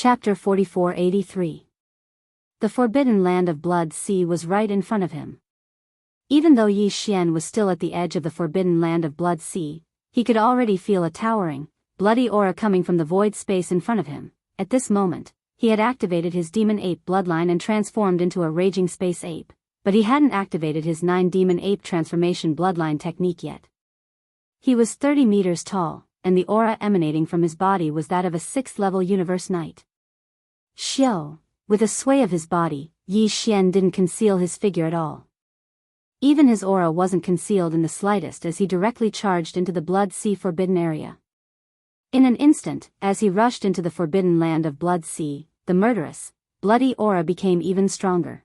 Chapter 4483. The forbidden land of Blood Sea was right in front of him. Even though Yi Xian was still at the edge of the forbidden land of Blood Sea, he could already feel a towering, bloody aura coming from the void space in front of him. At this moment, he had activated his demon ape bloodline and transformed into a raging space ape, but he hadn't activated his 9 demon ape transformation bloodline technique yet. He was 30 meters tall, and the aura emanating from his body was that of a 6th-level universe knight. Xiao. With a sway of his body, Yi Xian didn't conceal his figure at all. Even his aura wasn't concealed in the slightest as he directly charged into the Blood Sea forbidden area. In an instant, as he rushed into the forbidden land of Blood Sea, the murderous, bloody aura became even stronger.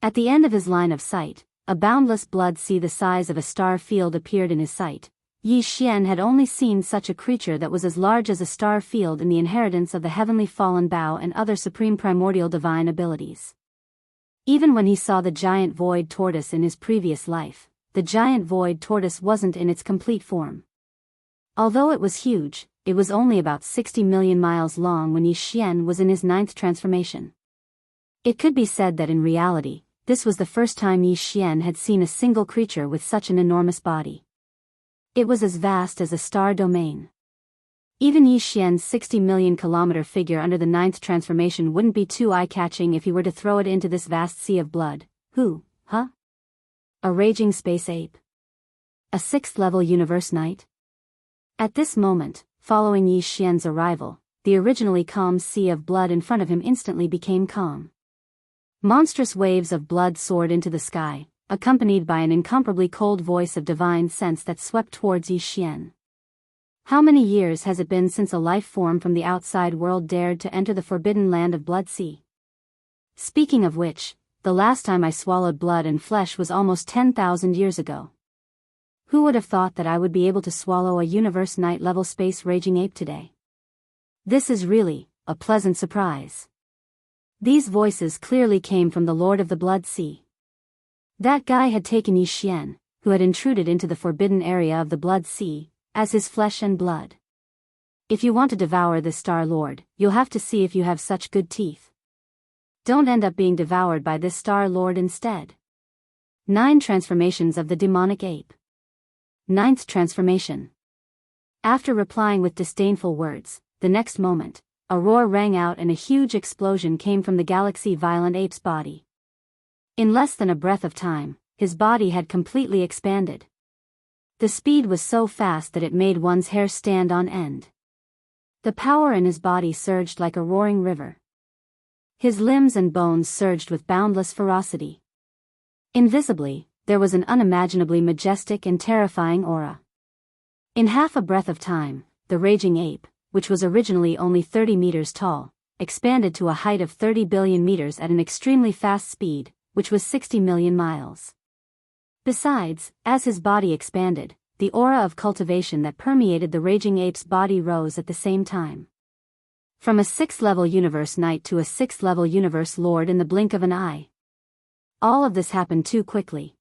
At the end of his line of sight, a boundless blood sea the size of a star field appeared in his sight. Yi Xian had only seen such a creature that was as large as a star field in the inheritance of the heavenly fallen Bao and other supreme primordial divine abilities. Even when he saw the giant void tortoise in his previous life, the giant void tortoise wasn't in its complete form. Although it was huge, it was only about 60 million miles long when Yi Xian was in his 9th transformation. It could be said that in reality, this was the first time Yi Xian had seen a single creature with such an enormous body. It was as vast as a star domain. Even Yi Xian's 60 million kilometer figure under the 9th transformation wouldn't be too eye-catching if he were to throw it into this vast sea of blood. A raging space ape? A 6th-level universe knight? At this moment, following Yi Xian's arrival, the originally calm sea of blood in front of him instantly became calm. Monstrous waves of blood soared into the sky, accompanied by an incomparably cold voice of divine sense that swept towards Yi Xian. How many years has it been since a life form from the outside world dared to enter the forbidden land of Blood Sea? Speaking of which, the last time I swallowed blood and flesh was almost 10,000 years ago. Who would have thought that I would be able to swallow a universe knight level space raging ape today? This is really a pleasant surprise. These voices clearly came from the Lord of the Blood Sea. That guy had taken Yi Xian, who had intruded into the forbidden area of the Blood Sea, as his flesh and blood. If you want to devour this Star Lord, you'll have to see if you have such good teeth. Don't end up being devoured by this Star Lord instead. 9 transformations of the demonic ape. 9th transformation. After replying with disdainful words, the next moment, a roar rang out and a huge explosion came from the galaxy violent ape's body. In less than a breath of time, his body had completely expanded. The speed was so fast that it made one's hair stand on end. The power in his body surged like a roaring river. His limbs and bones surged with boundless ferocity. Invisibly, there was an unimaginably majestic and terrifying aura. In half a breath of time, the raging ape, which was originally only 30 meters tall, expanded to a height of 30 billion meters at an extremely fast speed, which was 60 million miles. Besides, as his body expanded, the aura of cultivation that permeated the raging ape's body rose at the same time. From a 6th-level universe knight to a 6th-level universe lord in the blink of an eye. All of this happened too quickly.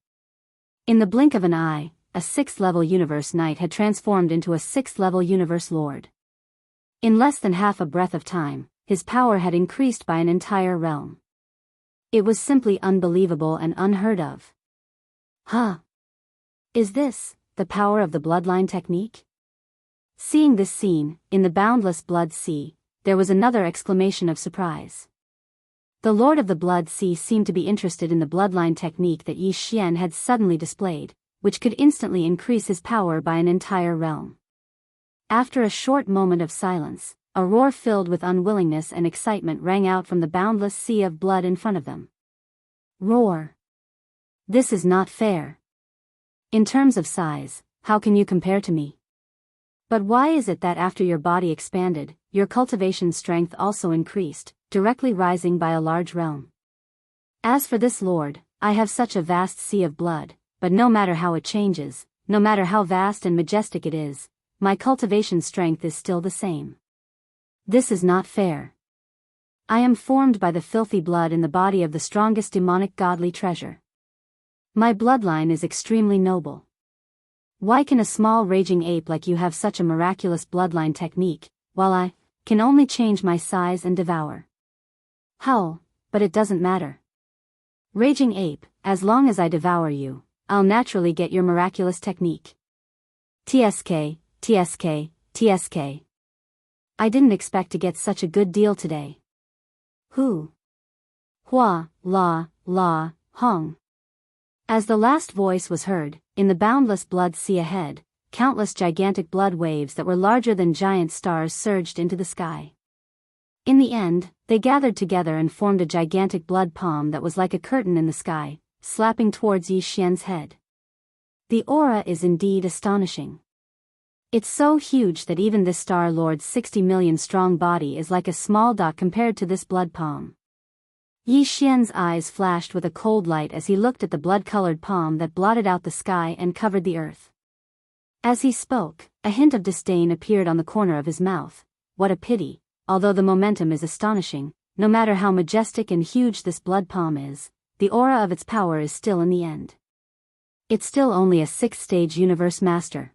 In the blink of an eye, a 6th-level universe knight had transformed into a 6th-level universe lord. In less than half a breath of time, his power had increased by an entire realm. It was simply unbelievable and unheard of. Is this the power of the bloodline technique? Seeing this scene, in the boundless Blood Sea, there was another exclamation of surprise. The Lord of the Blood Sea seemed to be interested in the bloodline technique that Yi Xian had suddenly displayed, which could instantly increase his power by an entire realm. After a short moment of silence, a roar filled with unwillingness and excitement rang out from the boundless sea of blood in front of them. Roar. This is not fair. In terms of size, how can you compare to me? But why is it that after your body expanded, your cultivation strength also increased, directly rising by a large realm? As for this Lord, I have such a vast sea of blood, but no matter how it changes, no matter how vast and majestic it is, my cultivation strength is still the same. This is not fair. I am formed by the filthy blood in the body of the strongest demonic godly treasure. My bloodline is extremely noble. Why can a small raging ape like you have such a miraculous bloodline technique, while I, can only change my size and devour. Howl, but it doesn't matter. Raging ape, as long as I devour you, I'll naturally get your miraculous technique. TSK, TSK, TSK. I didn't expect to get such a good deal today. Who? Hua, la, la, hong. As the last voice was heard, in the boundless blood sea ahead, countless gigantic blood waves that were larger than giant stars surged into the sky. In the end, they gathered together and formed a gigantic blood palm that was like a curtain in the sky, slapping towards Yi Xian's head. The aura is indeed astonishing. It's so huge that even this Star Lord's 60 million strong body is like a small dot compared to this blood palm. Yi Xian's eyes flashed with a cold light as he looked at the blood-colored palm that blotted out the sky and covered the earth. As he spoke, a hint of disdain appeared on the corner of his mouth. What a pity, although the momentum is astonishing, no matter how majestic and huge this blood palm is, the aura of its power is still in the end. It's still only a 6th-stage universe master.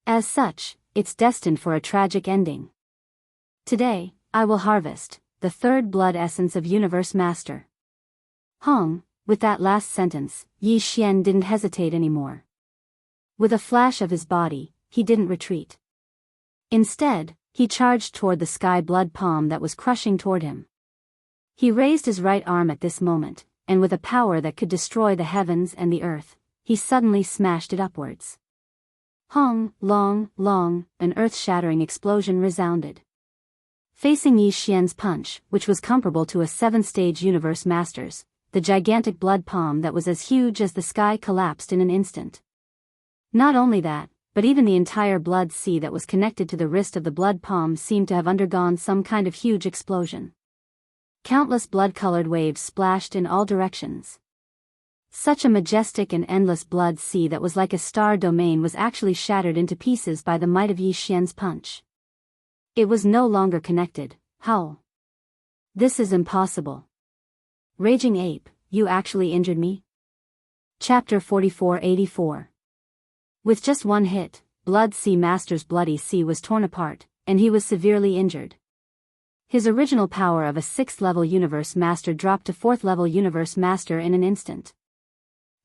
As such, it's destined for a tragic ending. Today, I will harvest the 3rd blood essence of Universe Master. Hong, with that last sentence, Yi Xian didn't hesitate anymore. With a flash of his body, he didn't retreat. Instead, he charged toward the sky blood palm that was crushing toward him. He raised his right arm at this moment, and with a power that could destroy the heavens and the earth, he suddenly smashed it upwards. Hong, long, long, an earth-shattering explosion resounded. Facing Yi Xian's punch, which was comparable to a 7th-stage universe master's, the gigantic blood palm that was as huge as the sky collapsed in an instant. Not only that, but even the entire blood sea that was connected to the wrist of the blood palm seemed to have undergone some kind of huge explosion. Countless blood-colored waves splashed in all directions. Such a majestic and endless blood sea that was like a star domain was actually shattered into pieces by the might of Yi Xian's punch. It was no longer connected. Howl. This is impossible. Raging ape, you actually injured me? Chapter 4484. With just one hit, Blood Sea Master's bloody sea was torn apart, and he was severely injured. His original power of a 6th-level Universe Master dropped to 4th-level Universe Master in an instant.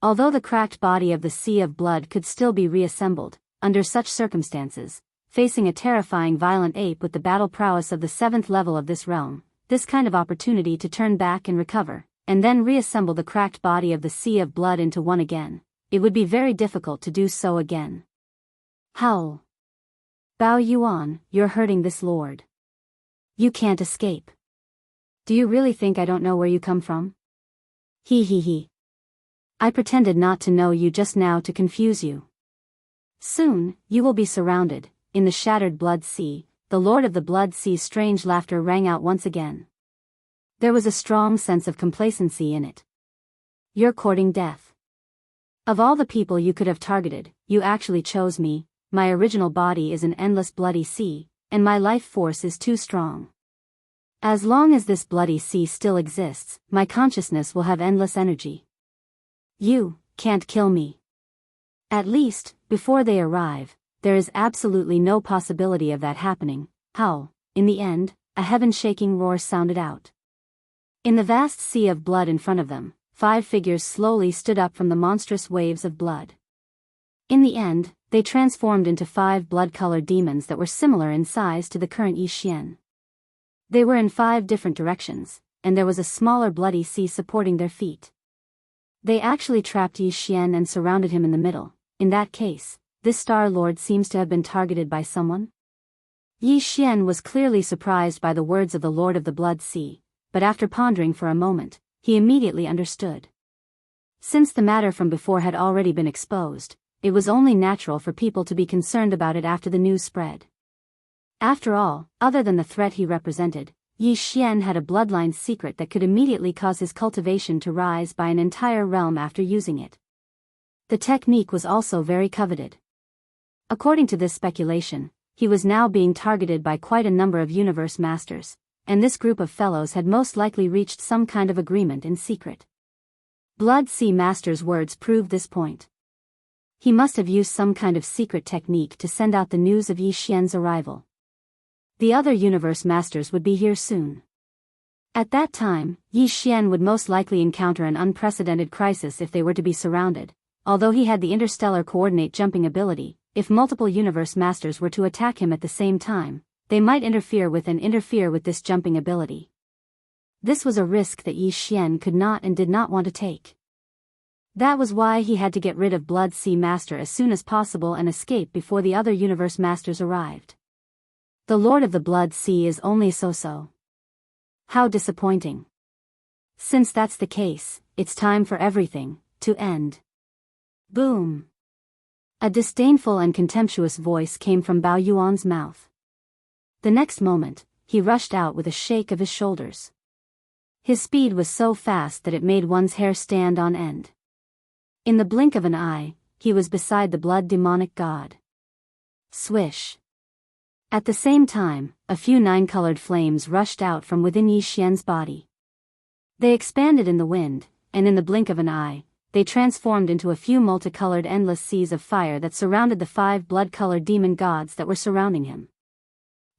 Although the cracked body of the Sea of Blood could still be reassembled, under such circumstances, facing a terrifying violent ape with the battle prowess of the 7th level of this realm, this kind of opportunity to turn back and recover, and then reassemble the cracked body of the Sea of Blood into one again, it would be very difficult to do so again. Howl. Bao Yuan, you're hurting this lord. You can't escape. Do you really think I don't know where you come from? He. I pretended not to know you just now to confuse you. Soon, you will be surrounded. In the shattered blood sea, the Lord of the Blood Sea's strange laughter rang out once again. There was a strong sense of complacency in it. You're courting death. Of all the people you could have targeted, you actually chose me. My original body is an endless bloody sea, and my life force is too strong. As long as this bloody sea still exists, my consciousness will have endless energy. You can't kill me. At least, before they arrive. There is absolutely no possibility of that happening. Howl. In the end, a heaven-shaking roar sounded out. In the vast sea of blood in front of them, 5 figures slowly stood up from the monstrous waves of blood. In the end, they transformed into 5 blood-colored demons that were similar in size to the current Yi Xian. They were in 5 different directions, and there was a smaller bloody sea supporting their feet. They actually trapped Yi Xian and surrounded him in the middle. In that case, this Star Lord seems to have been targeted by someone? Yi Xian was clearly surprised by the words of the Lord of the Blood Sea, but after pondering for a moment, he immediately understood. Since the matter from before had already been exposed, it was only natural for people to be concerned about it after the news spread. After all, other than the threat he represented, Yi Xian had a bloodline secret that could immediately cause his cultivation to rise by an entire realm after using it. The technique was also very coveted. According to this speculation, he was now being targeted by quite a number of universe masters, and this group of fellows had most likely reached some kind of agreement in secret. Blood Sea Master's words proved this point. He must have used some kind of secret technique to send out the news of Yi Xian's arrival. The other universe masters would be here soon. At that time, Yi Xian would most likely encounter an unprecedented crisis if they were to be surrounded. Although he had the interstellar coordinate jumping ability, if multiple universe masters were to attack him at the same time, they might interfere with this jumping ability. This was a risk that Yi Xian could not and did not want to take. That was why he had to get rid of Blood Sea Master as soon as possible and escape before the other universe masters arrived. The Lord of the Blood Sea is only so-so. How disappointing. Since that's the case, it's time for everything to end. Boom. A disdainful and contemptuous voice came from Bao Yuan's mouth. The next moment, he rushed out with a shake of his shoulders. His speed was so fast that it made one's hair stand on end. In the blink of an eye, he was beside the blood demonic god. Swish. At the same time, a few nine-colored flames rushed out from within Yi Xian's body. They expanded in the wind, and in the blink of an eye, they transformed into a few multicolored endless seas of fire that surrounded the 5 blood-colored demon gods that were surrounding him.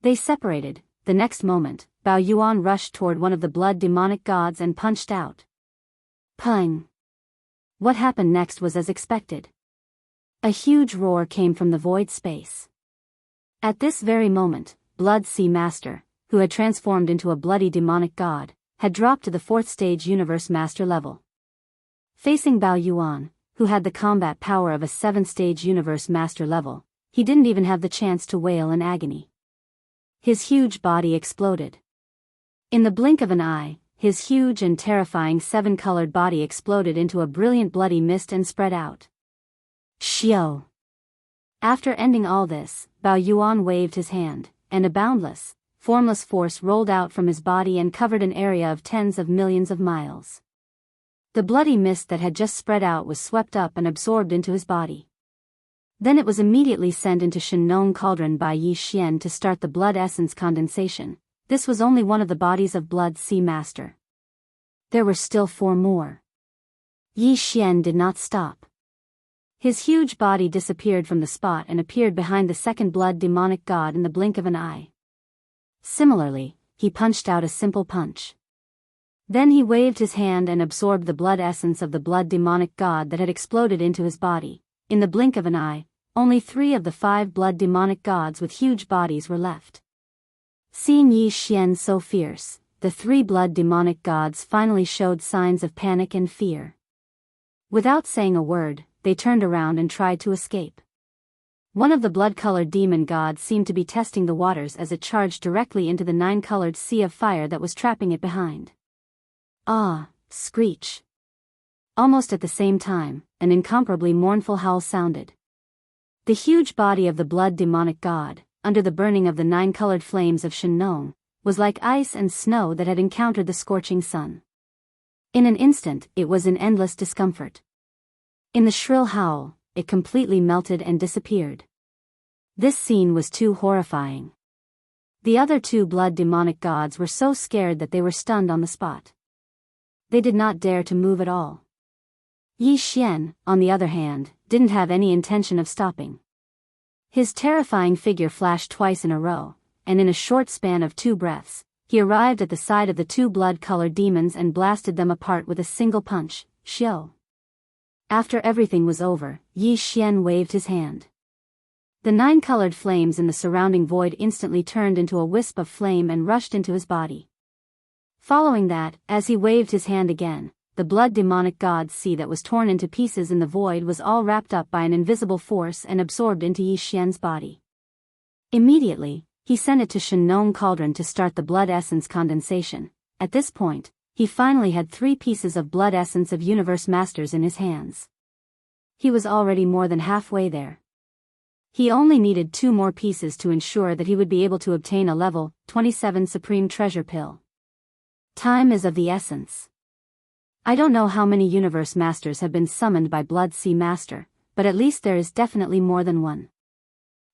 They separated. The next moment, Bao Yuan rushed toward one of the blood demonic gods and punched out. Pung! What happened next was as expected. A huge roar came from the void space. At this very moment, Blood Sea Master, who had transformed into a bloody demonic god, had dropped to the 4th stage universe master level. Facing Bao Yuan, who had the combat power of a 7th stage universe master level, he didn't even have the chance to wail in agony. His huge body exploded. In the blink of an eye, his huge and terrifying 7-colored body exploded into a brilliant bloody mist and spread out. Xiao! After ending all this, Bao Yuan waved his hand, and a boundless, formless force rolled out from his body and covered an area of tens of millions of miles. The bloody mist that had just spread out was swept up and absorbed into his body. Then it was immediately sent into Shenong Cauldron by Yi Xian to start the blood essence condensation. This was only one of the bodies of Blood Sea Master. There were still 4 more. Yi Xian did not stop. His huge body disappeared from the spot and appeared behind the 2nd blood demonic god in the blink of an eye. Similarly, he punched out a simple punch. Then he waved his hand and absorbed the blood essence of the blood demonic god that had exploded into his body. In the blink of an eye, only 3 of the 5 blood demonic gods with huge bodies were left. Seeing Yi Xian so fierce, the 3 blood demonic gods finally showed signs of panic and fear. Without saying a word, they turned around and tried to escape. One of the blood-colored demon gods seemed to be testing the waters as it charged directly into the 9-colored sea of fire that was trapping it behind. Ah, screech! Almost at the same time, an incomparably mournful howl sounded. The huge body of the blood demonic god, under the burning of the 9-colored flames of Shenong, was like ice and snow that had encountered the scorching sun. In an instant, it was in endless discomfort. In the shrill howl, it completely melted and disappeared. This scene was too horrifying. The other 2 blood demonic gods were so scared that they were stunned on the spot. They did not dare to move at all. Yi Xian, on the other hand, didn't have any intention of stopping. His terrifying figure flashed twice in a row, and in a short span of 2 breaths, he arrived at the side of the 2 blood-colored demons and blasted them apart with a single punch. Xiao! After everything was over, Yi Xian waved his hand. The 9-colored flames in the surrounding void instantly turned into a wisp of flame and rushed into his body. Following that, as he waved his hand again, the blood demonic god sea that was torn into pieces in the void was all wrapped up by an invisible force and absorbed into Yi Xian's body. Immediately, he sent it to Shenong Cauldron to start the blood essence condensation. At this point, he finally had 3 pieces of blood essence of universe masters in his hands. He was already more than halfway there. He only needed 2 more pieces to ensure that he would be able to obtain a level 27 supreme treasure pill. Time is of the essence. I don't know how many universe masters have been summoned by Blood Sea Master, but at least there is definitely more than one.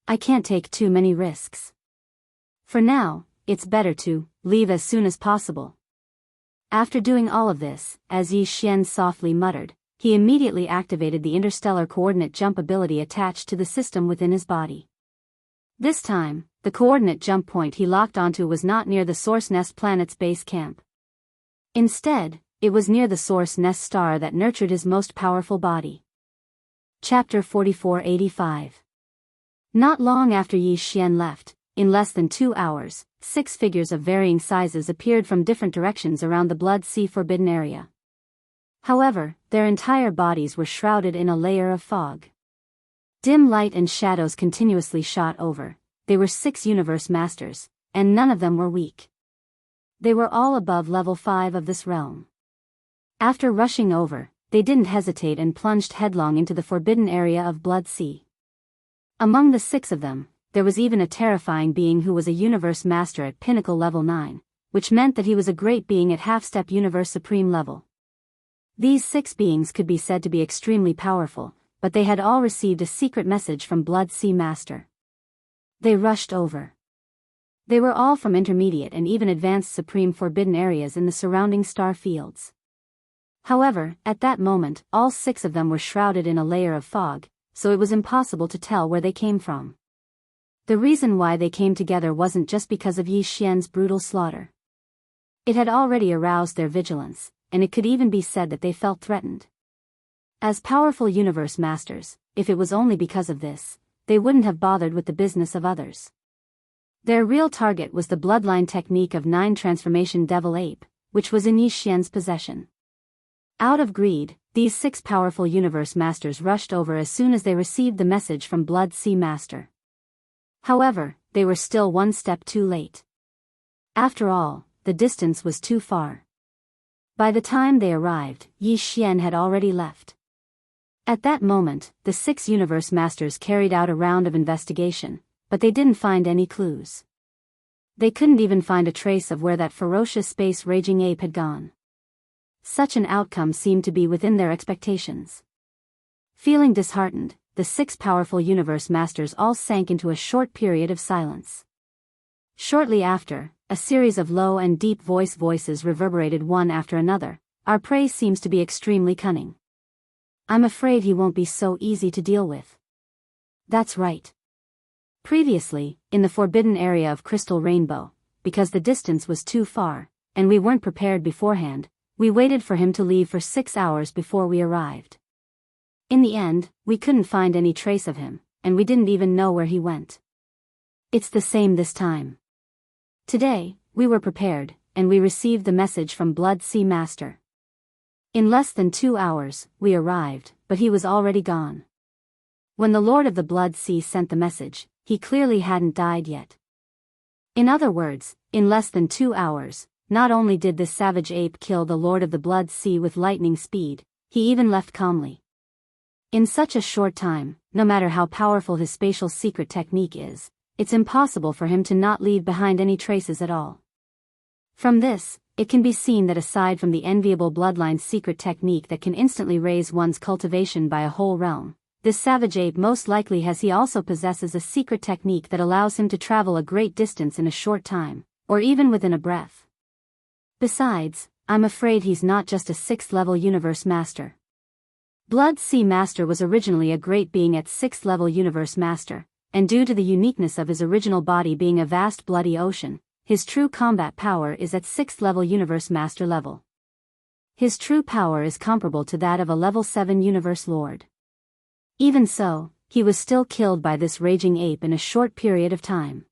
I can't take too many risks. For now, it's better to leave as soon as possible. After doing all of this, as Yi Xian softly muttered, he immediately activated the interstellar coordinate jump ability attached to the system within his body. This time, the coordinate jump point he locked onto was not near the Source Nest planet's base camp. Instead, it was near the Source Nest star that nurtured his most powerful body. Chapter 4485. Not long after Yi Xian left, in less than 2 hours, 6 figures of varying sizes appeared from different directions around the Blood Sea Forbidden area. However, their entire bodies were shrouded in a layer of fog. Dim light and shadows continuously shot over. They were 6 universe masters, and none of them were weak. They were all above level 5 of this realm. After rushing over, they didn't hesitate and plunged headlong into the forbidden area of Blood Sea. Among the 6 of them, there was even a terrifying being who was a universe master at pinnacle level 9, which meant that he was a great being at half-step universe supreme level. These 6 beings could be said to be extremely powerful, but they had all received a secret message from Blood Sea Master. They rushed over. They were all from intermediate and even advanced supreme forbidden areas in the surrounding star fields. However, at that moment, all 6 of them were shrouded in a layer of fog, so it was impossible to tell where they came from. The reason why they came together wasn't just because of Yi Xian's brutal slaughter. It had already aroused their vigilance, and it could even be said that they felt threatened. As powerful universe masters, if it was only because of this, they wouldn't have bothered with the business of others. Their real target was the bloodline technique of 9 transformation devil ape, which was in Yi Xian's possession. Out of greed, these 6 powerful universe masters rushed over as soon as they received the message from Blood Sea Master. However, they were still one step too late. After all, the distance was too far. By the time they arrived, Yi Xian had already left. At that moment, the 6 universe masters carried out a round of investigation, but they didn't find any clues. They couldn't even find a trace of where that ferocious space raging ape had gone. Such an outcome seemed to be within their expectations. Feeling disheartened, the 6 powerful universe masters all sank into a short period of silence. Shortly after, a series of low and deep voices reverberated one after another. Our prey seems to be extremely cunning. I'm afraid he won't be so easy to deal with. That's right. Previously, in the forbidden area of Crystal Rainbow, because the distance was too far, and we weren't prepared beforehand, we waited for him to leave for 6 hours before we arrived. In the end, we couldn't find any trace of him, and we didn't even know where he went. It's the same this time. Today, we were prepared, and we received the message from Blood Sea Master. In less than 2 hours, we arrived, but he was already gone. When the Lord of the Blood Sea sent the message, he clearly hadn't died yet. In other words, in less than 2 hours, not only did this savage ape kill the Lord of the Blood Sea with lightning speed, he even left calmly. In such a short time, no matter how powerful his spatial secret technique is, it's impossible for him to not leave behind any traces at all. From this, it can be seen that aside from the enviable bloodline secret technique that can instantly raise one's cultivation by a whole realm, this savage ape most likely he also possesses a secret technique that allows him to travel a great distance in a short time, or even within a breath. Besides, I'm afraid he's not just a 6th-level universe master. Blood Sea Master was originally a great being at 6th-level universe master, and due to the uniqueness of his original body being a vast bloody ocean, his true combat power is at 6th-level universe master level. His true power is comparable to that of a level 7 universe lord. Even so, he was still killed by this raging ape in a short period of time.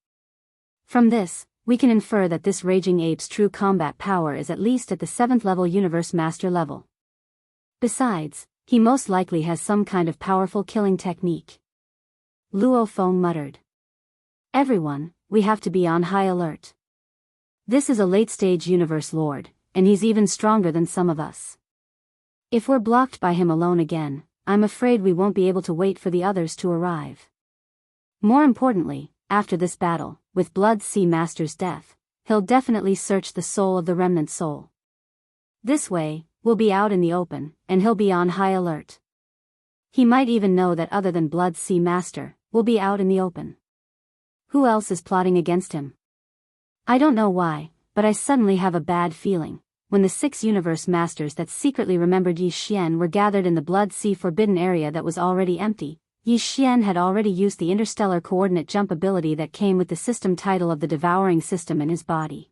From this, we can infer that this raging ape's true combat power is at least at the 7th-level universe master level. Besides, he most likely has some kind of powerful killing technique. Luo Feng muttered. Everyone, we have to be on high alert. This is a late-stage universe lord, and he's even stronger than some of us. If we're blocked by him alone again, I'm afraid we won't be able to wait for the others to arrive. More importantly, after this battle, with Blood Sea Master's death, he'll definitely search the soul of the remnant soul. This way, we'll be out in the open, and he'll be on high alert. He might even know that other than Blood Sea Master, we'll be out in the open. Who else is plotting against him? I don't know why, but I suddenly have a bad feeling. When the 6 universe masters that secretly remembered Yi Xian were gathered in the Blood Sea Forbidden area that was already empty, Yi Xian had already used the interstellar coordinate jump ability that came with the system title of the devouring system in his body.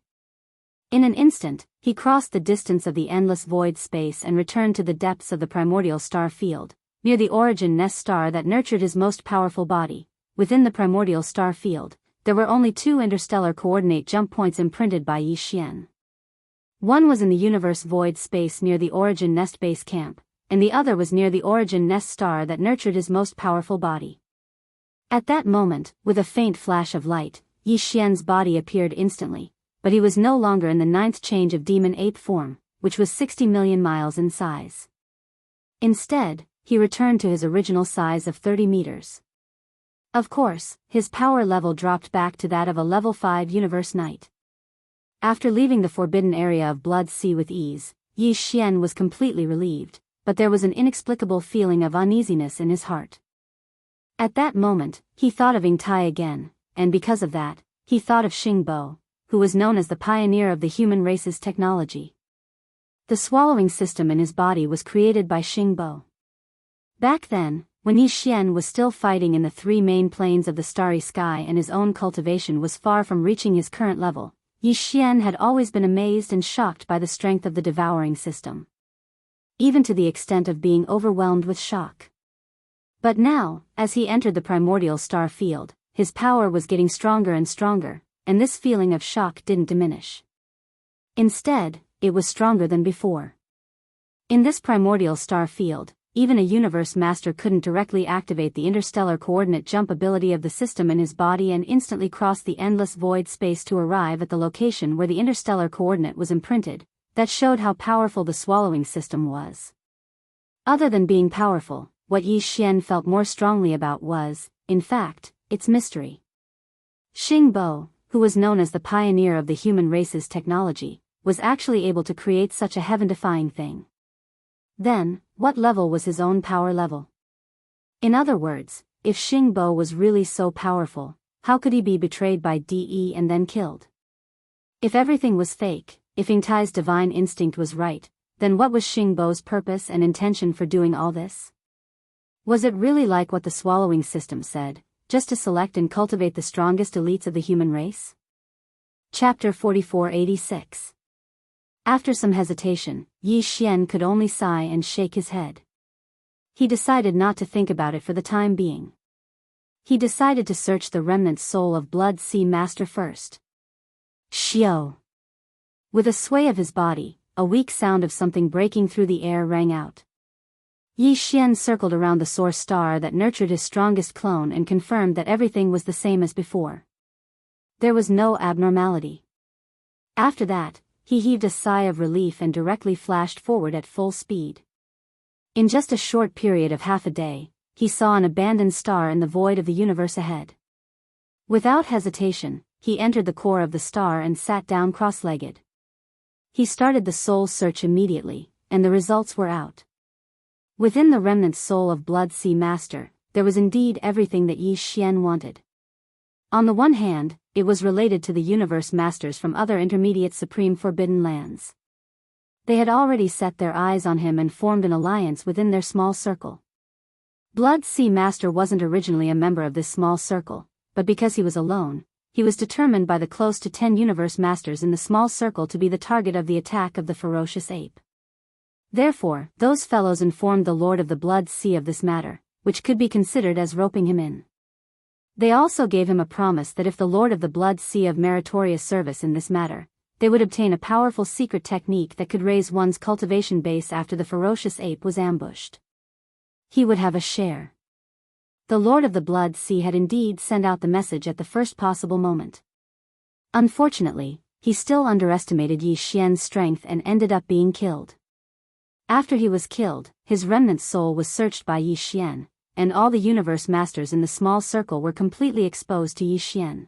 In an instant, he crossed the distance of the endless void space and returned to the depths of the primordial star field, near the origin nest star that nurtured his most powerful body. Within the primordial star field, there were only 2 interstellar coordinate jump points imprinted by Yi Xian. One was in the universe void space near the origin nest base camp, and the other was near the origin nest star that nurtured his most powerful body. At that moment, with a faint flash of light, Yi Xian's body appeared instantly, but he was no longer in the 9th change of demon ape form, which was 60 million miles in size. Instead, he returned to his original size of 30 meters. Of course, his power level dropped back to that of a level 5 universe knight. After leaving the forbidden area of Blood Sea with ease, Yi Xian was completely relieved, but there was an inexplicable feeling of uneasiness in his heart. At that moment, he thought of Ying Tai again, and because of that, he thought of Xing Bo, who was known as the pioneer of the human race's technology. The swallowing system in his body was created by Xing Bo. Back then, when Yi Xian was still fighting in the 3 main planes of the starry sky and his own cultivation was far from reaching his current level, Yi Xian had always been amazed and shocked by the strength of the devouring system. Even to the extent of being overwhelmed with shock. But now, as he entered the primordial star field, his power was getting stronger and stronger, and this feeling of shock didn't diminish. Instead, it was stronger than before. In this primordial star field, even a universe master couldn't directly activate the interstellar coordinate jump ability of the system in his body and instantly cross the endless void space to arrive at the location where the interstellar coordinate was imprinted. That showed how powerful the swallowing system was. Other than being powerful, what Yi Xian felt more strongly about was, in fact, its mystery. Xing Bo, who was known as the pioneer of the human race's technology, was actually able to create such a heaven-defying thing. Then, what level was his own power level? In other words, if Xing Bo was really so powerful, how could he be betrayed by De and then killed? If everything was fake, if Ying Tai's divine instinct was right, then what was Xing Bo's purpose and intention for doing all this? Was it really like what the swallowing system said, just to select and cultivate the strongest elites of the human race? Chapter 4486. After some hesitation, Yi Xian could only sigh and shake his head. He decided not to think about it for the time being. He decided to search the remnant soul of Blood Sea Master first. Xiao. With a sway of his body, a weak sound of something breaking through the air rang out. Yi Xian circled around the source star that nurtured his strongest clone and confirmed that everything was the same as before. There was no abnormality. After that, he heaved a sigh of relief and directly flashed forward at full speed. In just a short period of half a day, he saw an abandoned star in the void of the universe ahead. Without hesitation, he entered the core of the star and sat down cross-legged. He started the soul search immediately, and the results were out. Within the remnant soul of Blood Sea Master, there was indeed everything that Yi Xian wanted. On the one hand, it was related to the universe masters from other intermediate supreme forbidden lands. They had already set their eyes on him and formed an alliance within their small circle. Blood Sea Master wasn't originally a member of this small circle, but because he was alone, he was determined by the close to 10 universe masters in the small circle to be the target of the attack of the ferocious ape. Therefore, those fellows informed the Lord of the Blood Sea of this matter, which could be considered as roping him in. They also gave him a promise that if the Lord of the Blood Sea of meritorious service in this matter, they would obtain a powerful secret technique that could raise one's cultivation base after the ferocious ape was ambushed. He would have a share. The Lord of the Blood Sea had indeed sent out the message at the first possible moment. Unfortunately, he still underestimated Yi Xian's strength and ended up being killed. After he was killed, his remnant soul was searched by Yi Xian, and all the universe masters in the small circle were completely exposed to Yi Xian.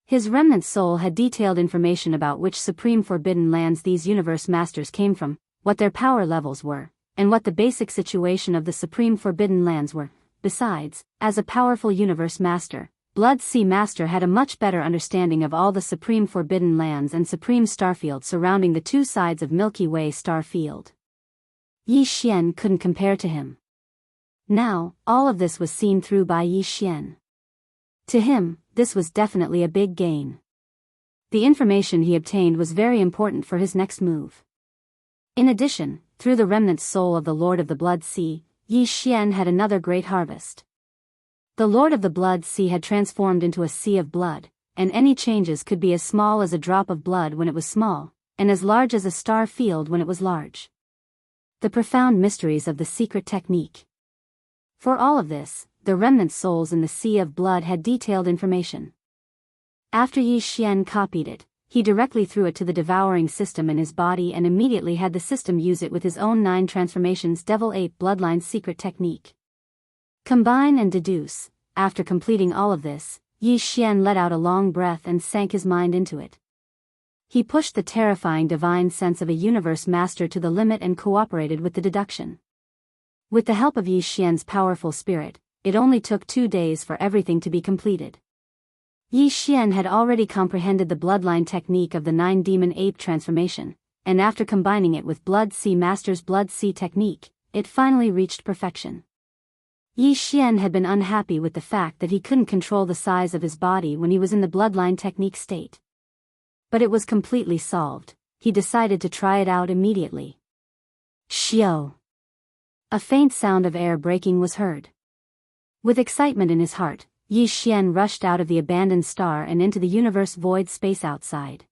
His remnant soul had detailed information about which supreme forbidden lands these universe masters came from, what their power levels were, and what the basic situation of the supreme forbidden lands were. Besides, as a powerful universe master, Blood Sea Master had a much better understanding of all the supreme forbidden lands and supreme starfields surrounding the 2 sides of Milky Way star field. Yi Xian couldn't compare to him. Now, all of this was seen through by Yi Xian. To him, this was definitely a big gain. The information he obtained was very important for his next move. In addition, through the remnant soul of the Lord of the Blood Sea, Yi Xian had another great harvest. The Lord of the Blood Sea had transformed into a sea of blood, and any changes could be as small as a drop of blood when it was small, and as large as a star field when it was large. The profound mysteries of the secret technique. For all of this, the remnant souls in the sea of blood had detailed information. After Yi Xian copied it, he directly threw it to the devouring system in his body and immediately had the system use it with his own 9 transformations Devil Ape Bloodline secret technique. Combine and deduce. After completing all of this, Yi Xian let out a long breath and sank his mind into it. He pushed the terrifying divine sense of a universe master to the limit and cooperated with the deduction. With the help of Yi Xian's powerful spirit, it only took 2 days for everything to be completed. Yi Xian had already comprehended the bloodline technique of the 9 demon ape transformation, and after combining it with Blood Sea Master's Blood Sea technique, it finally reached perfection. Yi Xian had been unhappy with the fact that he couldn't control the size of his body when he was in the bloodline technique state. But it was completely solved. He decided to try it out immediately. Shio! A faint sound of air breaking was heard. With excitement in his heart, Yi Xian rushed out of the abandoned star and into the universe void space outside.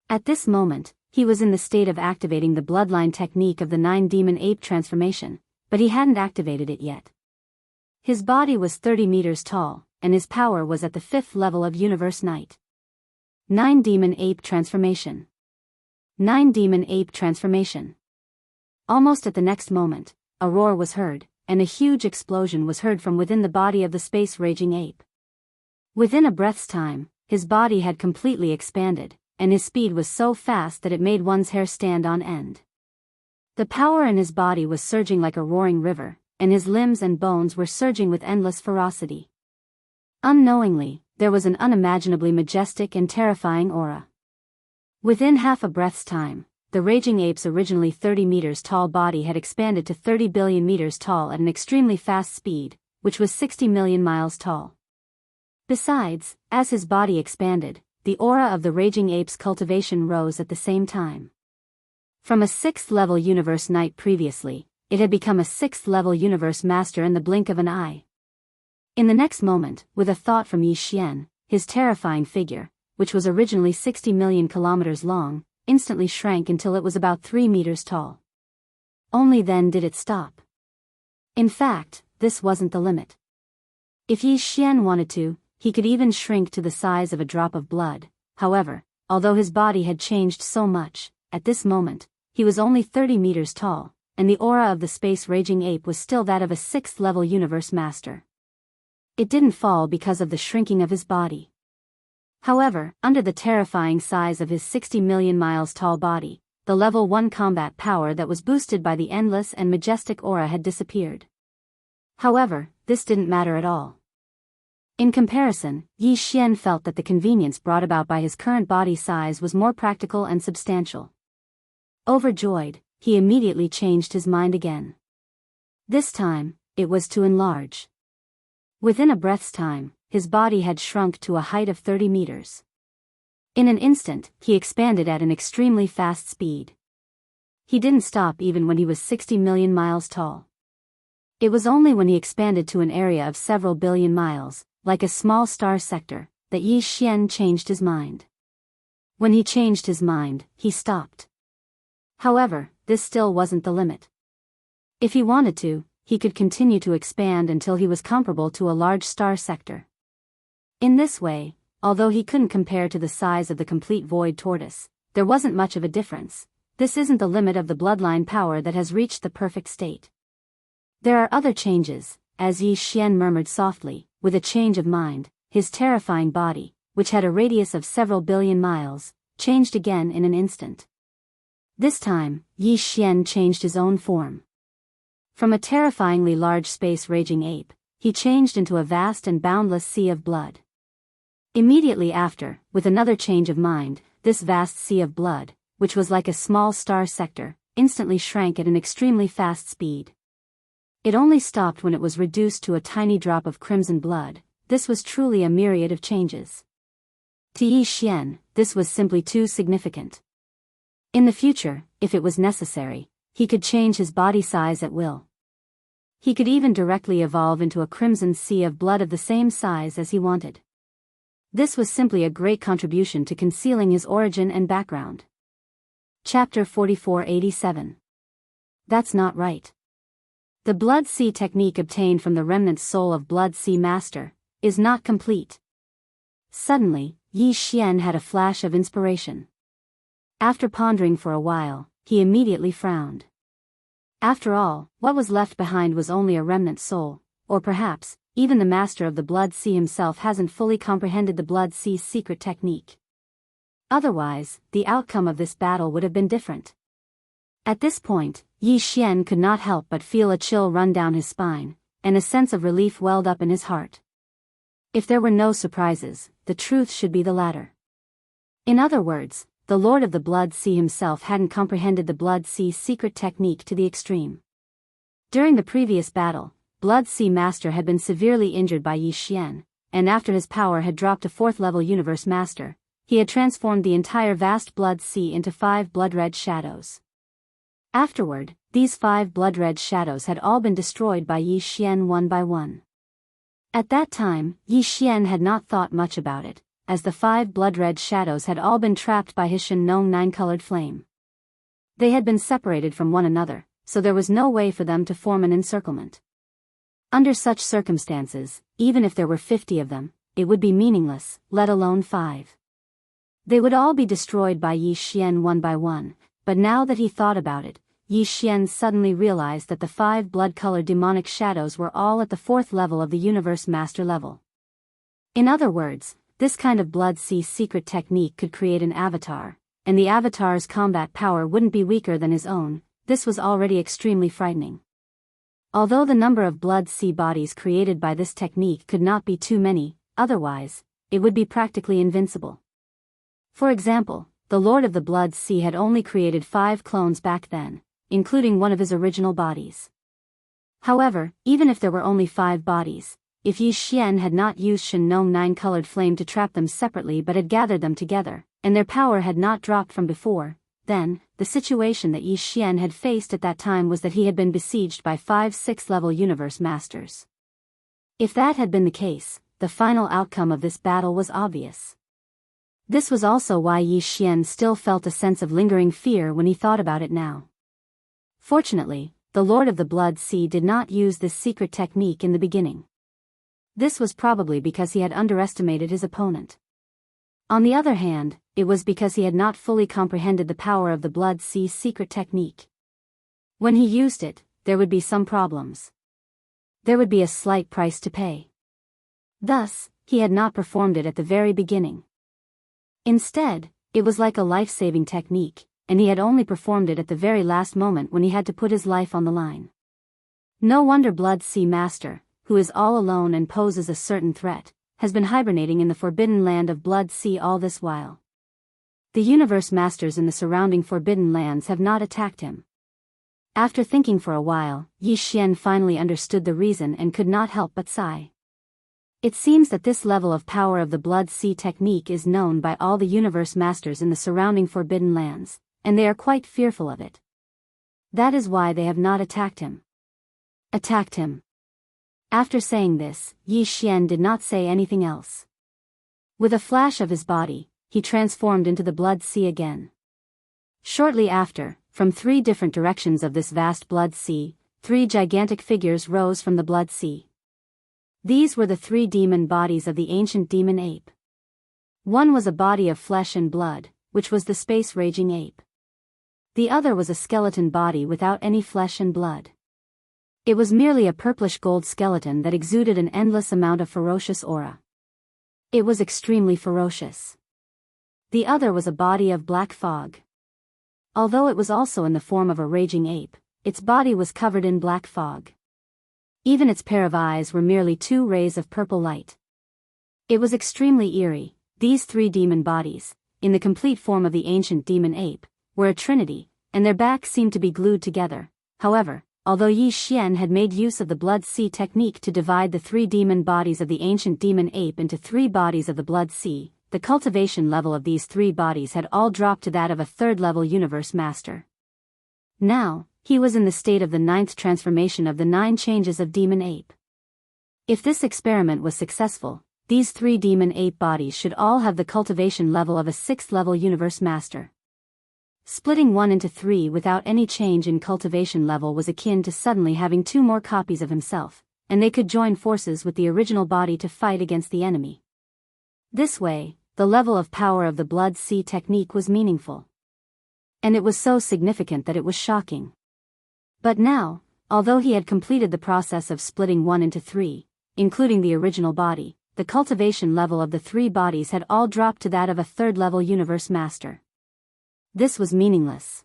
At this moment, he was in the state of activating the bloodline technique of the 9 demon ape transformation, but he hadn't activated it yet. His body was 30 meters tall, and his power was at the 5th level of Universe Night. 9 Demon Ape Transformation. 9 Demon Ape Transformation. Almost at the next moment, a roar was heard, and a huge explosion was heard from within the body of the space-raging ape. Within a breath's time, his body had completely expanded, and his speed was so fast that it made one's hair stand on end. The power in his body was surging like a roaring river, and his limbs and bones were surging with endless ferocity. Unknowingly, there was an unimaginably majestic and terrifying aura. Within half a breath's time, the raging ape's originally 30 meters tall body had expanded to 30 billion meters tall at an extremely fast speed, which was 60 million miles tall. Besides, as his body expanded, the aura of the raging ape's cultivation rose at the same time. From a 6th-level universe knight previously, it had become a 6th-level universe master in the blink of an eye. In the next moment, with a thought from Yi Xian, his terrifying figure, which was originally 60 million kilometers long, instantly shrank until it was about 3 meters tall. Only then did it stop. In fact, this wasn't the limit. If Yi Xian wanted to, he could even shrink to the size of a drop of blood. However, although his body had changed so much, at this moment, he was only 30 meters tall, and the aura of the space-raging ape was still that of a 6th-level universe master. It didn't fall because of the shrinking of his body. However, under the terrifying size of his 60 million miles tall body, the level 1 combat power that was boosted by the endless and majestic aura had disappeared. However, this didn't matter at all. In comparison, Yi Xian felt that the convenience brought about by his current body size was more practical and substantial. Overjoyed, he immediately changed his mind again. This time, it was to enlarge. Within a breath's time, his body had shrunk to a height of 30 meters. In an instant, he expanded at an extremely fast speed. He didn't stop even when he was 60 million miles tall. It was only when he expanded to an area of several billion miles, like a small star sector, that Yi Xian changed his mind. When he changed his mind, he stopped. However, this still wasn't the limit. If he wanted to, he could continue to expand until he was comparable to a large star sector. In this way, although he couldn't compare to the size of the complete void tortoise, there wasn't much of a difference. This isn't the limit of the bloodline power that has reached the perfect state. There are other changes, as Yi Xian murmured softly, with a change of mind, his terrifying body, which had a radius of several billion miles, changed again in an instant. This time, Yi Xian changed his own form. From a terrifyingly large space-raging ape, he changed into a vast and boundless sea of blood. Immediately after, with another change of mind, this vast sea of blood, which was like a small star sector, instantly shrank at an extremely fast speed. It only stopped when it was reduced to a tiny drop of crimson blood. This was truly a myriad of changes. To Yi Xian, this was simply too significant. In the future, if it was necessary, he could change his body size at will. He could even directly evolve into a crimson sea of blood of the same size as he wanted. This was simply a great contribution to concealing his origin and background. Chapter 4487. That's not right. The Blood Sea technique obtained from the remnant soul of Blood Sea Master is not complete. Suddenly, Yi Xian had a flash of inspiration. After pondering for a while, he immediately frowned. After all, what was left behind was only a remnant soul, or perhaps, even the master of the Blood Sea himself hasn't fully comprehended the Blood Sea's secret technique. Otherwise, the outcome of this battle would have been different. At this point, Yi Xian could not help but feel a chill run down his spine, and a sense of relief welled up in his heart. If there were no surprises, the truth should be the latter. In other words, the Lord of the Blood Sea himself hadn't comprehended the Blood Sea's secret technique to the extreme. During the previous battle, Blood Sea Master had been severely injured by Yi Xian, and after his power had dropped to 4th level Universe Master, he had transformed the entire vast Blood Sea into 5 blood-red shadows. Afterward, these 5 blood-red shadows had all been destroyed by Yi Xian one by one. At that time, Yi Xian had not thought much about it, as the 5 blood-red shadows had all been trapped by his Shen Nong 9-colored flame. They had been separated from one another, so there was no way for them to form an encirclement. Under such circumstances, even if there were 50 of them, it would be meaningless, let alone 5. They would all be destroyed by Yi Xian one by one, but now that he thought about it, Yi Xian suddenly realized that the 5 blood-colored demonic shadows were all at the 4th level of the Universe Master level. In other words, this kind of Blood Sea secret technique could create an avatar, and the avatar's combat power wouldn't be weaker than his own. This was already extremely frightening. Although the number of Blood Sea bodies created by this technique could not be too many, otherwise, it would be practically invincible. For example, the Lord of the Blood Sea had only created 5 clones back then, including one of his original bodies. However, even if there were only 5 bodies, if Yi Xian had not used Shen Nong 9-colored flame to trap them separately but had gathered them together, and their power had not dropped from before, then, the situation that Yi Xian had faced at that time was that he had been besieged by 5 6th-level Universe Masters. If that had been the case, the final outcome of this battle was obvious. This was also why Yi Xian still felt a sense of lingering fear when he thought about it now. Fortunately, the Lord of the Blood Sea did not use this secret technique in the beginning. This was probably because he had underestimated his opponent. On the other hand, it was because he had not fully comprehended the power of the Blood Sea's secret technique. When he used it, there would be some problems. There would be a slight price to pay. Thus, he had not performed it at the very beginning. Instead, it was like a life-saving technique, and he had only performed it at the very last moment when he had to put his life on the line. No wonder Blood Sea Master, who is all alone and poses a certain threat, has been hibernating in the forbidden land of Blood Sea all this while. The Universe Masters in the surrounding forbidden lands have not attacked him. After thinking for a while, Yi Xian finally understood the reason and could not help but sigh. It seems that this level of power of the Blood Sea technique is known by all the Universe Masters in the surrounding forbidden lands, and they are quite fearful of it. That is why they have not attacked him. Attacked him. After saying this, Yi Xian did not say anything else. With a flash of his body, he transformed into the Blood Sea again. Shortly after, from 3 different directions of this vast Blood Sea, 3 gigantic figures rose from the Blood Sea. These were the 3 demon bodies of the ancient demon ape. One was a body of flesh and blood, which was the space-raging ape. The other was a skeleton body without any flesh and blood. It was merely a purplish gold skeleton that exuded an endless amount of ferocious aura. It was extremely ferocious. The other was a body of black fog. Although it was also in the form of a raging ape, its body was covered in black fog. Even its pair of eyes were merely 2 rays of purple light. It was extremely eerie. These 3 demon bodies, in the complete form of the ancient demon ape, were a trinity, and their backs seemed to be glued together. However, although Yi Xian had made use of the Blood Sea technique to divide the three demon bodies of the ancient demon ape into three bodies of the Blood Sea, the cultivation level of these three bodies had all dropped to that of a third-level universe master. Now, he was in the state of the 9th transformation of the 9 changes of demon ape. If this experiment was successful, these three demon ape bodies should all have the cultivation level of a 6th-level universe master. Splitting one into 3 without any change in cultivation level was akin to suddenly having 2 more copies of himself, and they could join forces with the original body to fight against the enemy. This way, the level of power of the Blood Sea technique was meaningful. And it was so significant that it was shocking. But now, although he had completed the process of splitting one into 3, including the original body, the cultivation level of the 3 bodies had all dropped to that of a 3rd-level universe master. This was meaningless.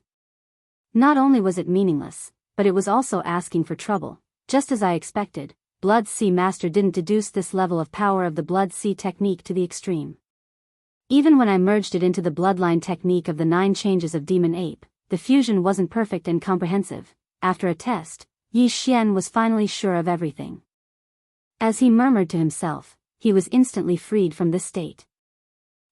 Not only was it meaningless, but it was also asking for trouble. Just as I expected, Blood Sea Master didn't deduce this level of power of the Blood Sea technique to the extreme. Even when I merged it into the bloodline technique of the 9 changes of Demon Ape, the fusion wasn't perfect and comprehensive. After a test, Yi Xian was finally sure of everything. As he murmured to himself, he was instantly freed from this state.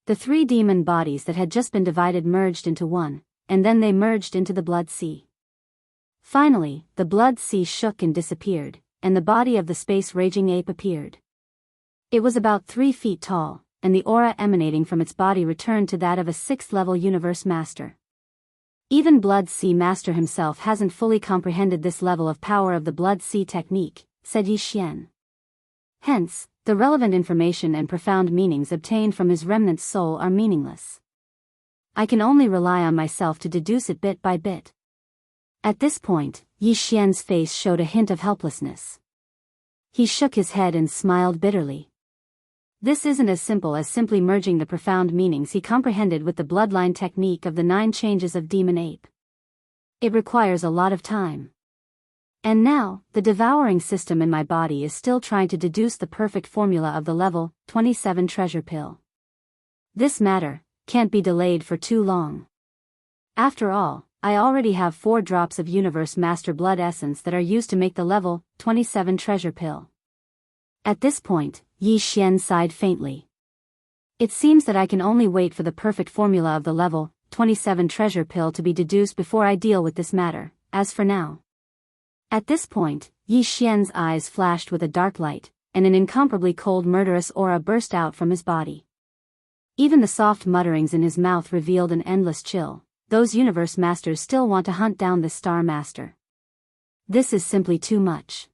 The 3 demon bodies that had just been divided merged into one, and then they merged into the Blood Sea. Finally, the Blood Sea shook and disappeared, and the body of the space-raging ape appeared. It was about 3 feet tall, and the aura emanating from its body returned to that of a 6th-level universe master. Even Blood Sea Master himself hasn't fully comprehended this level of power of the Blood Sea technique, said Yi Xian. Hence, the relevant information and profound meanings obtained from his remnant soul are meaningless. I can only rely on myself to deduce it bit by bit. At this point, Yi Xian's face showed a hint of helplessness. He shook his head and smiled bitterly. This isn't as simple as simply merging the profound meanings he comprehended with the bloodline technique of the 9 changes of Demon Ape. It requires a lot of time. And now, the devouring system in my body is still trying to deduce the perfect formula of the level 27 treasure pill. This matter can't be delayed for too long. After all, I already have 4 drops of Universe Master Blood Essence that are used to make the level 27 treasure pill. At this point, Yi Xian sighed faintly. It seems that I can only wait for the perfect formula of the level 27 treasure pill to be deduced before I deal with this matter, as for now. At this point, Yi Xian's eyes flashed with a dark light, and an incomparably cold murderous aura burst out from his body. Even the soft mutterings in his mouth revealed an endless chill. Those universe masters still want to hunt down this star master. This is simply too much.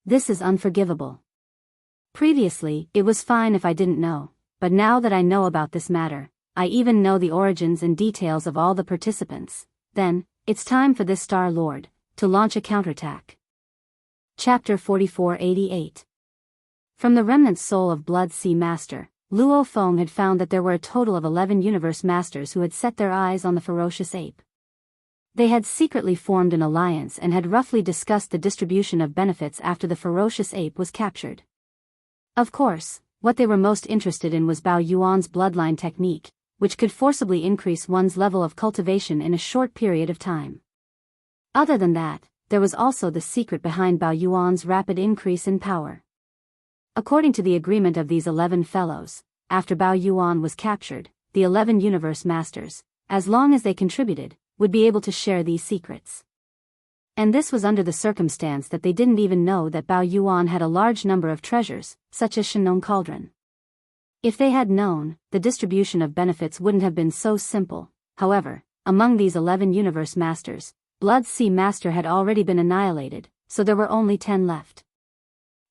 This is unforgivable. Previously, it was fine if I didn't know, but now that I know about this matter, I even know the origins and details of all the participants. Then, it's time for this Star Lord to launch a counterattack. Chapter 4488. From the remnant soul of Blood Sea Master, Luo Feng had found that there were a total of 11 universe masters who had set their eyes on the ferocious ape. They had secretly formed an alliance and had roughly discussed the distribution of benefits after the ferocious ape was captured. Of course, what they were most interested in was Bao Yuan's bloodline technique, which could forcibly increase one's level of cultivation in a short period of time. Other than that, there was also the secret behind Bao Yuan's rapid increase in power. According to the agreement of these 11 fellows, after Bao Yuan was captured, the 11 universe masters, as long as they contributed, would be able to share these secrets. And this was under the circumstance that they didn't even know that Bao Yuan had a large number of treasures, such as Shenong Cauldron. If they had known, the distribution of benefits wouldn't have been so simple. However, among these 11 universe masters, Blood Sea Master had already been annihilated, so there were only 10 left.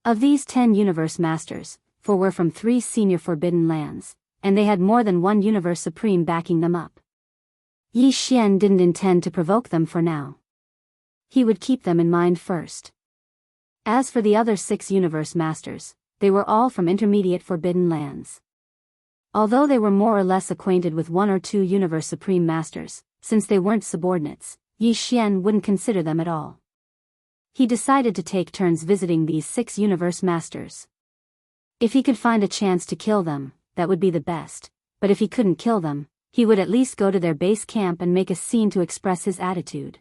Of these 10 universe masters, 4 were from 3 senior forbidden lands, and they had more than 1 universe supreme backing them up. Yi Xian didn't intend to provoke them for now. He would keep them in mind first. As for the other 6 universe masters, they were all from intermediate forbidden lands. Although they were more or less acquainted with 1 or 2 universe supreme masters, since they weren't subordinates, Yi Xian wouldn't consider them at all. He decided to take turns visiting these 6 universe masters. If he could find a chance to kill them, that would be the best, but if he couldn't kill them, he would at least go to their base camp and make a scene to express his attitude.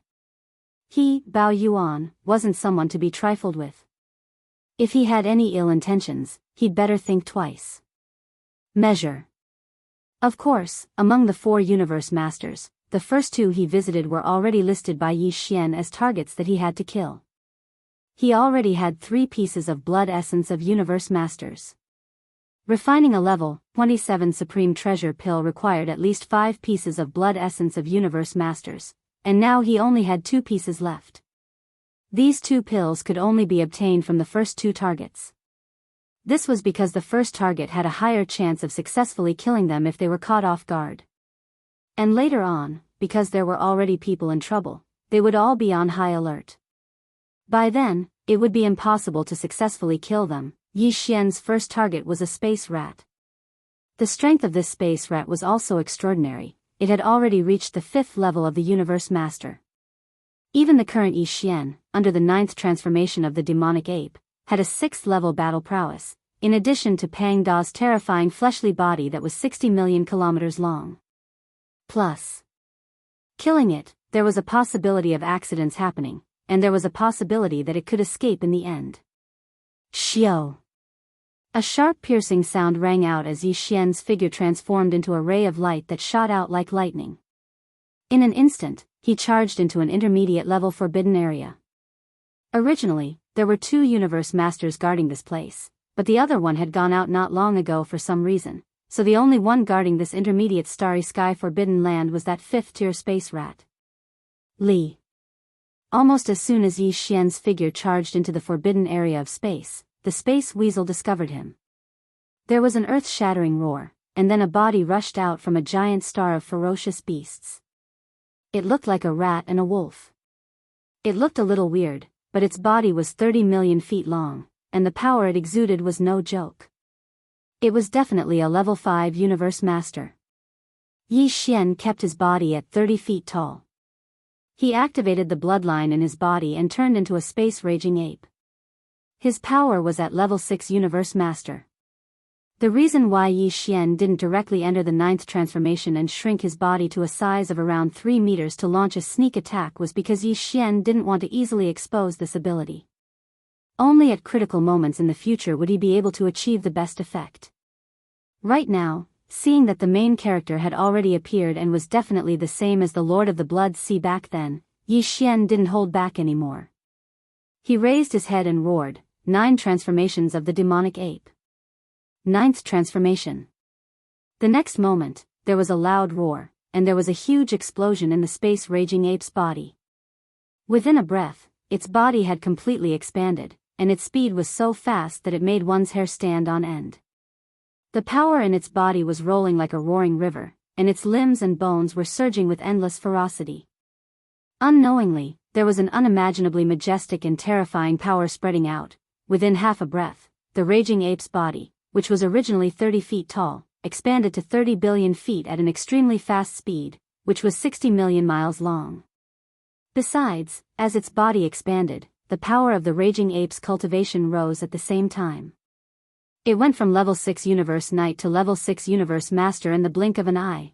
He, Bao Yuan, wasn't someone to be trifled with. If he had any ill intentions, he'd better think twice. Measure. Of course, among the 4 universe masters, the first 2 he visited were already listed by Yi Xian as targets that he had to kill. He already had 3 pieces of blood essence of universe masters. Refining a level 27 supreme treasure pill required at least 5 pieces of blood essence of universe masters, and now he only had 2 pieces left. These 2 pills could only be obtained from the first 2 targets. This was because the first target had a higher chance of successfully killing them if they were caught off guard. And later on, because there were already people in trouble, they would all be on high alert. By then, it would be impossible to successfully kill them. Yi Xian's first target was a space rat. The strength of this space rat was also extraordinary. It had already reached the 5th level of the universe master. Even the current Yi Xian, under the 9th transformation of the demonic ape, had a 6th level battle prowess, in addition to Pang Da's terrifying fleshly body that was 60 million kilometers long. Plus, killing it, there was a possibility of accidents happening, and there was a possibility that it could escape in the end. Xiao. A sharp piercing sound rang out as Yi Xian's figure transformed into a ray of light that shot out like lightning. In an instant, he charged into an intermediate level forbidden area. Originally, there were 2 universe masters guarding this place, but the other one had gone out not long ago for some reason, so the only one guarding this intermediate starry sky forbidden land was that 5th-tier space rat. Li. Almost as soon as Yi Xian's figure charged into the forbidden area of space, the space weasel discovered him. There was an earth-shattering roar, and then a body rushed out from a giant star of ferocious beasts. It looked like a rat and a wolf. It looked a little weird, but its body was 30 million feet long, and the power it exuded was no joke. It was definitely a level 5 universe master. Yi Xian kept his body at 30 feet tall. He activated the bloodline in his body and turned into a space-raging ape. His power was at level 6 universe master. The reason why Yi Xian didn't directly enter the 9th transformation and shrink his body to a size of around 3 meters to launch a sneak attack was because Yi Xian didn't want to easily expose this ability. Only at critical moments in the future would he be able to achieve the best effect. Right now, seeing that the main character had already appeared and was definitely the same as the Lord of the Blood Sea back then, Yi Xian didn't hold back anymore. He raised his head and roared, 9 transformations of the demonic ape. 9th transformation. The next moment, there was a loud roar, and there was a huge explosion in the space-raging ape's body. Within a breath, its body had completely expanded, and its speed was so fast that it made one's hair stand on end. The power in its body was rolling like a roaring river, and its limbs and bones were surging with endless ferocity. Unknowingly, there was an unimaginably majestic and terrifying power spreading out. Within half a breath, the raging ape's body, which was originally 30 feet tall, expanded to 30 billion feet at an extremely fast speed, which was 60 million miles long. Besides, as its body expanded, the power of the raging ape's cultivation rose at the same time. It went from level 6 universe knight to level 6 universe master in the blink of an eye.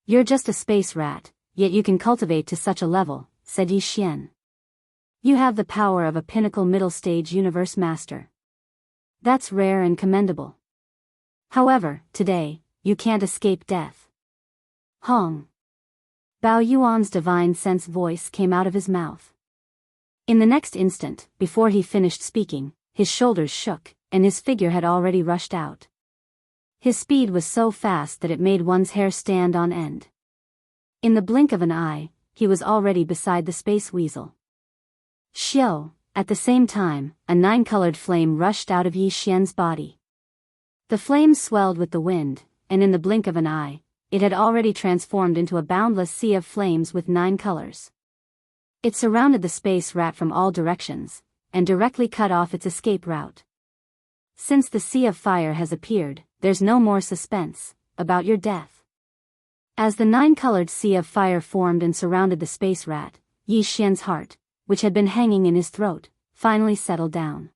"You're just a space rat, yet you can cultivate to such a level," said Yi Xian. "You have the power of a pinnacle middle stage universe master. That's rare and commendable. However, today, you can't escape death." Hong. Bao Yuan's divine sense voice came out of his mouth. In the next instant, before he finished speaking, his shoulders shook, and his figure had already rushed out. His speed was so fast that it made one's hair stand on end. In the blink of an eye, he was already beside the space weasel. Xiao. At the same time, a 9-colored flame rushed out of Yi Xian's body. The flame swelled with the wind, and in the blink of an eye, it had already transformed into a boundless sea of flames with 9 colors. It surrounded the space rat from all directions, and directly cut off its escape route. Since the sea of fire has appeared, there's no more suspense about your death. As the 9-colored sea of fire formed and surrounded the space rat, Yi Xian's heart, which had been hanging in his throat, finally settled down.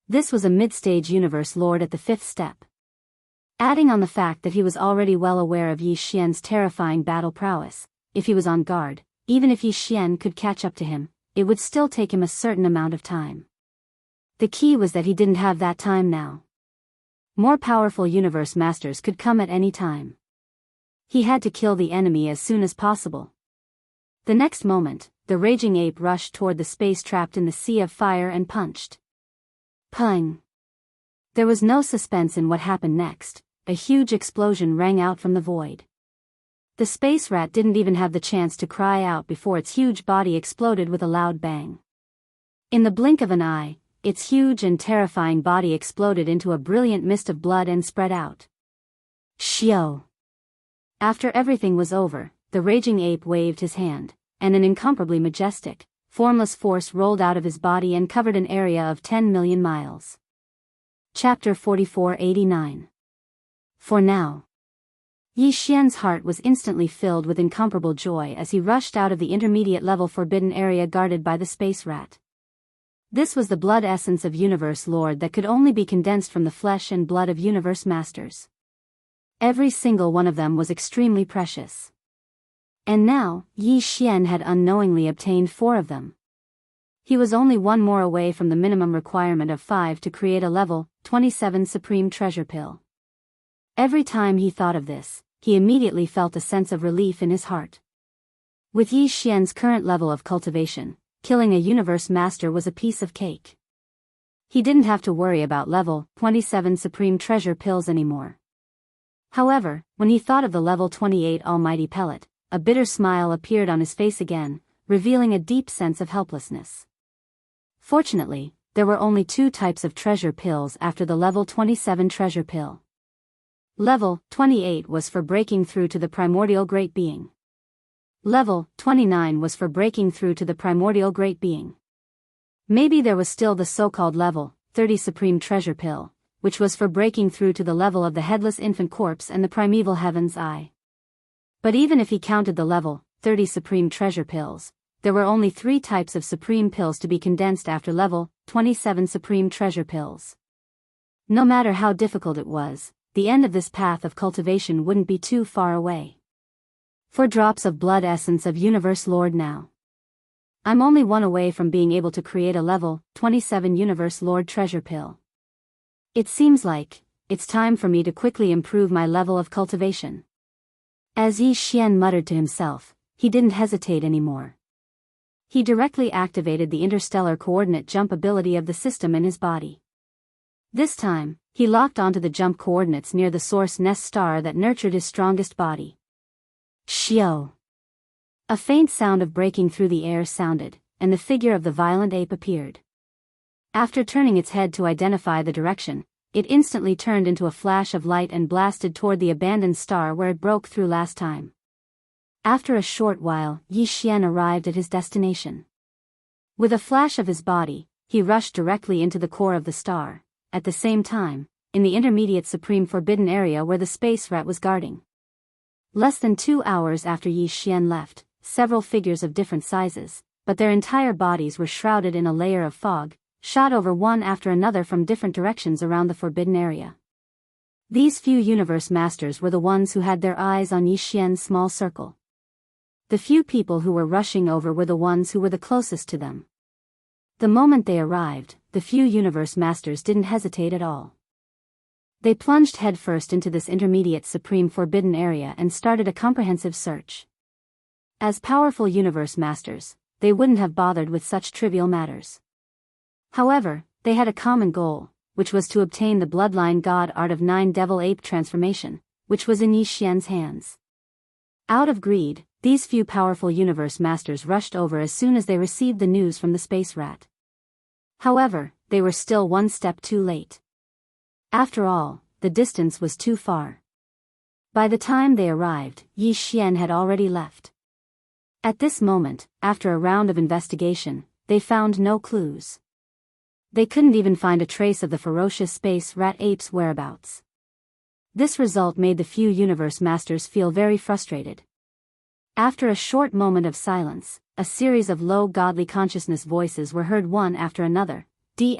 This was a mid-stage universe lord at the 5th step. Adding on the fact that he was already well aware of Yi Xian's terrifying battle prowess, if he was on guard, even if Yi Xian could catch up to him, it would still take him a certain amount of time. The key was that he didn't have that time now. More powerful universe masters could come at any time. He had to kill the enemy as soon as possible. The next moment, the raging ape rushed toward the space trapped in the sea of fire and punched. Pung! There was no suspense in what happened next. A huge explosion rang out from the void. The space rat didn't even have the chance to cry out before its huge body exploded with a loud bang. In the blink of an eye, its huge and terrifying body exploded into a brilliant mist of blood and spread out. Xiao! After everything was over, the raging ape waved his hand, and an incomparably majestic, formless force rolled out of his body and covered an area of 10 million miles. Chapter 4489. For now. Yi Xian's heart was instantly filled with incomparable joy as he rushed out of the intermediate-level forbidden area guarded by the space rat. This was the blood essence of Universe Lord that could only be condensed from the flesh and blood of Universe Masters. Every single one of them was extremely precious. And now, Yi Xian had unknowingly obtained 4 of them. He was only one more away from the minimum requirement of 5 to create a level 27 Supreme Treasure Pill. Every time he thought of this, he immediately felt a sense of relief in his heart. With Yi Xian's current level of cultivation, killing a universe master was a piece of cake. He didn't have to worry about level 27 Supreme Treasure Pills anymore. However, when he thought of the level 28 Almighty Pellet, a bitter smile appeared on his face again, revealing a deep sense of helplessness. Fortunately, there were only 2 types of treasure pills after the level 27 treasure pill. Level 28 was for breaking through to the primordial great being. Level 29 was for breaking through to the primordial great being. Maybe there was still the so-called level 30 Supreme Treasure Pill, which was for breaking through to the level of the headless infant corpse and the primeval heaven's eye. But even if he counted the level 30 Supreme Treasure Pills, there were only 3 types of Supreme Pills to be condensed after level 27 Supreme Treasure Pills. No matter how difficult it was, the end of this path of cultivation wouldn't be too far away. 4 drops of blood essence of Universe Lord now. I'm only 1 away from being able to create a level 27 Universe Lord treasure pill. It seems like it's time for me to quickly improve my level of cultivation. As Yi Xian muttered to himself, he didn't hesitate anymore. He directly activated the interstellar coordinate jump ability of the system in his body. This time, he locked onto the jump coordinates near the source nest star that nurtured his strongest body. Xiao! A faint sound of breaking through the air sounded, and the figure of the violent ape appeared. After turning its head to identify the direction, it instantly turned into a flash of light and blasted toward the abandoned star where it broke through last time. After a short while, Yi Xian arrived at his destination. With a flash of his body, he rushed directly into the core of the star. At the same time, in the intermediate supreme forbidden area where the space rat was guarding. Less than 2 hours after Yi Xian left, several figures of different sizes, but their entire bodies were shrouded in a layer of fog, shot over one after another from different directions around the forbidden area. These few universe masters were the ones who had their eyes on Yi Xian's small circle. The few people who were rushing over were the ones who were the closest to them. The moment they arrived, the few universe masters didn't hesitate at all. They plunged headfirst into this intermediate supreme forbidden area and started a comprehensive search. As powerful universe masters, they wouldn't have bothered with such trivial matters. However, they had a common goal, which was to obtain the bloodline god art of 9 devil ape transformation, which was in Yi Xian's hands. Out of greed, these few powerful universe masters rushed over as soon as they received the news from the space rat. However, they were still 1 step too late. After all, the distance was too far. By the time they arrived, Yi Xian had already left. At this moment, after a round of investigation, they found no clues. They couldn't even find a trace of the ferocious space rat ape's whereabouts. This result made the few universe masters feel very frustrated. After a short moment of silence, a series of low godly consciousness voices were heard one after another. D****.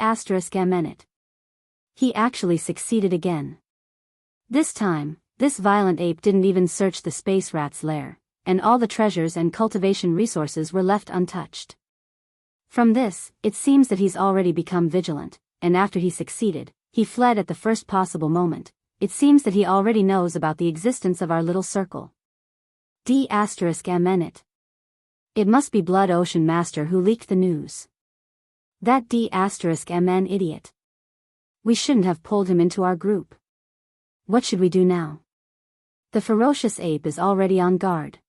He actually succeeded again. This time, this violent ape didn't even search the space rat's lair. and all the treasures and cultivation resources were left untouched. From this, it seems that he's already become vigilant, and after he succeeded, he fled at the first possible moment. It seems that he already knows about the existence of our little circle. D***mn it. It must be Blood Ocean Master who leaked the news. That D***mn idiot. We shouldn't have pulled him into our group. What should we do now? The ferocious ape is already on guard.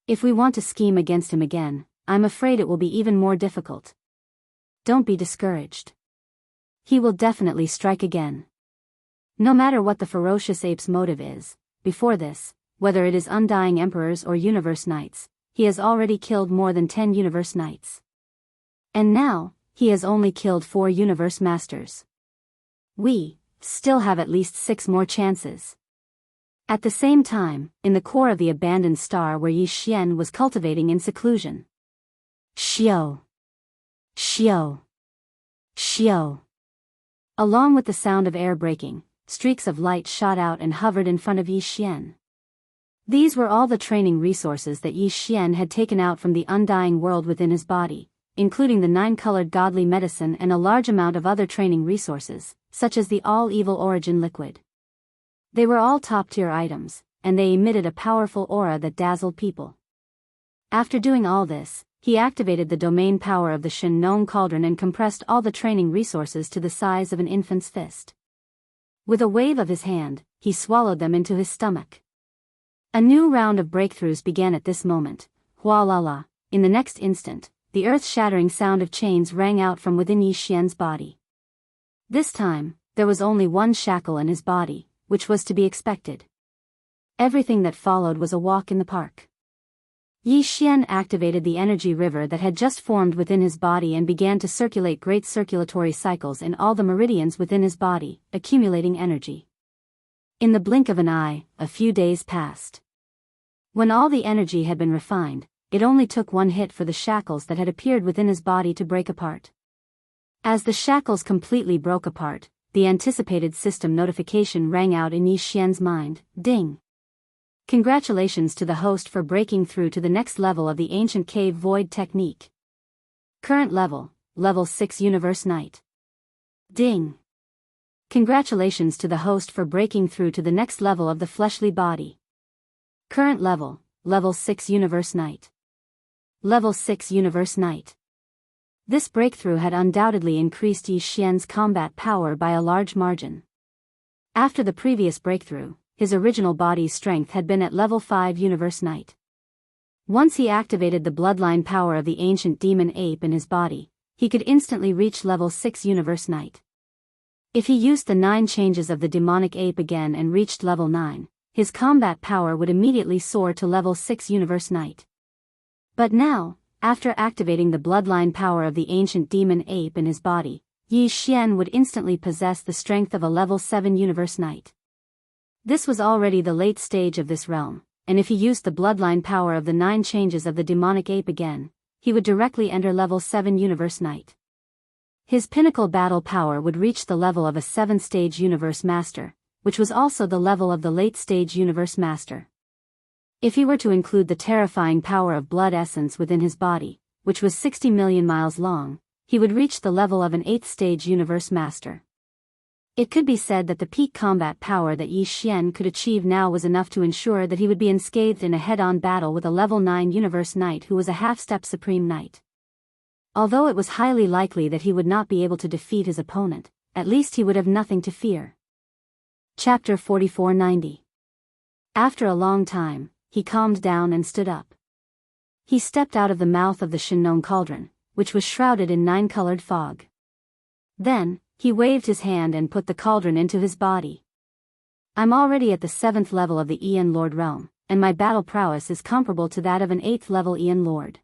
If we want to scheme against him again, I'm afraid it will be even more difficult. Don't be discouraged. He will definitely strike again. No matter what the ferocious ape's motive is, before this, whether it is undying emperors or universe knights, he has already killed more than 10 universe knights. And now, he has only killed 4 universe masters. We still have at least 6 more chances. At the same time, in the core of the abandoned star where Yi Xian was cultivating in seclusion. Xiao. Xiao. Xiao. Along with the sound of air breaking, streaks of light shot out and hovered in front of Yi Xian. These were all the training resources that Yi Xian had taken out from the undying world within his body, including the 9-colored godly medicine and a large amount of other training resources, such as the all-evil origin liquid. They were all top-tier items, and they emitted a powerful aura that dazzled people. After doing all this, he activated the domain power of the Shin Nong Cauldron and compressed all the training resources to the size of an infant's fist. With a wave of his hand, he swallowed them into his stomach. A new round of breakthroughs began at this moment. Hua-la-la. In the next instant, the earth-shattering sound of chains rang out from within Yi Xian's body. This time, there was only one shackle in his body, which was to be expected. Everything that followed was a walk in the park. Yi Xian activated the energy river that had just formed within his body and began to circulate great circulatory cycles in all the meridians within his body, accumulating energy. In the blink of an eye, a few days passed. When all the energy had been refined, it only took one hit for the shackles that had appeared within his body to break apart. As the shackles completely broke apart, the anticipated system notification rang out in Yi Xian's mind. Ding! Congratulations to the host for breaking through to the next level of the ancient cave void technique. Current level, level 6 Universe Knight. Ding! Congratulations to the host for breaking through to the next level of the fleshly body. Current level, level 6 Universe Knight. Level 6 Universe Knight. This breakthrough had undoubtedly increased Yi Xian's combat power by a large margin. After the previous breakthrough, his original body's strength had been at level 5 Universe Knight. Once he activated the bloodline power of the ancient demon ape in his body, he could instantly reach level 6 Universe Knight. If he used the 9 changes of the demonic ape again and reached level 9, his combat power would immediately soar to level 6 Universe Knight. But now, after activating the bloodline power of the ancient demon ape in his body, Yi Xian would instantly possess the strength of a level 7 Universe Knight. This was already the late stage of this realm, and if he used the bloodline power of the 9 changes of the demonic ape again, he would directly enter level 7 Universe Knight. His pinnacle battle power would reach the level of a 7th-stage Universe Master, which was also the level of the late-stage Universe Master. If he were to include the terrifying power of blood essence within his body, which was 60 million miles long, he would reach the level of an 8th-stage Universe Master. It could be said that the peak combat power that Yi Xian could achieve now was enough to ensure that he would be unscathed in a head-on battle with a level 9 Universe Knight who was a half-step Supreme Knight. Although it was highly likely that he would not be able to defeat his opponent, at least he would have nothing to fear. Chapter 4490. After a long time, he calmed down and stood up. He stepped out of the mouth of the Shin Nong Cauldron, which was shrouded in 9-colored fog. Then, he waved his hand and put the cauldron into his body. I'm already at the 7th level of the Aeon Lord realm, and my battle prowess is comparable to that of an 8th level Aeon Lord.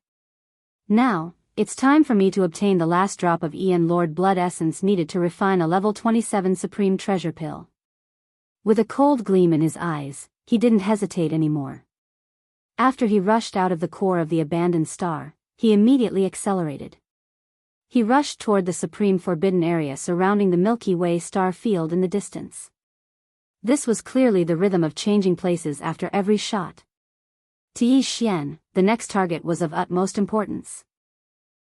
Now, it's time for me to obtain the last drop of Aeon Lord blood essence needed to refine a level 27 Supreme Treasure Pill. With a cold gleam in his eyes, he didn't hesitate anymore. After he rushed out of the core of the abandoned star, he immediately accelerated. He rushed toward the supreme forbidden area surrounding the Milky Way star field in the distance. This was clearly the rhythm of changing places after every shot. To Yi Xian, the next target was of utmost importance.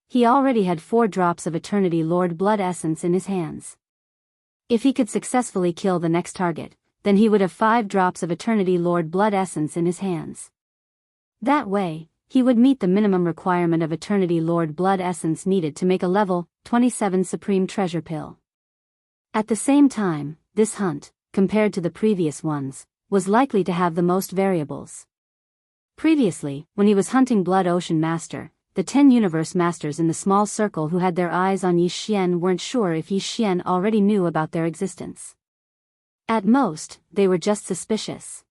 He already had 4 drops of Eternity Lord blood essence in his hands. If he could successfully kill the next target, then he would have 5 drops of Eternity Lord blood essence in his hands. That way, he would meet the minimum requirement of Eternity Lord blood essence needed to make a level 27 Supreme Treasure Pill. At the same time, this hunt, compared to the previous ones, was likely to have the most variables. Previously, when he was hunting Blood Ocean Master, the 10 Universe Masters in the small circle who had their eyes on Yi Xian weren't sure if Yi Xian already knew about their existence. At most, they were just suspicious.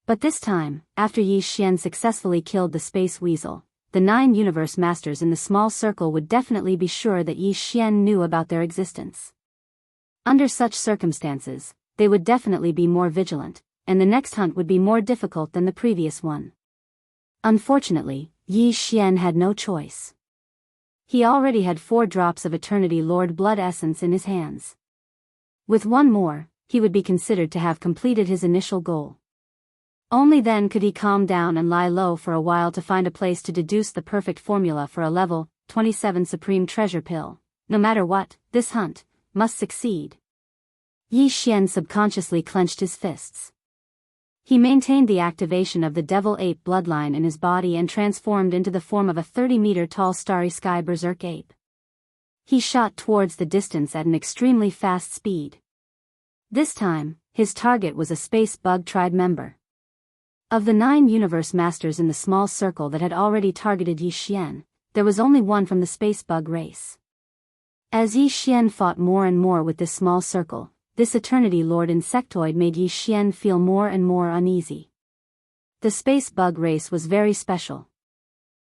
But this time, after Yi Xian successfully killed the Space Weasel, the 9 Universe Masters in the small circle would definitely be sure that Yi Xian knew about their existence. Under such circumstances, they would definitely be more vigilant, and the next hunt would be more difficult than the previous one. Unfortunately, Yi Xian had no choice. He already had 4 drops of Eternity Lord blood essence in his hands. With 1 more, he would be considered to have completed his initial goal. Only then could he calm down and lie low for a while to find a place to deduce the perfect formula for a level 27 Supreme Treasure Pill. No matter what, this hunt must succeed. Yi Xian subconsciously clenched his fists. He maintained the activation of the Devil Ape bloodline in his body and transformed into the form of a 30-meter-tall starry sky berserk ape. He shot towards the distance at an extremely fast speed. This time, his target was a Space Bug tribe member. Of the 9 Universe Masters in the small circle that had already targeted Yi Xian, there was only one from the Space Bug race. As Yi Xian fought more and more with this small circle, this Eternity Lord insectoid made Yi Xian feel more and more uneasy. The Space Bug race was very special.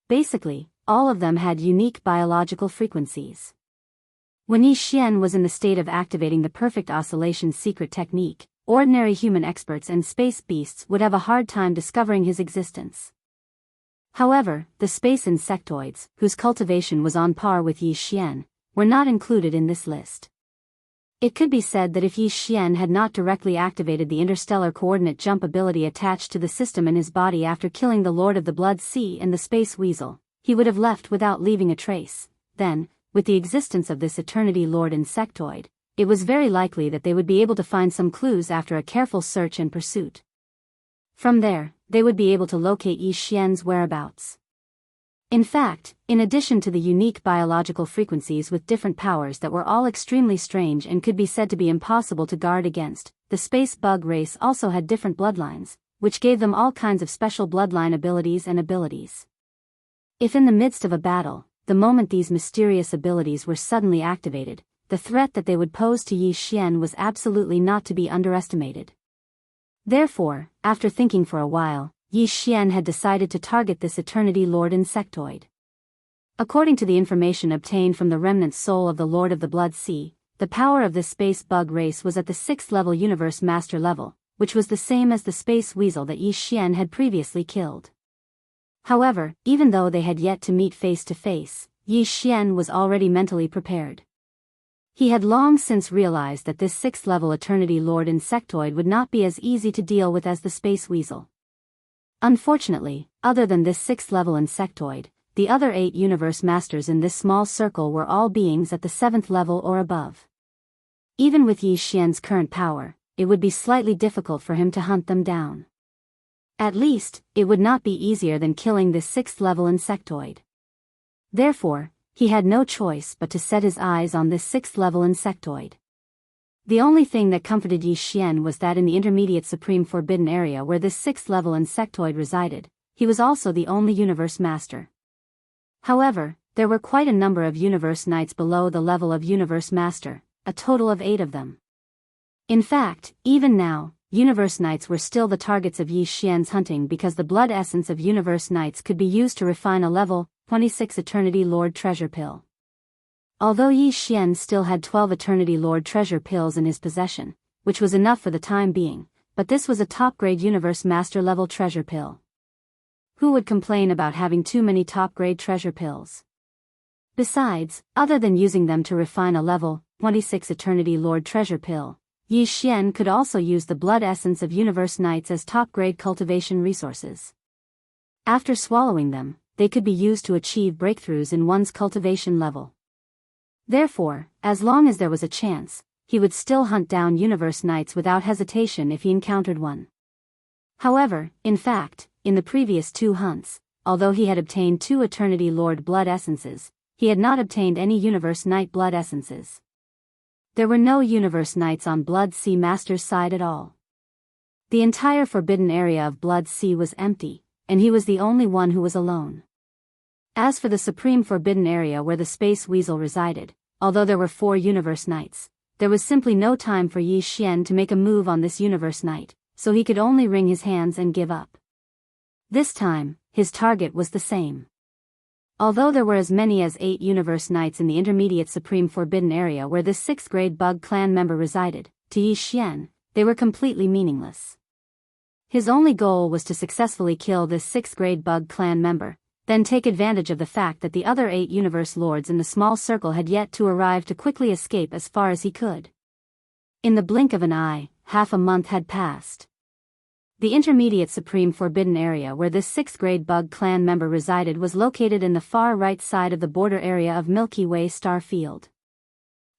Basically, all of them had unique biological frequencies. When Yi Xian was in the state of activating the perfect oscillation secret technique, ordinary human experts and space beasts would have a hard time discovering his existence. However, the space insectoids, whose cultivation was on par with Yi Xian, were not included in this list. It could be said that if Yi Xian had not directly activated the interstellar coordinate jump ability attached to the system in his body after killing the Lord of the Blood Sea and the Space Weasel, he would have left without leaving a trace. Then, with the existence of this Eternity Lord insectoid, it was very likely that they would be able to find some clues after a careful search and pursuit. From there, they would be able to locate Yi Xian's whereabouts. In fact, in addition to the unique biological frequencies with different powers that were all extremely strange and could be said to be impossible to guard against, the Space Bug race also had different bloodlines, which gave them all kinds of special bloodline abilities and abilities. If in the midst of a battle, the moment these mysterious abilities were suddenly activated, the threat that they would pose to Yi Xian was absolutely not to be underestimated. Therefore, after thinking for a while, Yi Xian had decided to target this Eternity Lord insectoid. According to the information obtained from the remnant soul of the Lord of the Blood Sea, the power of this Space Bug race was at the 6th level Universe Master level, which was the same as the Space Weasel that Yi Xian had previously killed. However, even though they had yet to meet face to face, Yi Xian was already mentally prepared. He had long since realized that this 6th level Eternity Lord insectoid would not be as easy to deal with as the Space Weasel. Unfortunately, other than this 6th level insectoid, the other 8 Universe Masters in this small circle were all beings at the 7th level or above. Even with Yi Xian's current power, it would be slightly difficult for him to hunt them down. At least, it would not be easier than killing this 6th level insectoid. Therefore, he had no choice but to set his eyes on this 6th level insectoid. The only thing that comforted Yi Xian was that in the intermediate Supreme Forbidden Area where this 6th level insectoid resided, he was also the only Universe Master. However, there were quite a number of Universe Knights below the level of Universe Master, a total of 8 of them. In fact, even now, Universe Knights were still the targets of Yi Xian's hunting because the blood essence of Universe Knights could be used to refine a level 26 Eternity Lord treasure pill. Although Yi Xian still had 12 Eternity Lord treasure pills in his possession, which was enough for the time being, but this was a top-grade Universe Master level treasure pill. Who would complain about having too many top-grade treasure pills? Besides, other than using them to refine a level 26 Eternity Lord treasure pill, Yi Xian could also use the blood essence of Universe Knights as top-grade cultivation resources. After swallowing them, they could be used to achieve breakthroughs in one's cultivation level. Therefore, as long as there was a chance, he would still hunt down universe knights without hesitation if he encountered one. However, in fact, in the previous 2 hunts, although he had obtained 2 Eternity Lord blood essences, he had not obtained any Universe Knight blood essences. There were no Universe Knights on Blood Sea Master's side at all. The entire forbidden area of Blood Sea was empty, and he was the only one who was alone. As for the supreme forbidden area where the Space Weasel resided, although there were 4 Universe Knights, there was simply no time for Yi Xian to make a move on this Universe Knight, so he could only wring his hands and give up. This time, his target was the same. Although there were as many as 8 Universe Knights in the intermediate Supreme Forbidden Area where this 6th grade Bug Clan member resided, to Yi Xian, they were completely meaningless. His only goal was to successfully kill this 6th grade Bug Clan member, then take advantage of the fact that the other 8 Universe Lords in the small circle had yet to arrive to quickly escape as far as he could. In the blink of an eye, half a month had passed. The intermediate Supreme Forbidden Area where this 6th grade Bug Clan member resided was located in the far right side of the border area of Milky Way star field.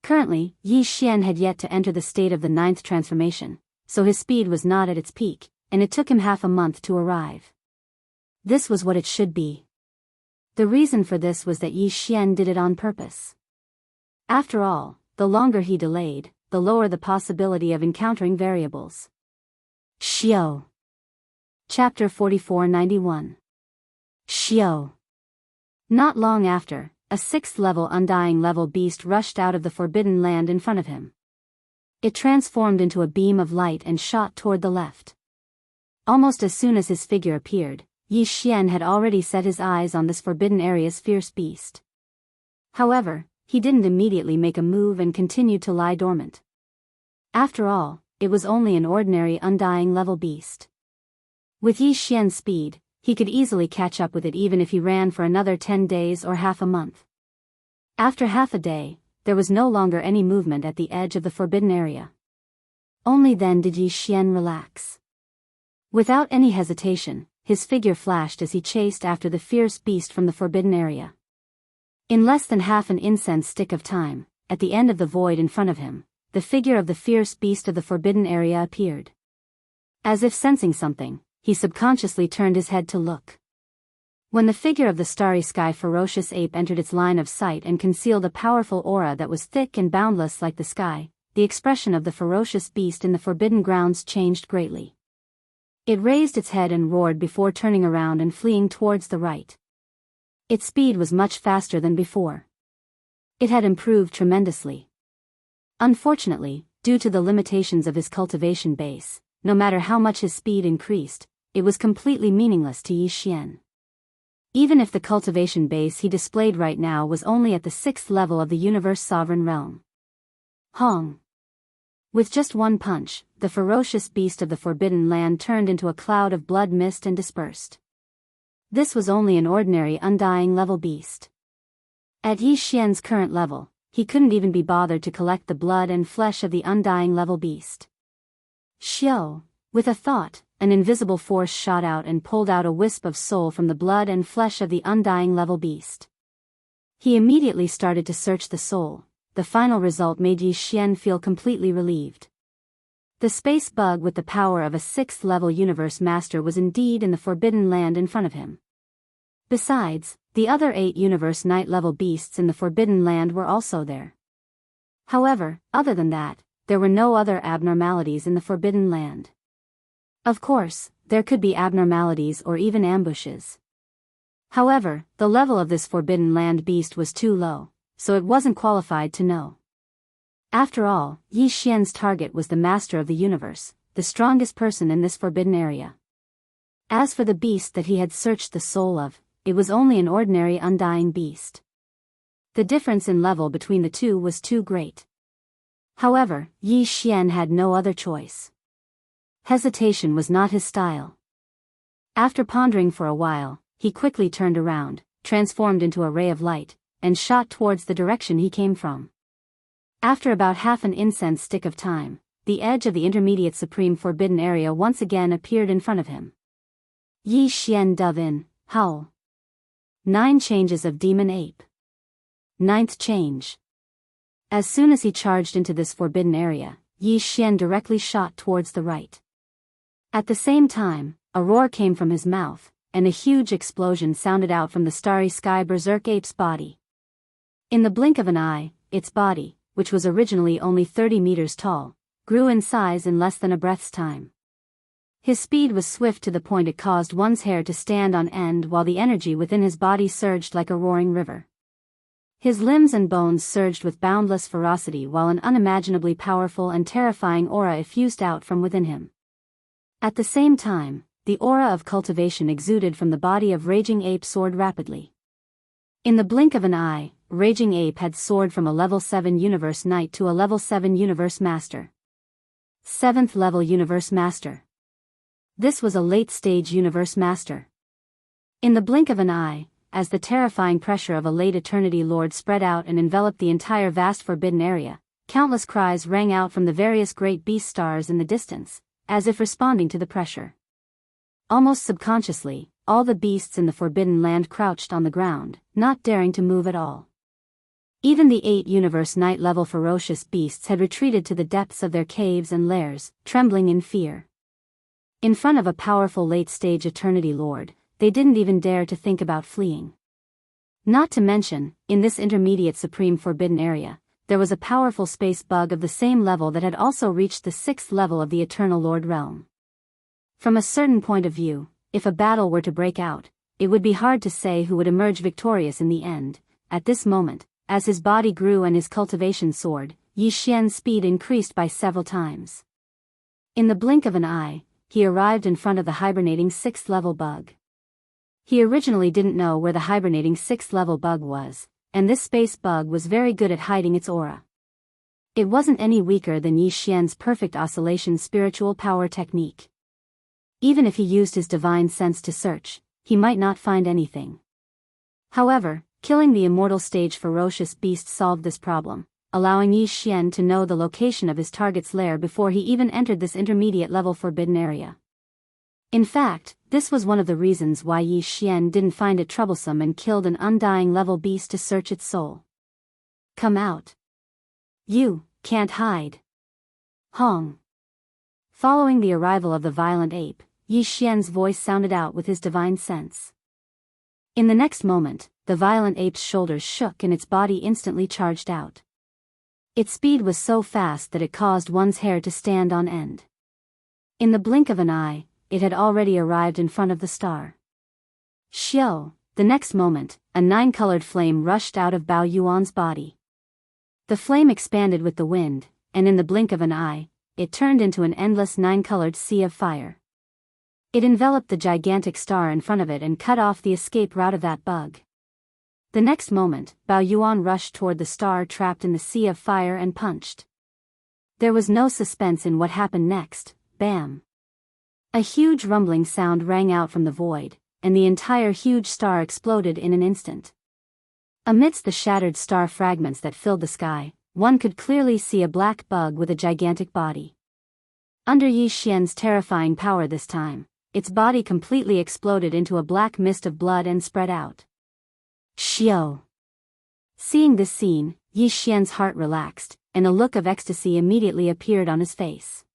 Currently, Yi Xian had yet to enter the state of the 9th transformation, so his speed was not at its peak, and it took him half a month to arrive. This was what it should be. The reason for this was that Yi Xian did it on purpose. After all, the longer he delayed, the lower the possibility of encountering variables. Xiao. Chapter 4491. Xiao. Not long after, a 6th level Undying level beast rushed out of the forbidden land in front of him. It transformed into a beam of light and shot toward the left. Almost as soon as his figure appeared, Yi Xian had already set his eyes on this forbidden area's fierce beast. However, he didn't immediately make a move and continued to lie dormant. After all, it was only an ordinary Undying level beast. With Yi Xian's speed, he could easily catch up with it even if he ran for another 10 days or half a month. After half a day, there was no longer any movement at the edge of the forbidden area. Only then did Yi Xian relax. Without any hesitation, his figure flashed as he chased after the fierce beast from the forbidden area. In less than half an incense stick of time, at the end of the void in front of him, the figure of the fierce beast of the forbidden area appeared. As if sensing something, he subconsciously turned his head to look. When the figure of the starry sky ferocious ape entered its line of sight and concealed a powerful aura that was thick and boundless like the sky, the expression of the ferocious beast in the forbidden grounds changed greatly. It raised its head and roared before turning around and fleeing towards the right. Its speed was much faster than before. It had improved tremendously. Unfortunately, due to the limitations of his cultivation base, no matter how much his speed increased, it was completely meaningless to Yi Xian. Even if the cultivation base he displayed right now was only at the 6th level of the universe sovereign realm. Hong. With just one punch, the ferocious beast of the forbidden land turned into a cloud of blood mist and dispersed. This was only an ordinary Undying level beast. At Yi Xian's current level, he couldn't even be bothered to collect the blood and flesh of the Undying level beast. Xiao. With a thought, an invisible force shot out and pulled out a wisp of soul from the blood and flesh of the Undying level beast. He immediately started to search the soul. The final result made Yi Xian feel completely relieved. The space bug with the power of a 6th level universe master was indeed in the forbidden land in front of him. Besides, the other 8 universe knight level beasts in the forbidden land were also there. However, other than that, there were no other abnormalities in the forbidden land. Of course, there could be abnormalities or even ambushes. However, the level of this forbidden land beast was too low, so it wasn't qualified to know. After all, Yi Xian's target was the master of the universe, the strongest person in this forbidden area. As for the beast that he had searched the soul of, it was only an ordinary Undying beast. The difference in level between the two was too great. However, Yi Xian had no other choice. Hesitation was not his style. After pondering for a while, he quickly turned around, transformed into a ray of light, and shot towards the direction he came from. After about half an incense stick of time, the edge of the intermediate supreme forbidden area once again appeared in front of him. Yi Xian dove in, Howl. 9 changes of demon ape. Ninth change. As soon as he charged into this forbidden area, Yi Xian directly shot towards the right. At the same time, a roar came from his mouth, and a huge explosion sounded out from the starry sky berserk ape's body. In the blink of an eye, its body, which was originally only 30 meters tall, grew in size in less than a breath's time. His speed was swift to the point it caused one's hair to stand on end while the energy within his body surged like a roaring river. His limbs and bones surged with boundless ferocity while an unimaginably powerful and terrifying aura effused out from within him. At the same time, the aura of cultivation exuded from the body of Raging Ape soared rapidly. In the blink of an eye, Raging Ape had soared from a level 7 Universe Knight to a level 7 Universe Master. 7th level Universe Master. This was a late-stage Universe Master. In the blink of an eye, as the terrifying pressure of a late Eternity Lord spread out and enveloped the entire vast forbidden area, countless cries rang out from the various great beast stars in the distance, as if responding to the pressure. Almost subconsciously, all the beasts in the forbidden land crouched on the ground, not daring to move at all. Even the 8 Universe Knight level ferocious beasts had retreated to the depths of their caves and lairs, trembling in fear. In front of a powerful late-stage Eternity Lord, they didn't even dare to think about fleeing. Not to mention, in this intermediate supreme forbidden area, there was a powerful space bug of the same level that had also reached the 6th level of the Eternal Lord realm. From a certain point of view, if a battle were to break out, it would be hard to say who would emerge victorious in the end. At this moment, as his body grew and his cultivation soared, Yi Xian's speed increased by several times. In the blink of an eye, he arrived in front of the hibernating 6th level bug. He originally didn't know where the hibernating 6th level bug was, and this space bug was very good at hiding its aura. It wasn't any weaker than Yi Xian's perfect oscillation spiritual power technique. Even if he used his divine sense to search, he might not find anything. However, killing the immortal stage ferocious beast solved this problem, allowing Yi Xian to know the location of his target's lair before he even entered this intermediate level forbidden area. In fact, this was one of the reasons why Yi Xian didn't find it troublesome and killed an undying level beast to search its soul. Come out. You can't hide. Hong. Following the arrival of the violent ape, Yi Xian's voice sounded out with his divine sense. In the next moment, the violent ape's shoulders shook and its body instantly charged out. Its speed was so fast that it caused one's hair to stand on end. In the blink of an eye, it had already arrived in front of the star. Xiao. The next moment, a 9-colored flame rushed out of Bao Yuan's body. The flame expanded with the wind, and in the blink of an eye, it turned into an endless 9-colored sea of fire. It enveloped the gigantic star in front of it and cut off the escape route of that bug. The next moment, Bao Yuan rushed toward the star trapped in the sea of fire and punched. There was no suspense in what happened next. Bam! A huge rumbling sound rang out from the void, and the entire huge star exploded in an instant. Amidst the shattered star fragments that filled the sky, one could clearly see a black bug with a gigantic body. Under Yi Xian's terrifying power this time, its body completely exploded into a black mist of blood and spread out. Xiao. Seeing this scene, Yi Xian's heart relaxed, and a look of ecstasy immediately appeared on his face.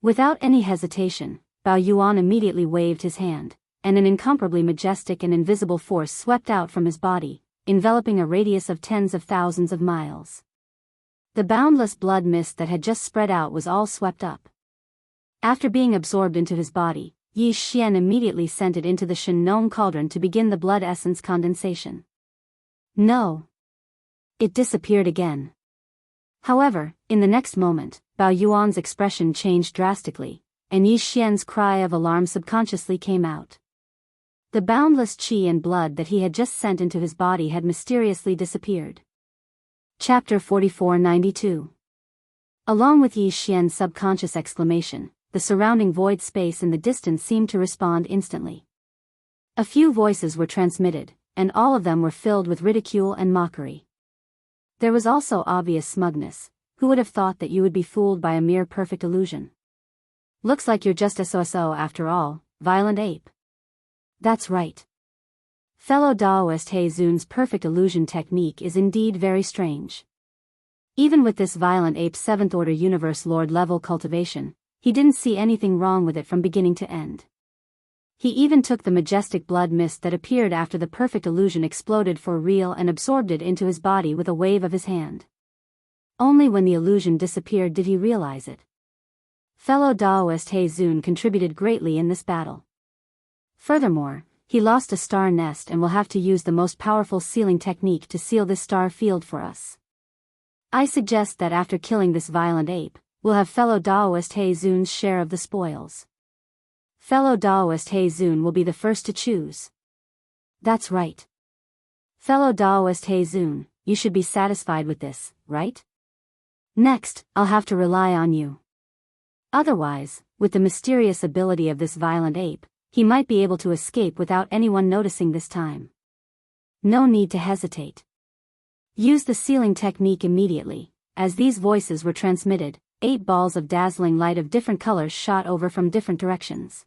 Without any hesitation, Bao Yuan immediately waved his hand, and an incomparably majestic and invisible force swept out from his body, enveloping a radius of tens of thousands of miles. The boundless blood mist that had just spread out was all swept up. After being absorbed into his body, Yi Xian immediately sent it into the Shen Nong cauldron to begin the blood essence condensation. No. It disappeared again. However, in the next moment, Bao Yuan's expression changed drastically, and Yi Xian's cry of alarm subconsciously came out. The boundless qi and blood that he had just sent into his body had mysteriously disappeared. Chapter 4492. Along with Yi Xian's subconscious exclamation, the surrounding void space in the distance seemed to respond instantly. A few voices were transmitted, and all of them were filled with ridicule and mockery. There was also obvious smugness. Who would have thought that you would be fooled by a mere perfect illusion? Looks like you're just a so-so after all, violent ape. That's right. Fellow Daoist He Zun's perfect illusion technique is indeed very strange. Even with this violent ape's 7th order universe lord level cultivation, he didn't see anything wrong with it from beginning to end. He even took the majestic blood mist that appeared after the perfect illusion exploded for real and absorbed it into his body with a wave of his hand. Only when the illusion disappeared did he realize it. Fellow Daoist He Zun contributed greatly in this battle. Furthermore, he lost a star nest and will have to use the most powerful sealing technique to seal this star field for us. I suggest that after killing this violent ape, we'll have fellow Daoist He Zun's share of the spoils. Fellow Daoist He Zun will be the first to choose. That's right. Fellow Daoist He Zun, you should be satisfied with this, right? Next, I'll have to rely on you. Otherwise, with the mysterious ability of this violent ape, he might be able to escape without anyone noticing this time. No need to hesitate. Use the sealing technique immediately. As these voices were transmitted, 8 balls of dazzling light of different colors shot over from different directions.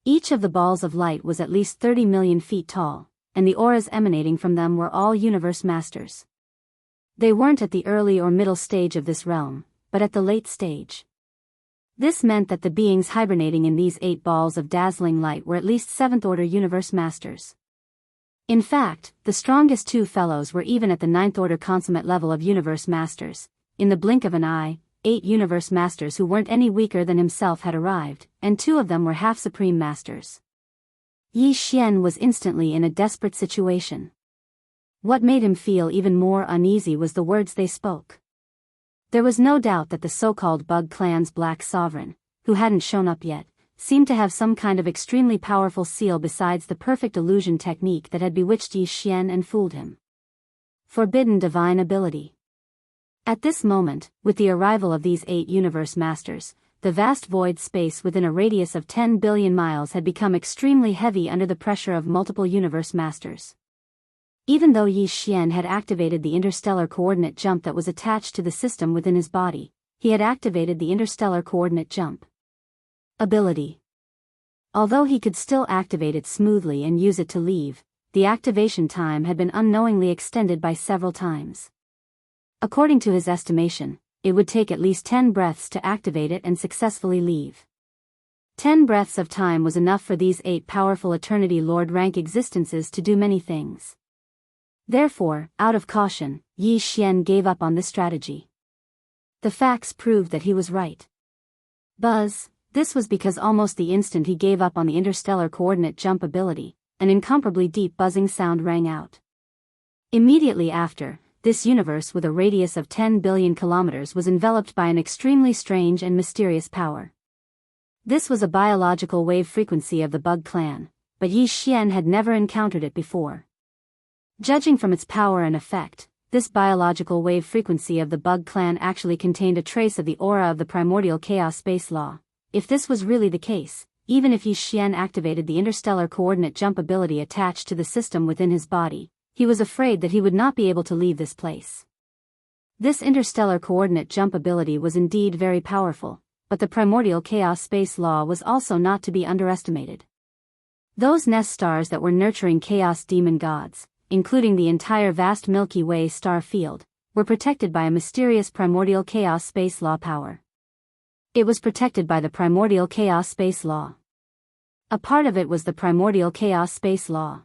Each of the balls of light was at least 30 million feet tall, and the auras emanating from them were all universe masters. They weren't at the early or middle stage of this realm, but at the late stage. This meant that the beings hibernating in these 8 balls of dazzling light were at least 7th order universe masters. In fact, the strongest 2 fellows were even at the 9th order consummate level of universe masters. In the blink of an eye, 8 universe masters who weren't any weaker than himself had arrived, and 2 of them were half supreme masters. Yi Xian was instantly in a desperate situation. What made him feel even more uneasy was the words they spoke. There was no doubt that the so-called Bug Clan's Black Sovereign, who hadn't shown up yet, seemed to have some kind of extremely powerful seal besides the perfect illusion technique that had bewitched Yi Xian and fooled him. Forbidden divine ability. At this moment, with the arrival of these 8 universe masters, the vast void space within a radius of 10 billion miles had become extremely heavy under the pressure of multiple universe masters. Even though Yi Xian had activated the interstellar coordinate jump that was attached to the system within his body, he had activated the interstellar coordinate jump ability. Although he could still activate it smoothly and use it to leave, the activation time had been unknowingly extended by several times. According to his estimation, it would take at least 10 breaths to activate it and successfully leave. 10 breaths of time was enough for these 8 powerful Eternity Lord rank existences to do many things. Therefore, out of caution, Yi Xian gave up on this strategy. The facts proved that he was right. Buzz. This was because almost the instant he gave up on the interstellar coordinate jump ability, an incomparably deep buzzing sound rang out. Immediately after, this universe with a radius of 10 billion kilometers was enveloped by an extremely strange and mysterious power. This was a biological wave frequency of the Bug Clan, but Yi Xian had never encountered it before. Judging from its power and effect, this biological wave frequency of the Bug Clan actually contained a trace of the aura of the primordial chaos space law. If this was really the case, even if Yi Xian activated the interstellar coordinate jump ability attached to the system within his body, he was afraid that he would not be able to leave this place. This interstellar coordinate jump ability was indeed very powerful, but the primordial chaos space law was also not to be underestimated. Those nest stars that were nurturing chaos demon gods, including the entire vast Milky Way star field, were protected by a mysterious primordial chaos space law power. It was protected by the primordial chaos space law. A part of it was the primordial chaos space law.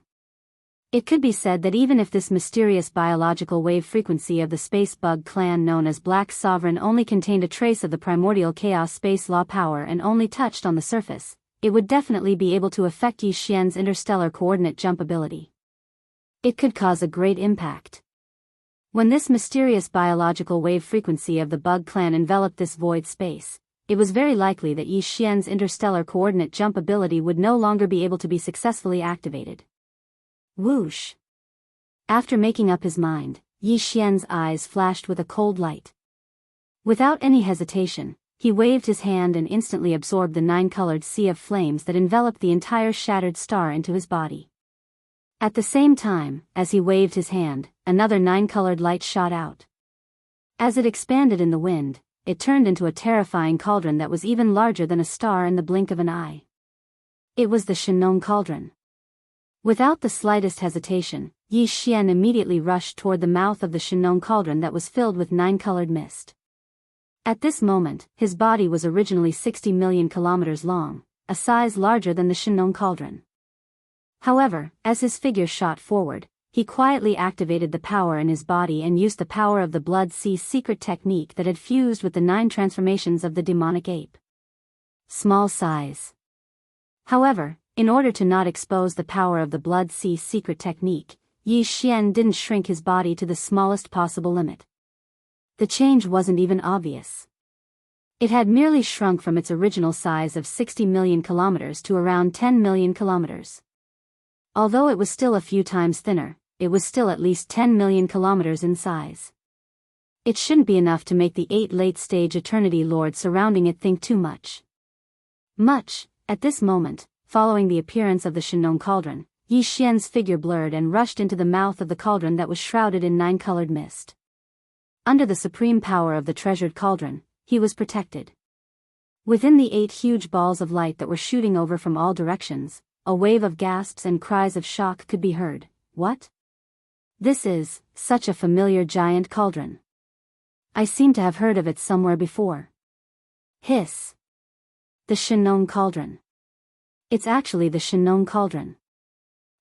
It could be said that even if this mysterious biological wave frequency of the space bug clan known as Black Sovereign only contained a trace of the primordial chaos space law power and only touched on the surface, it would definitely be able to affect Yi Xian's interstellar coordinate jump ability. It could cause a great impact. When this mysterious biological wave frequency of the Bug Clan enveloped this void space, it was very likely that Yi Xian's interstellar coordinate jump ability would no longer be able to be successfully activated. Whoosh! After making up his mind, Yi Xian's eyes flashed with a cold light. Without any hesitation, he waved his hand and instantly absorbed the 9-colored sea of flames that enveloped the entire shattered star into his body. At the same time, as he waved his hand, another 9-colored light shot out. As it expanded in the wind, it turned into a terrifying cauldron that was even larger than a star in the blink of an eye. It was the Shenong Cauldron. Without the slightest hesitation, Yi Xian immediately rushed toward the mouth of the Shenong cauldron that was filled with nine-colored mist. At this moment, his body was originally 60 million kilometers long, a size larger than the Shenong cauldron. However, as his figure shot forward, he quietly activated the power in his body and used the power of the Blood Sea secret technique that had fused with the 9 transformations of the demonic ape. Small size. However, in order to not expose the power of the Blood Sea secret technique, Yi Xian didn't shrink his body to the smallest possible limit. The change wasn't even obvious. It had merely shrunk from its original size of 60 million kilometers to around 10 million kilometers. Although it was still a few times thinner, it was still at least 10 million kilometers in size. It shouldn't be enough to make the 8 late-stage Eternity Lords surrounding it think too much. At this moment, following the appearance of the Shenong cauldron, Yi Xian's figure blurred and rushed into the mouth of the cauldron that was shrouded in 9-colored mist. Under the supreme power of the treasured cauldron, he was protected. Within the 8 huge balls of light that were shooting over from all directions, a wave of gasps and cries of shock could be heard. What? This is such a familiar giant cauldron. I seem to have heard of it somewhere before. Hiss. The Shenong cauldron. It's actually the Shenong cauldron.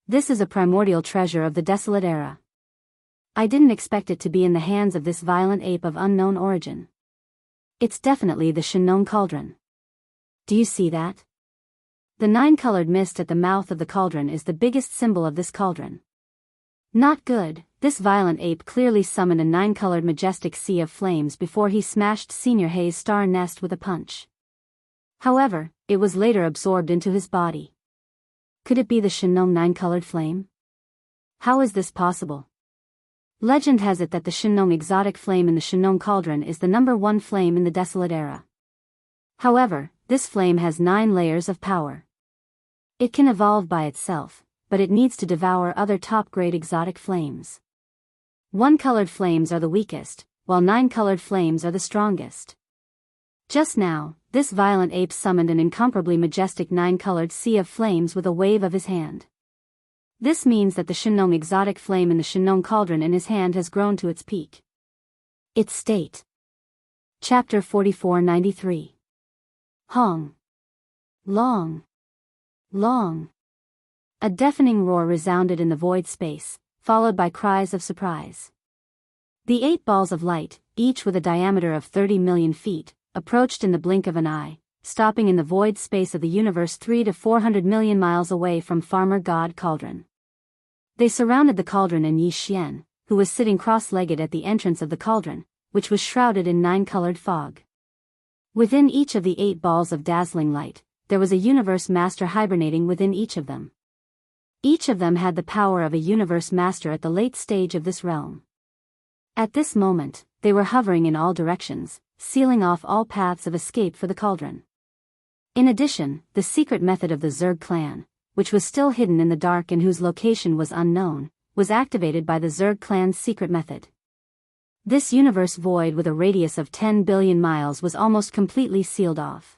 This is a primordial treasure of the desolate era. I didn't expect it to be in the hands of this violent ape of unknown origin. It's definitely the Shenong cauldron. Do you see that? The 9-colored mist at the mouth of the cauldron is the biggest symbol of this cauldron. Not good. This violent ape clearly summoned a 9-colored majestic sea of flames before he smashed Senior Hei's star nest with a punch. However, it was later absorbed into his body. Could it be the Shenong 9-colored flame? How is this possible? Legend has it that the Shenong exotic flame in the Shenong cauldron is the #1 flame in the desolate era. However, this flame has 9 layers of power. It can evolve by itself, but it needs to devour other top-grade exotic flames. 1-colored flames are the weakest, while 9-colored flames are the strongest. Just now, this violent ape summoned an incomparably majestic 9-colored sea of flames with a wave of his hand. This means that the Shenong exotic flame in the Shenong cauldron in his hand has grown to its peak. Its state. Chapter 4493. Hong. Long. Long. A deafening roar resounded in the void space, followed by cries of surprise. The 8 balls of light, each with a diameter of 30 million feet, approached in the blink of an eye, stopping in the void space of the universe 300 to 400 million miles away from Farmer God Cauldron. They surrounded the cauldron and Yi Xian, who was sitting cross-legged at the entrance of the cauldron, which was shrouded in 9-colored fog. Within each of the 8 balls of dazzling light, there was a universe master hibernating within each of them. Each of them had the power of a universe master at the late stage of this realm. At this moment, they were hovering in all directions, sealing off all paths of escape for the cauldron. In addition, the secret method of the Zerg clan, which was still hidden in the dark and whose location was unknown, was activated by the Zerg clan's secret method. This universe void with a radius of 10 billion miles was almost completely sealed off.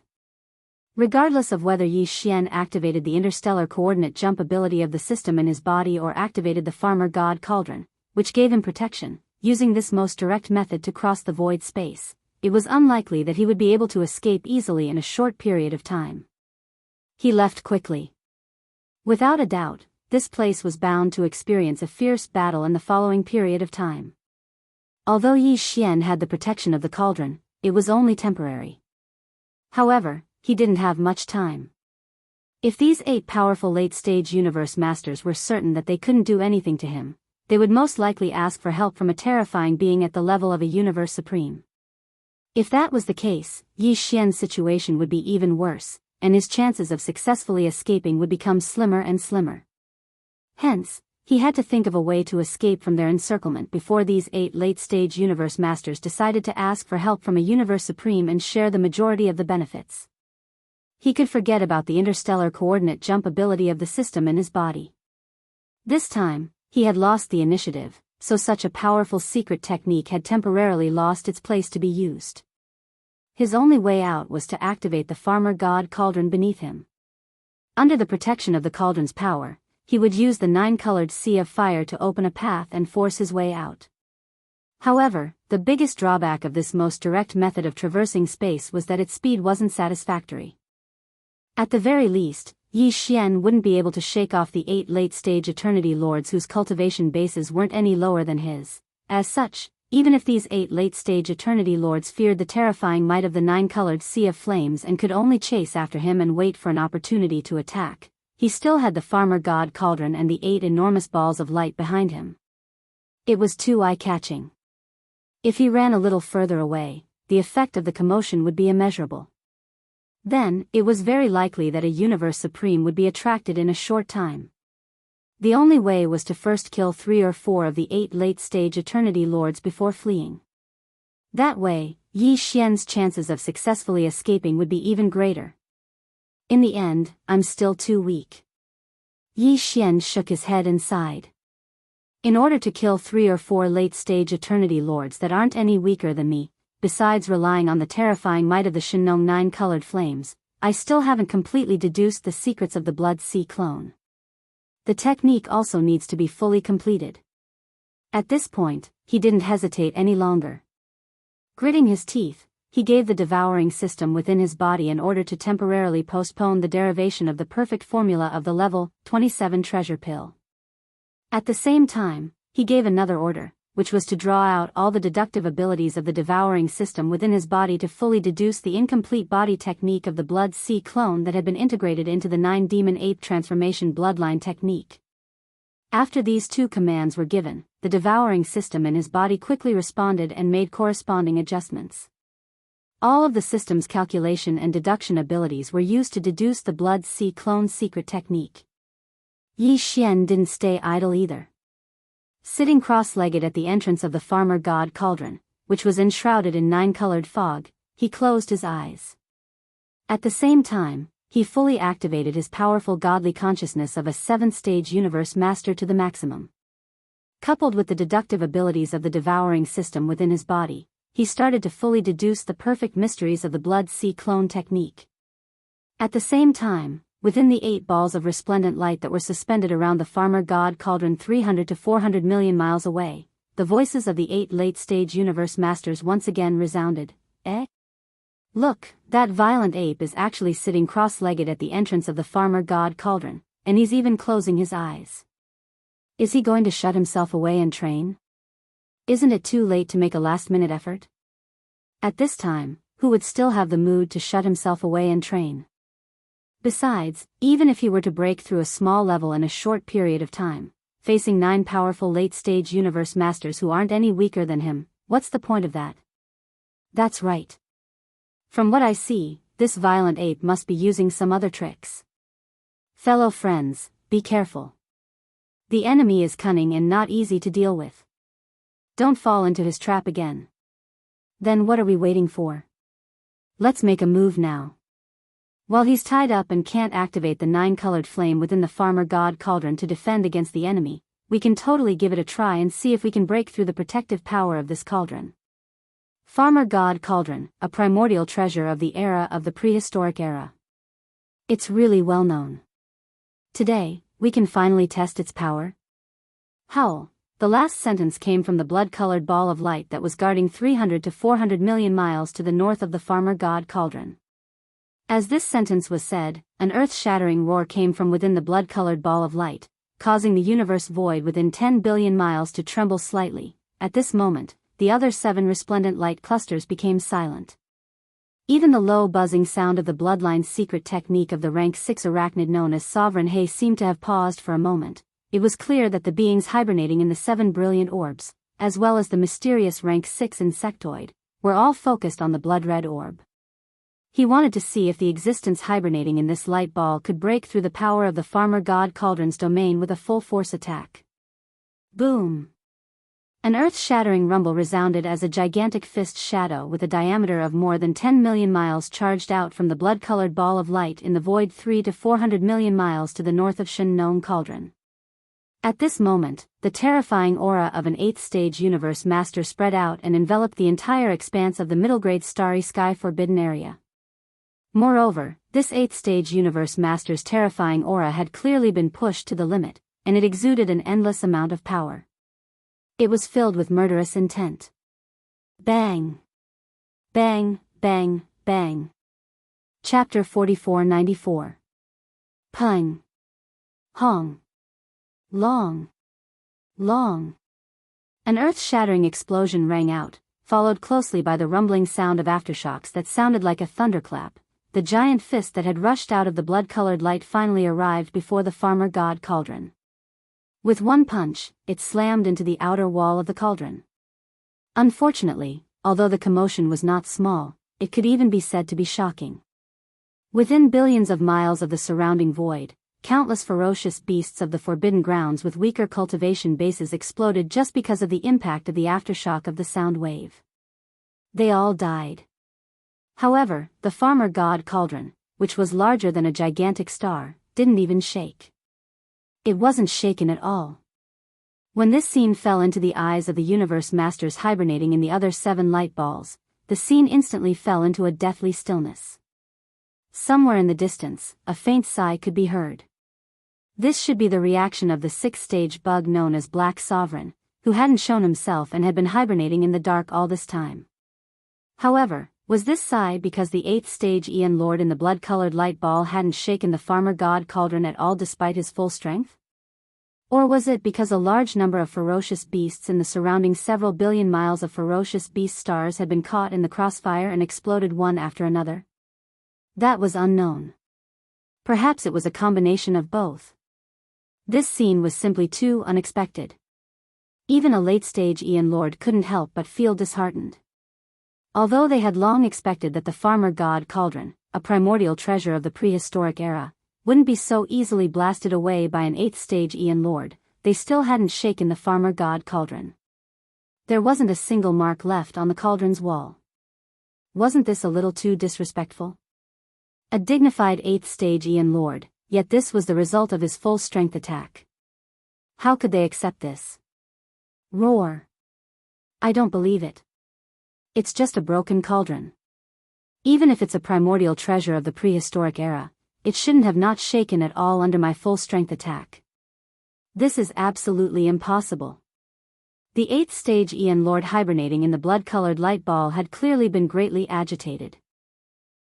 Regardless of whether Yi Xian activated the interstellar coordinate jump ability of the system in his body or activated the Farmer God Cauldron, which gave him protection, using this most direct method to cross the void space, it was unlikely that he would be able to escape easily in a short period of time. He left quickly. Without a doubt, this place was bound to experience a fierce battle in the following period of time. Although Yi Xian had the protection of the cauldron, it was only temporary. However, he didn't have much time. If these 8 powerful late-stage universe masters were certain that they couldn't do anything to him, they would most likely ask for help from a terrifying being at the level of a universe supreme. If that was the case, Yi Xian's situation would be even worse, and his chances of successfully escaping would become slimmer and slimmer. Hence, he had to think of a way to escape from their encirclement before these 8 late-stage universe masters decided to ask for help from a universe supreme and share the majority of the benefits. He could forget about the interstellar coordinate jump ability of the system in his body. This time, he had lost the initiative, so such a powerful secret technique had temporarily lost its place to be used. His only way out was to activate the Farmer God Cauldron beneath him. Under the protection of the cauldron's power, he would use the nine-colored sea of fire to open a path and force his way out. However, the biggest drawback of this most direct method of traversing space was that its speed wasn't satisfactory. At the very least, Yi Xian wouldn't be able to shake off the 8 late-stage Eternity Lords whose cultivation bases weren't any lower than his. As such, even if these 8 late-stage Eternity Lords feared the terrifying might of the nine-colored sea of flames and could only chase after him and wait for an opportunity to attack, he still had the Farmer God Cauldron and the 8 enormous balls of light behind him. It was too eye-catching. If he ran a little further away, the effect of the commotion would be immeasurable. Then, it was very likely that a Universe Supreme would be attracted in a short time. The only way was to first kill 3 or 4 of the 8 late-stage Eternity Lords before fleeing. That way, Yi Xian's chances of successfully escaping would be even greater. In the end, I'm still too weak. Yi Xian shook his head and sighed. In order to kill 3 or 4 late-stage Eternity Lords that aren't any weaker than me, besides relying on the terrifying might of the Shenong 9-colored flames, I still haven't completely deduced the secrets of the Blood Sea clone. The technique also needs to be fully completed. At this point, he didn't hesitate any longer. Gritting his teeth, he gave the devouring system within his body an order to temporarily postpone the derivation of the perfect formula of the level 27 treasure pill. At the same time, he gave another order, which was to draw out all the deductive abilities of the devouring system within his body to fully deduce the incomplete body technique of the Blood Sea clone that had been integrated into the 9-demon ape transformation bloodline technique. After these 2 commands were given, the devouring system in his body quickly responded and made corresponding adjustments. All of the system's calculation and deduction abilities were used to deduce the Blood Sea clone's secret technique. Yi Xian didn't stay idle either. Sitting cross-legged at the entrance of the Farmer God Cauldron, which was enshrouded in 9-colored fog, he closed his eyes. At the same time, he fully activated his powerful godly consciousness of a 7th-stage universe master to the maximum. Coupled with the deductive abilities of the devouring system within his body, he started to fully deduce the perfect mysteries of the Blood Sea clone technique. At the same time, within the 8 balls of resplendent light that were suspended around the Farmer God Cauldron 300 to 400 million miles away, the voices of the 8 late-stage universe masters once again resounded. Look, that violent ape is actually sitting cross-legged at the entrance of the Farmer God Cauldron, and he's even closing his eyes. Is he going to shut himself away and train? Isn't it too late to make a last-minute effort? At this time, who would still have the mood to shut himself away and train? Besides, even if he were to break through a small level in a short period of time, facing 9 powerful late-stage universe masters who aren't any weaker than him, what's the point of that? That's right. From what I see, this violent ape must be using some other tricks. Fellow friends, be careful. The enemy is cunning and not easy to deal with. Don't fall into his trap again. Then what are we waiting for? Let's make a move now. While he's tied up and can't activate the 9-colored flame within the Farmer God Cauldron to defend against the enemy, we can totally give it a try and see if we can break through the protective power of this cauldron. Farmer God Cauldron, a primordial treasure of the era of the prehistoric era. It's really well known. Today, we can finally test its power. Howl. The last sentence came from the blood-colored ball of light that was guarding 300 to 400 million miles to the north of the Farmer God Cauldron. As this sentence was said, an earth-shattering roar came from within the blood-colored ball of light, causing the universe void within 10 billion miles to tremble slightly. At this moment, the other 7 resplendent light clusters became silent. Even the low buzzing sound of the bloodline's secret technique of the rank 6 arachnid known as Sovereign Hay seemed to have paused for a moment. It was clear that the beings hibernating in the 7 brilliant orbs, as well as the mysterious rank 6 insectoid, were all focused on the blood-red orb. He wanted to see if the existence hibernating in this light ball could break through the power of the Farmer God Cauldron's domain with a full-force attack. Boom! An earth-shattering rumble resounded as a gigantic fist shadow with a diameter of more than 10 million miles charged out from the blood-colored ball of light in the void 3 to 400 million miles to the north of Shenong Cauldron. At this moment, the terrifying aura of an 8th-stage universe master spread out and enveloped the entire expanse of the middle-grade starry sky forbidden area. Moreover, this 8th-stage universe master's terrifying aura had clearly been pushed to the limit, and it exuded an endless amount of power. It was filled with murderous intent. Bang! Bang, bang, bang. Chapter 4494. Pung. Hong. Long. Long. An earth-shattering explosion rang out, followed closely by the rumbling sound of aftershocks that sounded like a thunderclap. The giant fist that had rushed out of the blood-colored light finally arrived before the farmer god cauldron. With one punch, it slammed into the outer wall of the cauldron. Unfortunately, although the commotion was not small, it could even be said to be shocking. Within billions of miles of the surrounding void, countless ferocious beasts of the forbidden grounds with weaker cultivation bases exploded just because of the impact of the aftershock of the sound wave. They all died. However, the farmer god cauldron, which was larger than a gigantic star, didn't even shake. It wasn't shaken at all. When this scene fell into the eyes of the universe masters hibernating in the other 7 light balls, the scene instantly fell into a deathly stillness. Somewhere in the distance, a faint sigh could be heard. This should be the reaction of the 6th-stage bug known as Black Sovereign, who hadn't shown himself and had been hibernating in the dark all this time. However, was this sigh because the 8th-stage Aeon Lord in the blood-colored light ball hadn't shaken the farmer god cauldron at all despite his full strength? Or was it because a large number of ferocious beasts in the surrounding several billion miles of ferocious beast stars had been caught in the crossfire and exploded one after another? That was unknown. Perhaps it was a combination of both. This scene was simply too unexpected. Even a late-stage Aeon Lord couldn't help but feel disheartened. Although they had long expected that the farmer god cauldron, a primordial treasure of the prehistoric era, wouldn't be so easily blasted away by an 8th-stage Aeon Lord, they still hadn't shaken the farmer god cauldron. There wasn't a single mark left on the cauldron's wall. Wasn't this a little too disrespectful? A dignified 8th-stage Aeon Lord, yet this was the result of his full-strength attack. How could they accept this? Roar. I don't believe it. It's just a broken cauldron. Even if it's a primordial treasure of the prehistoric era, it shouldn't have not shaken at all under my full-strength attack. This is absolutely impossible. The 8th-stage Aeon Lord hibernating in the blood-colored light ball had clearly been greatly agitated.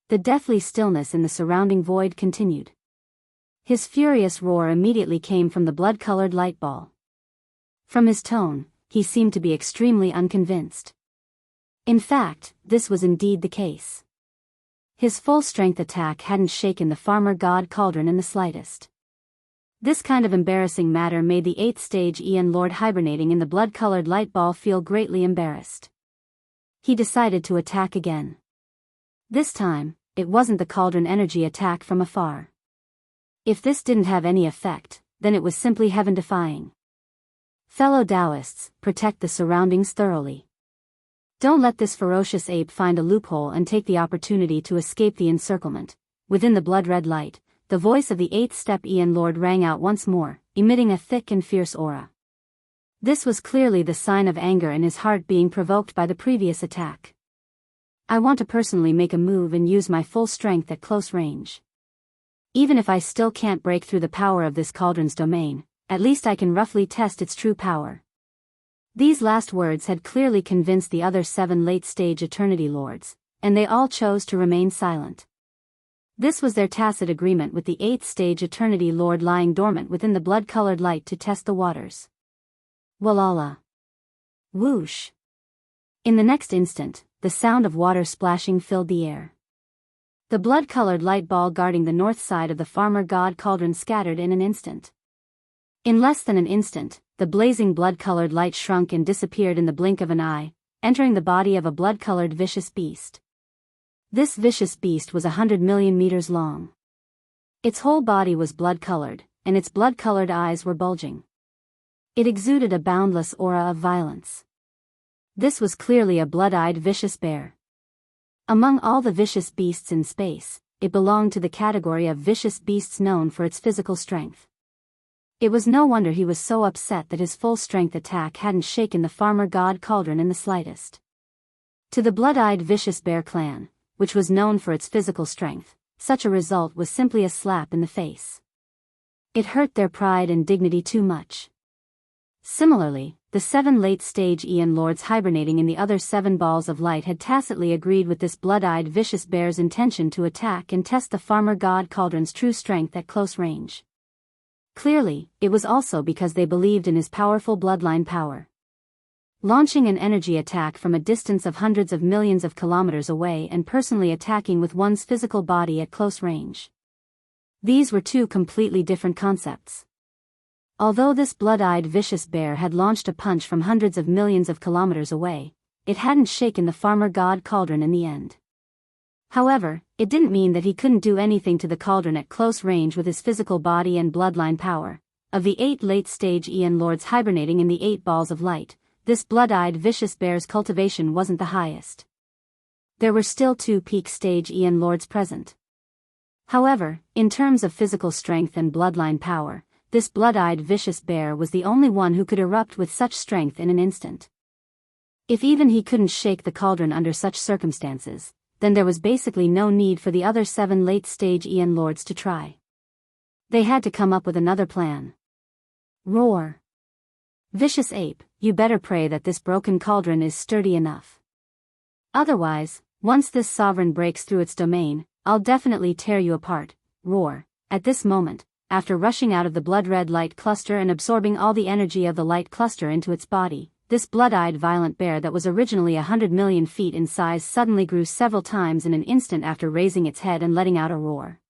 The deathly stillness in the surrounding void continued. His furious roar immediately came from the blood-colored light ball. From his tone, he seemed to be extremely unconvinced. In fact, this was indeed the case. His full-strength attack hadn't shaken the farmer god cauldron in the slightest. This kind of embarrassing matter made the 8th-stage Aeon Lord hibernating in the blood-colored light ball feel greatly embarrassed. He decided to attack again. This time, it wasn't the cauldron energy attack from afar. If this didn't have any effect, then it was simply heaven-defying. Fellow Taoists, protect the surroundings thoroughly. Don't let this ferocious ape find a loophole and take the opportunity to escape the encirclement. Within the blood-red light, the voice of the 8th-step Aeon Lord rang out once more, emitting a thick and fierce aura. This was clearly the sign of anger in his heart being provoked by the previous attack. I want to personally make a move and use my full strength at close range. Even if I still can't break through the power of this cauldron's domain, at least I can roughly test its true power. These last words had clearly convinced the other 7 late-stage Eternity Lords, and they all chose to remain silent. This was their tacit agreement with the 8th-stage Eternity Lord lying dormant within the blood-colored light to test the waters. Walala. Whoosh. In the next instant, the sound of water splashing filled the air. The blood-colored light ball guarding the north side of the farmer god cauldron scattered in an instant. In less than an instant, the blazing blood-colored light shrunk and disappeared in the blink of an eye, entering the body of a blood-colored vicious beast. This vicious beast was 100 million meters long. Its whole body was blood-colored, and its blood-colored eyes were bulging. It exuded a boundless aura of violence. This was clearly a blood-eyed vicious bear. Among all the vicious beasts in space, it belonged to the category of vicious beasts known for its physical strength. It was no wonder he was so upset that his full-strength attack hadn't shaken the farmer god cauldron in the slightest. To the blood-eyed vicious bear clan, which was known for its physical strength, such a result was simply a slap in the face. It hurt their pride and dignity too much. Similarly, the 7 late-stage Aeon Lords hibernating in the other 7 balls of light had tacitly agreed with this blood-eyed vicious bear's intention to attack and test the farmer god Cauldron's true strength at close range. Clearly, it was also because they believed in his powerful bloodline power. Launching an energy attack from a distance of hundreds of millions of kilometers away and personally attacking with one's physical body at close range. These were 2 completely different concepts. Although this blood-eyed vicious bear had launched a punch from hundreds of millions of kilometers away, it hadn't shaken the farmer god Cauldron in the end. However, it didn't mean that he couldn't do anything to the Cauldron at close range with his physical body and bloodline power. Of the 8 late-stage Aeon Lords hibernating in the 8 balls of light, this blood-eyed vicious bear's cultivation wasn't the highest. There were still 2 peak-stage Aeon Lords present. However, in terms of physical strength and bloodline power, this blood-eyed vicious bear was the only one who could erupt with such strength in an instant. If even he couldn't shake the Cauldron under such circumstances, then there was basically no need for the other 7 late-stage Aeon Lords to try. They had to come up with another plan. Roar! Vicious ape, you better pray that this broken Cauldron is sturdy enough. Otherwise, once this sovereign breaks through its domain, I'll definitely tear you apart. Roar! At this moment, after rushing out of the blood-red light cluster and absorbing all the energy of the light cluster into its body, this blood-eyed violent bear that was originally 100 million feet in size suddenly grew several times in an instant after raising its head and letting out a roar.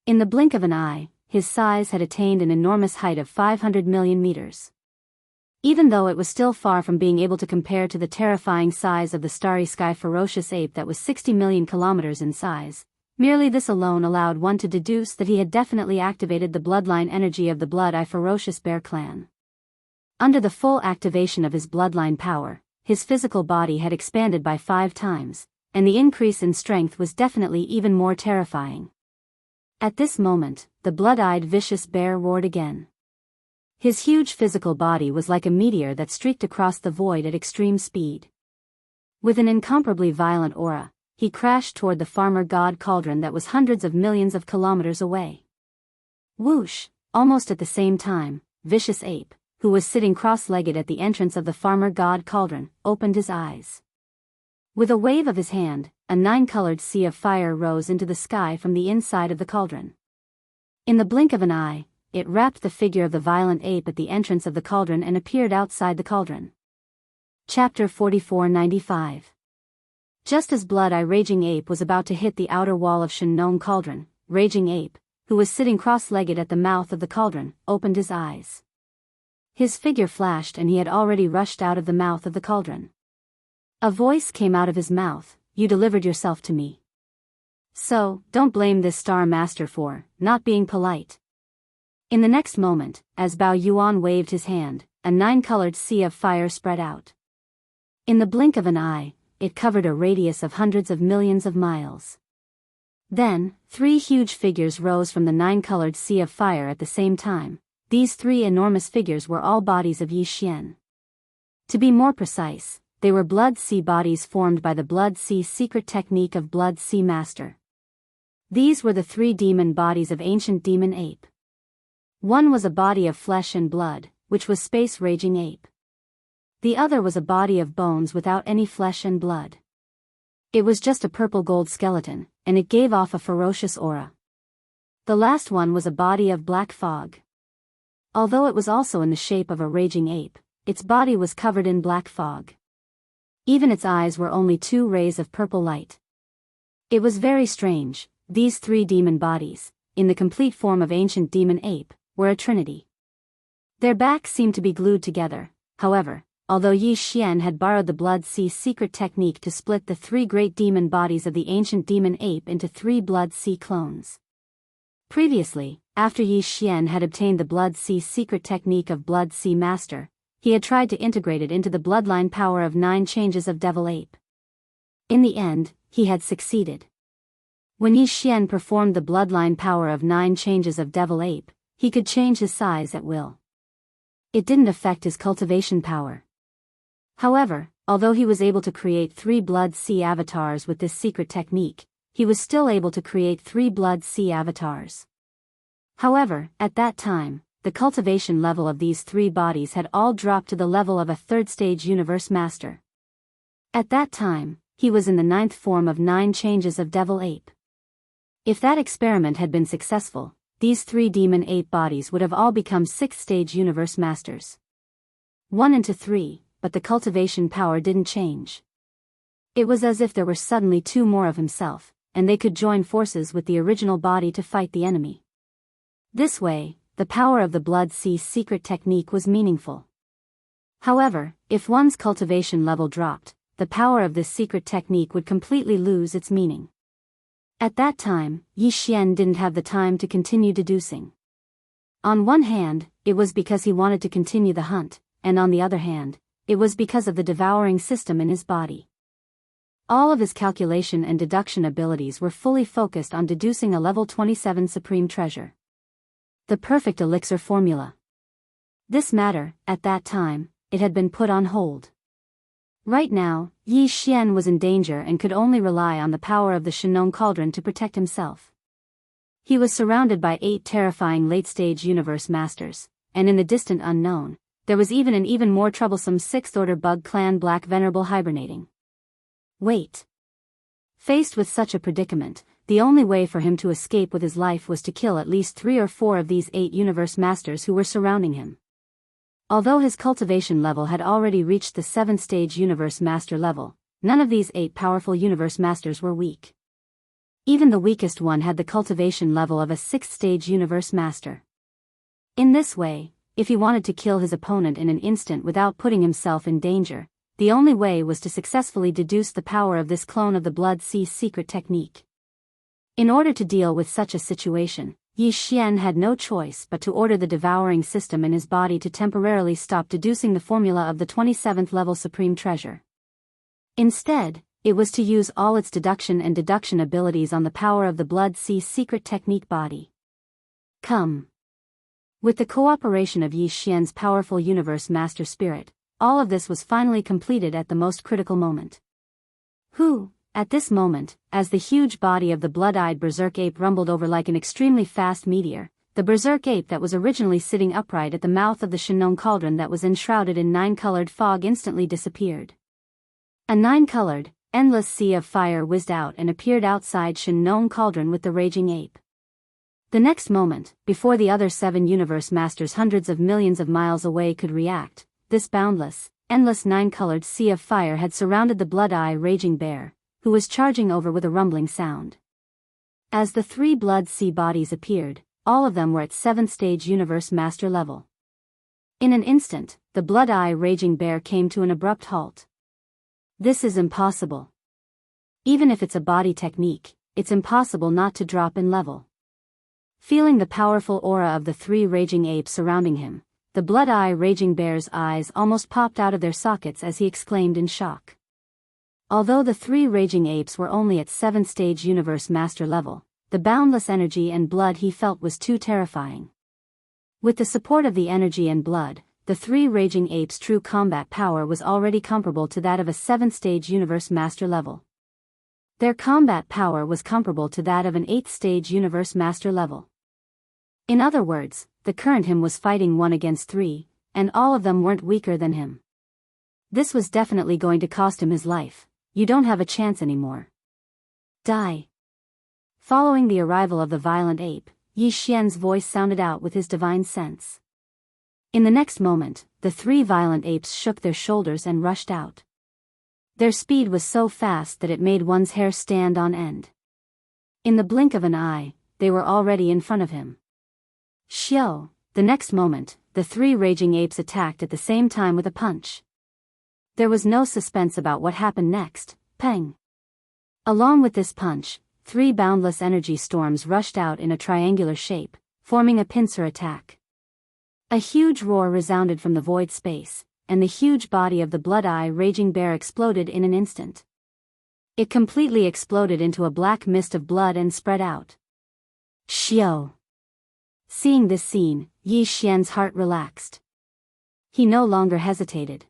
In the blink of an eye, his size had attained an enormous height of 500 million meters. Even though it was still far from being able to compare to the terrifying size of the starry sky ferocious ape that was 60 million kilometers in size, merely this alone allowed one to deduce that he had definitely activated the bloodline energy of the Blood-Eye Ferocious Bear clan. Under the full activation of his bloodline power, his physical body had expanded by 5 times, and the increase in strength was definitely even more terrifying. At this moment, the blood-eyed vicious bear roared again. His huge physical body was like a meteor that streaked across the void at extreme speed. With an incomparably violent aura, he crashed toward the farmer god Cauldron that was hundreds of millions of kilometers away. Whoosh! Almost at the same time, Vicious Ape, who was sitting cross-legged at the entrance of the farmer god Cauldron, opened his eyes. With a wave of his hand, a 9-colored sea of fire rose into the sky from the inside of the cauldron. In the blink of an eye, it wrapped the figure of the violent ape at the entrance of the cauldron and appeared outside the cauldron. Chapter 4495. Just as Blood-Eye Raging Ape was about to hit the outer wall of Shinnom Cauldron, Raging Ape, who was sitting cross-legged at the mouth of the cauldron, opened his eyes. His figure flashed and he had already rushed out of the mouth of the cauldron. A voice came out of his mouth, "You delivered yourself to me. So, don't blame this Star Master for not being polite." In the next moment, as Bao Yuan waved his hand, a 9-colored sea of fire spread out. In the blink of an eye, it covered a radius of hundreds of millions of miles. Then, 3 huge figures rose from the 9-colored sea of fire at the same time. These 3 enormous figures were all bodies of Yi Xian. To be more precise, they were Blood Sea bodies formed by the Blood Sea secret technique of Blood Sea Master. These were the 3 demon bodies of ancient demon ape. One was a body of flesh and blood, which was Space Raging Ape. The other was a body of bones without any flesh and blood. It was just a purple-gold skeleton, and it gave off a ferocious aura. The last one was a body of black fog. Although it was also in the shape of a raging ape, its body was covered in black fog. Even its eyes were only 2 rays of purple light. It was very strange. These 3 demon bodies, in the complete form of ancient demon ape, were a trinity. Their backs seemed to be glued together. However, although Yi Xian had borrowed the Blood Sea secret technique to split the 3 great demon bodies of the ancient demon ape into 3 Blood Sea clones. Previously, after Yi Xian had obtained the Blood Sea secret technique of Blood Sea Master, he had tried to integrate it into the bloodline power of 9 changes of Devil Ape. In the end, he had succeeded. When Yi Xian performed the bloodline power of 9 changes of Devil Ape, he could change his size at will. It didn't affect his cultivation power. However, although he was able to create 3 Blood Sea avatars with this secret technique, he was still able to create 3 Blood Sea avatars. However, at that time, the cultivation level of these 3 bodies had all dropped to the level of a 3rd stage universe master. At that time, he was in the 9th form of 9 changes of Devil Ape. If that experiment had been successful, these 3 demon ape bodies would have all become 6th stage universe masters. 1 into 3, but the cultivation power didn't change. It was as if there were suddenly 2 more of himself, and they could join forces with the original body to fight the enemy. This way, the power of the Blood Sea secret technique was meaningful. However, if one's cultivation level dropped, the power of this secret technique would completely lose its meaning. At that time, Yi Xian didn't have the time to continue deducing. On one hand, it was because he wanted to continue the hunt, and on the other hand, it was because of the devouring system in his body. All of his calculation and deduction abilities were fully focused on deducing a level 27 supreme treasure. The perfect elixir formula. This matter, at that time, it had been put on hold. Right now, Yi Xian was in danger and could only rely on the power of the Shinong Cauldron to protect himself. He was surrounded by 8 terrifying late-stage universe masters, and in the distant unknown, there was even an even more troublesome 6th-order bug clan Black Venerable hibernating. Wait. Faced with such a predicament, the only way for him to escape with his life was to kill at least 3 or 4 of these 8 universe masters who were surrounding him. Although his cultivation level had already reached the 7th stage universe master level, none of these 8 powerful universe masters were weak. Even the weakest one had the cultivation level of a 6th stage universe master. In this way, if he wanted to kill his opponent in an instant without putting himself in danger, the only way was to successfully deduce the power of this clone of the Blood Sea secret technique. In order to deal with such a situation, Yi Xian had no choice but to order the devouring system in his body to temporarily stop deducing the formula of the 27th level supreme treasure. Instead, it was to use all its deduction and deduction abilities on the power of the Blood Sea secret technique body. Come. With the cooperation of Yi Xian's powerful universe master spirit, all of this was finally completed at the most critical moment. At this moment, as the huge body of the blood-eyed berserk ape rumbled over like an extremely fast meteor, the berserk ape that was originally sitting upright at the mouth of the Shinong Cauldron that was enshrouded in 9-colored fog instantly disappeared. A 9-colored, endless sea of fire whizzed out and appeared outside Shinong Cauldron with the raging ape. The next moment, before the other 7 universe masters hundreds of millions of miles away could react, this boundless, endless 9-colored sea of fire had surrounded the blood-eye raging bear, who was charging over with a rumbling sound. As the 3 Blood Sea bodies appeared, all of them were at 7th stage universe master level. In an instant, the blood-eye raging bear came to an abrupt halt. This is impossible. Even if it's a body technique, it's impossible not to drop in level. Feeling the powerful aura of the 3 raging apes surrounding him, the blood-eye raging bear's eyes almost popped out of their sockets as he exclaimed in shock. Although the 3 raging apes were only at 7th stage universe master level, the boundless energy and blood he felt was too terrifying. With the support of the energy and blood, the 3 raging apes' true combat power was already comparable to that of a 7th stage universe master level. Their combat power was comparable to that of an 8th stage universe master level. In other words, the current him was fighting 1 against 3, and all of them weren't weaker than him. This was definitely going to cost him his life. You don't have a chance anymore. Die. Following the arrival of the violent ape, Yi Xian's voice sounded out with his divine sense. In the next moment, the 3 violent apes shook their shoulders and rushed out. Their speed was so fast that it made one's hair stand on end. In the blink of an eye, they were already in front of him. Xiao! The next moment, the 3 raging apes attacked at the same time with a punch. There was no suspense about what happened next. Peng! Along with this punch, 3 boundless energy storms rushed out in a triangular shape, forming a pincer attack. A huge roar resounded from the void space, and the huge body of the blood-eye raging bear exploded in an instant. It completely exploded into a black mist of blood and spread out. Xiao! Seeing this scene, Yi Xian's heart relaxed. He no longer hesitated.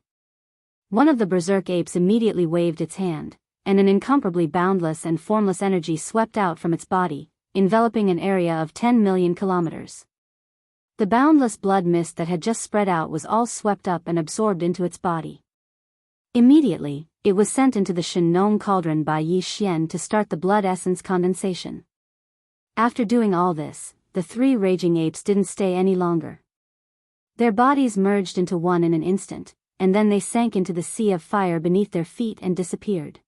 One of the berserk apes immediately waved its hand, and an incomparably boundless and formless energy swept out from its body, enveloping an area of 10 million kilometers. The boundless blood mist that had just spread out was all swept up and absorbed into its body. Immediately, it was sent into the Shen Nong cauldron by Yi Xian to start the blood essence condensation. After doing all this, the three raging apes didn't stay any longer. Their bodies merged into one in an instant, and then they sank into the sea of fire beneath their feet and disappeared.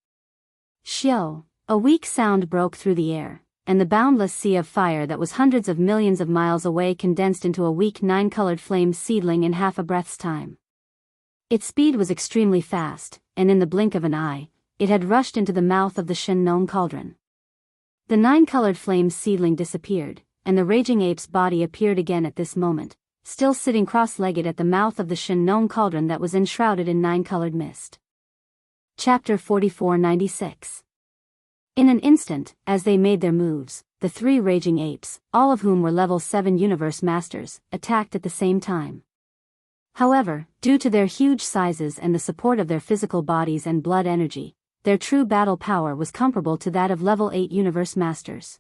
Xiao, a weak sound broke through the air, and the boundless sea of fire that was hundreds of millions of miles away condensed into a weak 9-colored flame seedling in half a breath's time. Its speed was extremely fast, and in the blink of an eye, it had rushed into the mouth of the Shen Nong cauldron. The 9-colored flame seedling disappeared, and the raging ape's body appeared again at this moment, still sitting cross-legged at the mouth of the Shen Nong cauldron that was enshrouded in 9-colored mist. Chapter 4496. In an instant, as they made their moves, the three raging apes, all of whom were level 7 universe masters, attacked at the same time. However, due to their huge sizes and the support of their physical bodies and blood energy, their true battle power was comparable to that of level 8 universe masters.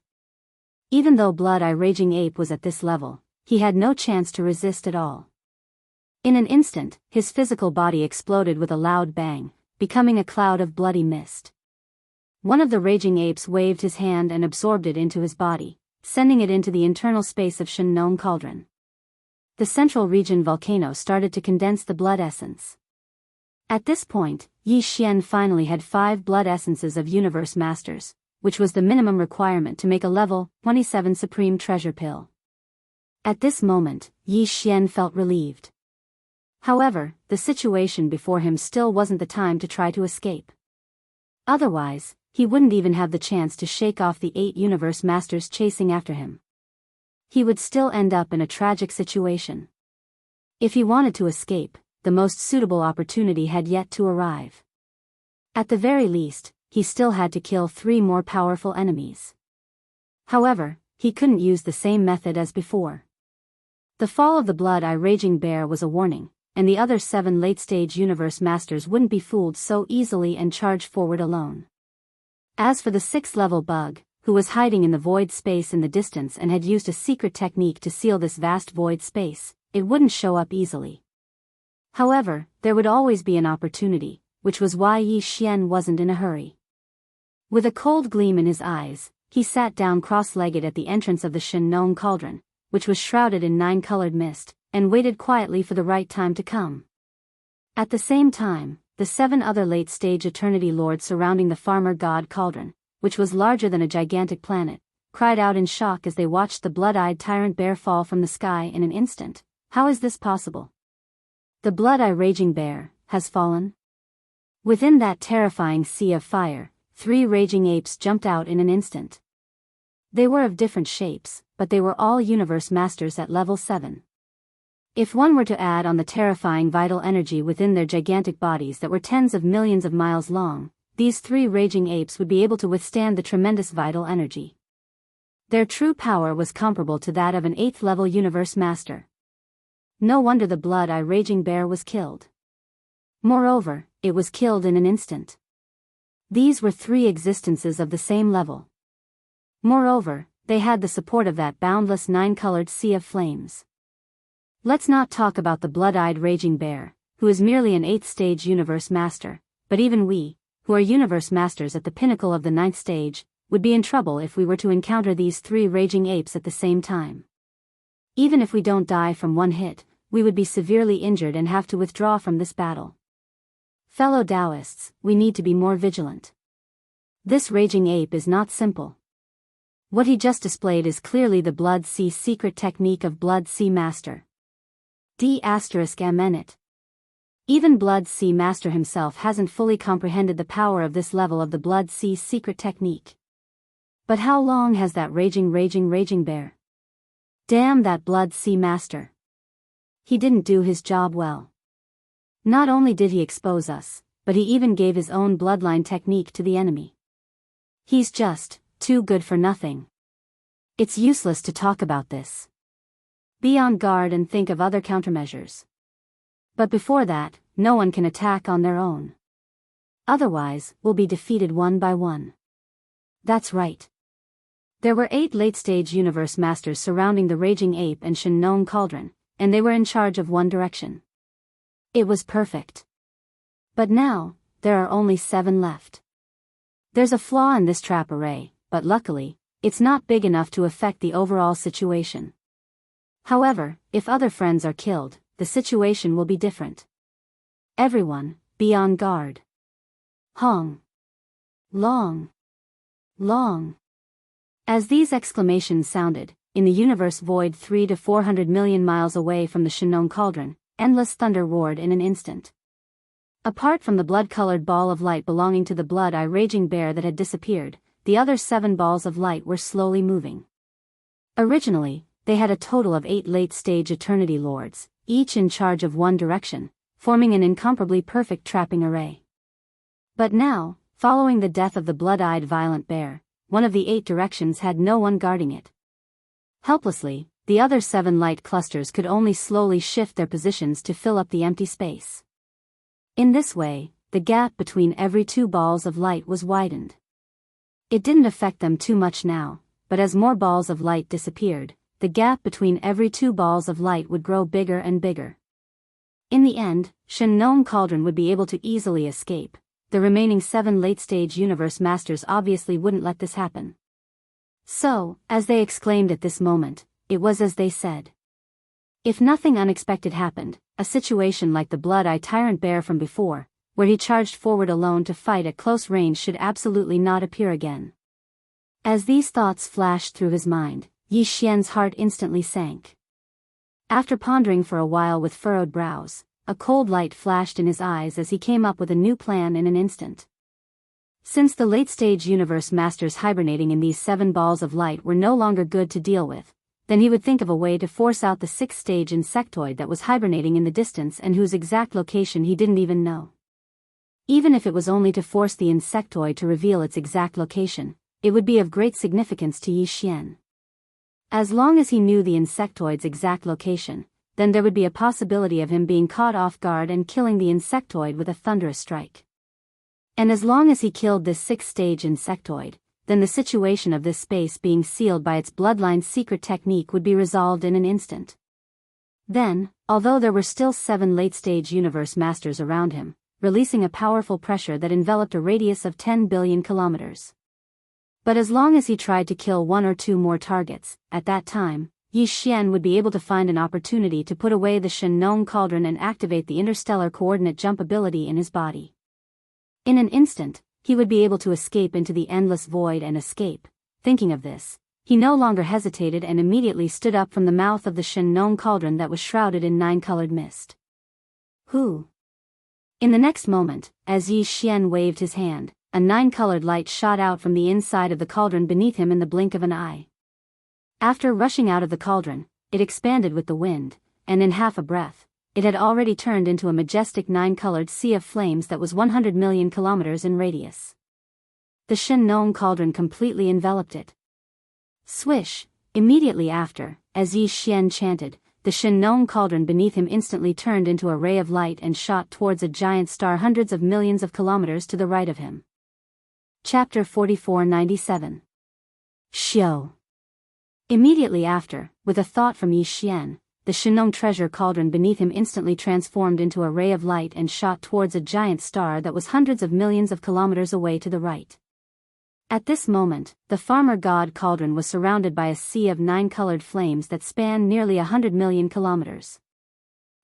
Even though Blood-Eye Raging Ape was at this level, he had no chance to resist at all. In an instant, his physical body exploded with a loud bang, becoming a cloud of bloody mist. One of the raging apes waved his hand and absorbed it into his body, sending it into the internal space of Shen Nong cauldron. The central region volcano started to condense the blood essence. At this point, Yi Xian finally had 5 blood essences of universe masters, which was the minimum requirement to make a level 27 supreme treasure pill. At this moment, Yi Xian felt relieved. However, the situation before him still wasn't the time to try to escape. Otherwise, he wouldn't even have the chance to shake off the 8 universe masters chasing after him. He would still end up in a tragic situation. If he wanted to escape, the most suitable opportunity had yet to arrive. At the very least, he still had to kill 3 more powerful enemies. However, he couldn't use the same method as before. The fall of the Blood-Eye Raging Bear was a warning, and the other 7 late-stage universe masters wouldn't be fooled so easily and charge forward alone. As for the 6th-level bug, who was hiding in the void space in the distance and had used a secret technique to seal this vast void space, it wouldn't show up easily. However, there would always be an opportunity, which was why Yi Xian wasn't in a hurry. With a cold gleam in his eyes, he sat down cross-legged at the entrance of the Shen Nong cauldron, which was shrouded in 9-colored mist, and waited quietly for the right time to come. At the same time, the 7 other late-stage Eternity Lords surrounding the Farmer God cauldron, which was larger than a gigantic planet, cried out in shock as they watched the blood-eyed tyrant bear fall from the sky in an instant. How is this possible? The Blood-Eye Raging Bear has fallen? Within that terrifying sea of fire, 3 raging apes jumped out in an instant. They were of different shapes, but they were all universe masters at level 7. If one were to add on the terrifying vital energy within their gigantic bodies that were tens of millions of miles long, these 3 raging apes would be able to withstand the tremendous vital energy. Their true power was comparable to that of an 8th-level universe master. No wonder the Blood-Eye Raging Bear was killed. Moreover, it was killed in an instant. These were 3 existences of the same level. Moreover, they had the support of that boundless 9-colored sea of flames. Let's not talk about the Blood-Eyed Raging Bear, who is merely an 8th-stage universe master, but even we, who are universe masters at the pinnacle of the 9th stage, would be in trouble if we were to encounter these 3 raging apes at the same time. Even if we don't die from one hit, we would be severely injured and have to withdraw from this battle. Fellow Taoists, we need to be more vigilant. This raging ape is not simple. What he just displayed is clearly the Blood Sea secret technique of Blood Sea Master. D****. Even Blood Sea Master himself hasn't fully comprehended the power of this level of the Blood Sea secret technique. But how long has that raging bear? Damn that Blood Sea Master. He didn't do his job well. Not only did he expose us, but he even gave his own bloodline technique to the enemy. He's just too good for nothing. It's useless to talk about this. Be on guard and think of other countermeasures. But before that, no one can attack on their own. Otherwise, we'll be defeated one by one. That's right. There were 8 late-stage universe masters surrounding the raging ape and Shin cauldron, and they were in charge of one direction. It was perfect. But now, there are only 7 left. There's a flaw in this trap array, but luckily, it's not big enough to affect the overall situation. However, if other friends are killed, the situation will be different. Everyone, be on guard. Hong. Long. Long. As these exclamations sounded, in the universe void 300 to 400 million miles away from the Shin cauldron, endless thunder roared in an instant. Apart from the blood-colored ball of light belonging to the blood-eye raging bear that had disappeared, the other 7 balls of light were slowly moving. Originally, they had a total of 8 late-stage Eternity Lords, each in charge of one direction, forming an incomparably perfect trapping array. But now, following the death of the blood-eyed violent bear, one of the 8 directions had no one guarding it. Helplessly, the other 7 light clusters could only slowly shift their positions to fill up the empty space. In this way, the gap between every 2 balls of light was widened. It didn't affect them too much now, but as more balls of light disappeared, the gap between every 2 balls of light would grow bigger and bigger. In the end, Shin cauldron would be able to easily escape. The remaining 7 late-stage universe masters obviously wouldn't let this happen. So, as they exclaimed at this moment, it was as they said. If nothing unexpected happened, a situation like the blood-eye tyrant bear from before, where he charged forward alone to fight at close range, should absolutely not appear again. As these thoughts flashed through his mind, Yi Xian's heart instantly sank. After pondering for a while with furrowed brows, a cold light flashed in his eyes as he came up with a new plan in an instant. Since the late-stage universe masters hibernating in these 7 balls of light were no longer good to deal with, then he would think of a way to force out the 6th-stage insectoid that was hibernating in the distance and whose exact location he didn't even know. Even if it was only to force the insectoid to reveal its exact location, it would be of great significance to Yi Xian. As long as he knew the insectoid's exact location, then there would be a possibility of him being caught off guard and killing the insectoid with a thunderous strike. And as long as he killed this 6th-stage insectoid, then the situation of this space being sealed by its bloodline's secret technique would be resolved in an instant. Then, although there were still 7 late-stage universe masters around him, releasing a powerful pressure that enveloped a radius of 10 billion kilometers. But as long as he tried to kill 1 or 2 more targets, at that time, Yi Xian would be able to find an opportunity to put away the Shin cauldron and activate the interstellar coordinate jump ability in his body. In an instant, he would be able to escape into the endless void and escape. Thinking of this, he no longer hesitated and immediately stood up from the mouth of the Shin cauldron that was shrouded in 9-colored mist. Who? In the next moment, as Yi Xian waved his hand, a 9-colored light shot out from the inside of the cauldron beneath him in the blink of an eye. After rushing out of the cauldron, it expanded with the wind, and in half a breath, it had already turned into a majestic 9-colored sea of flames that was 100 million kilometers in radius. The Shin cauldron completely enveloped it. Swish! Immediately after, as Yi Xian chanted, the Shin cauldron beneath him instantly turned into a ray of light and shot towards a giant star hundreds of millions of kilometers to the right of him. Chapter 4497. Xiao. Immediately after, with a thought from Yi Xian, the Shin treasure cauldron beneath him instantly transformed into a ray of light and shot towards a giant star that was hundreds of millions of kilometers away to the right. At this moment, the farmer god cauldron was surrounded by a sea of 9-colored flames that spanned nearly 100 million kilometers.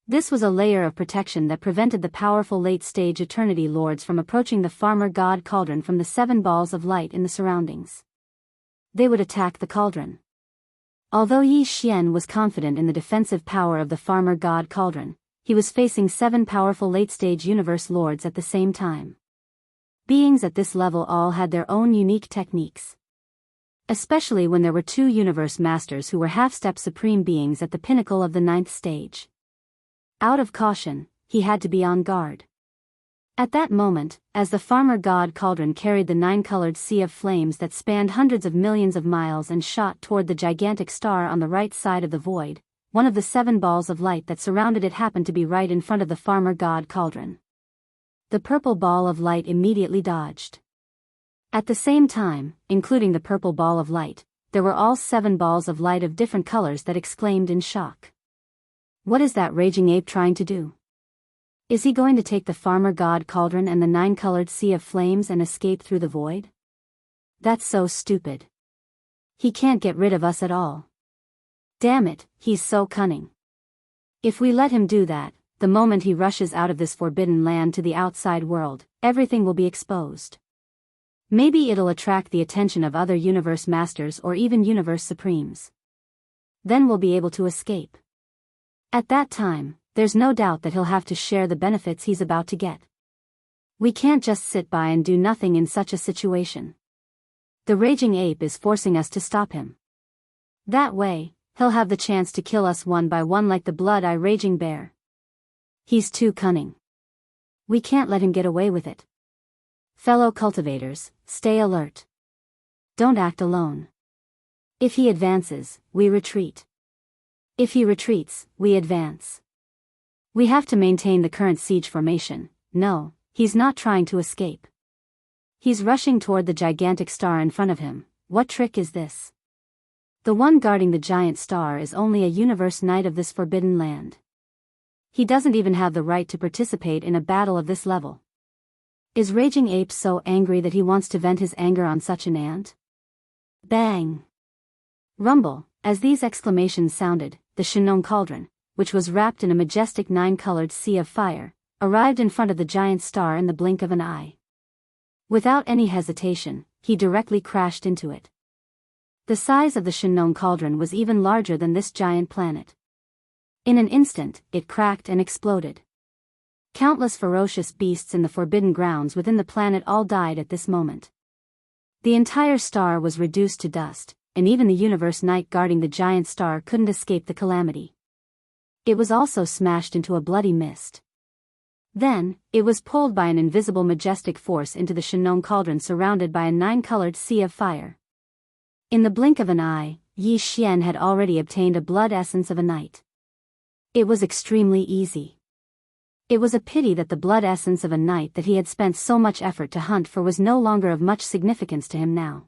This was a layer of protection that prevented the powerful late-stage Eternity Lords from approaching the farmer god cauldron from the 7 balls of light in the surroundings. They would attack the cauldron. Although Yi Xian was confident in the defensive power of the farmer god cauldron, he was facing 7 powerful late-stage universe lords at the same time. Beings at this level all had their own unique techniques. Especially when there were 2 universe masters who were half-step supreme beings at the pinnacle of the 9th stage. Out of caution, he had to be on guard. At that moment, as the farmer god cauldron carried the 9-colored sea of flames that spanned hundreds of millions of miles and shot toward the gigantic star on the right side of the void, one of the 7 balls of light that surrounded it happened to be right in front of the farmer god cauldron. the purple ball of light immediately dodged. At the same time, including the purple ball of light, there were all 7 balls of light of different colors that exclaimed in shock. What is that raging ape trying to do? Is he going to take the farmer god cauldron and the 9-colored sea of flames and escape through the void? That's so stupid. He can't get rid of us at all. Damn it, he's so cunning. If we let him do that, the moment he rushes out of this forbidden land to the outside world, everything will be exposed. Maybe it'll attract the attention of other universe masters or even universe supremes. Then we'll be able to escape. At that time, there's no doubt that he'll have to share the benefits he's about to get. We can't just sit by and do nothing in such a situation. The raging ape is forcing us to stop him. That way, he'll have the chance to kill us one by one like the blood-eye raging bear. He's too cunning. We can't let him get away with it. Fellow cultivators, stay alert. Don't act alone. If he advances, we retreat. If he retreats, we advance. We have to maintain the current siege formation. No, he's not trying to escape. He's rushing toward the gigantic star in front of him. What trick is this? The one guarding the giant star is only a universe knight of this forbidden land. He doesn't even have the right to participate in a battle of this level. Is Raging Ape so angry that he wants to vent his anger on such an ant? Bang! Rumble, as these exclamations sounded, the Shinnon cauldron, which was wrapped in a majestic 9-colored sea of fire, arrived in front of the giant star in the blink of an eye. Without any hesitation, he directly crashed into it. The size of the Shinnon cauldron was even larger than this giant planet. In an instant, it cracked and exploded. Countless ferocious beasts in the forbidden grounds within the planet all died at this moment. The entire star was reduced to dust, and even the universe knight guarding the giant star couldn't escape the calamity. It was also smashed into a bloody mist. Then, it was pulled by an invisible majestic force into the Shinnon cauldron surrounded by a 9-colored sea of fire. In the blink of an eye, Yi Xian had already obtained a blood essence of a knight. It was extremely easy. It was a pity that the blood essence of a knight that he had spent so much effort to hunt for was no longer of much significance to him now.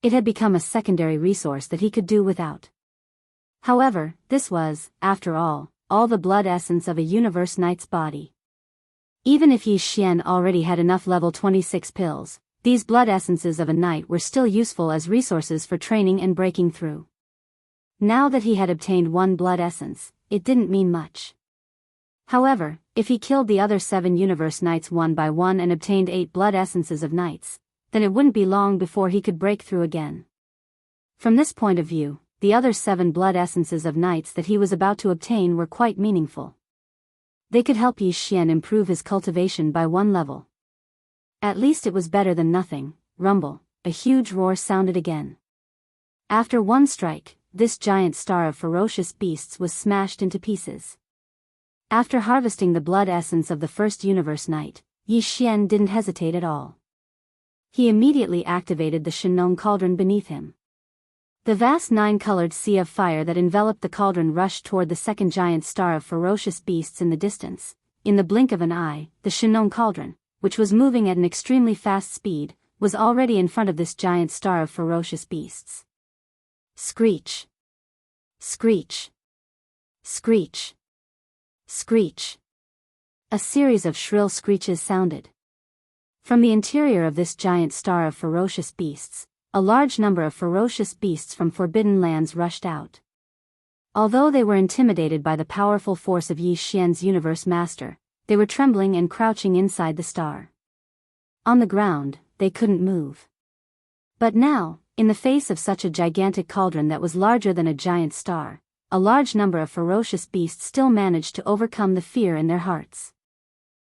It had become a secondary resource that he could do without. However, this was, after all the blood essence of a universe knight's body. Even if Yi Xian already had enough level 26 pills, these blood essences of a knight were still useful as resources for training and breaking through. Now that he had obtained 1 blood essence, it didn't mean much. However, if he killed the other 7 universe knights one by one and obtained 8 blood essences of knights, then it wouldn't be long before he could break through again. From this point of view, the other 7 blood essences of knights that he was about to obtain were quite meaningful. They could help Yi Xian improve his cultivation by 1 level. At least it was better than nothing. Rumble, a huge roar sounded again. After 1 strike, this giant star of ferocious beasts was smashed into pieces. After harvesting the blood essence of the first universe knight, Yi Xian didn't hesitate at all. He immediately activated the Shinnon cauldron beneath him. The vast 9-colored sea of fire that enveloped the cauldron rushed toward the second giant star of ferocious beasts in the distance. In the blink of an eye, the Shinnon cauldron, which was moving at an extremely fast speed, was already in front of this giant star of ferocious beasts. Screech! Screech! Screech! Screech! A series of shrill screeches sounded. From the interior of this giant star of ferocious beasts, a large number of ferocious beasts from forbidden lands rushed out. Although they were intimidated by the powerful force of Yi Xian's universe master, they were trembling and crouching inside the star. On the ground, they couldn't move. But now, in the face of such a gigantic cauldron that was larger than a giant star, a large number of ferocious beasts still managed to overcome the fear in their hearts.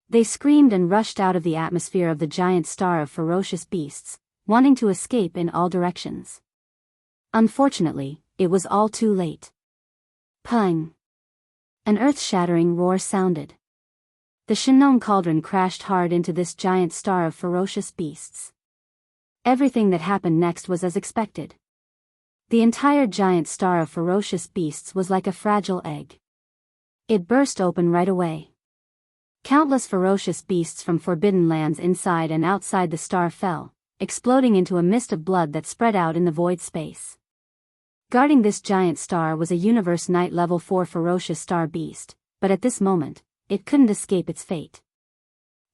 They screamed and rushed out of the atmosphere of the giant star of ferocious beasts, wanting to escape in all directions. Unfortunately, it was all too late. Pung! An earth-shattering roar sounded. The Shinnon cauldron crashed hard into this giant star of ferocious beasts. Everything that happened next was as expected. The entire giant star of ferocious beasts was like a fragile egg. It burst open right away. Countless ferocious beasts from forbidden lands inside and outside the star fell, exploding into a mist of blood that spread out in the void space. Guarding this giant star was a Universe Knight level 4 ferocious star beast, but at this moment, it couldn't escape its fate.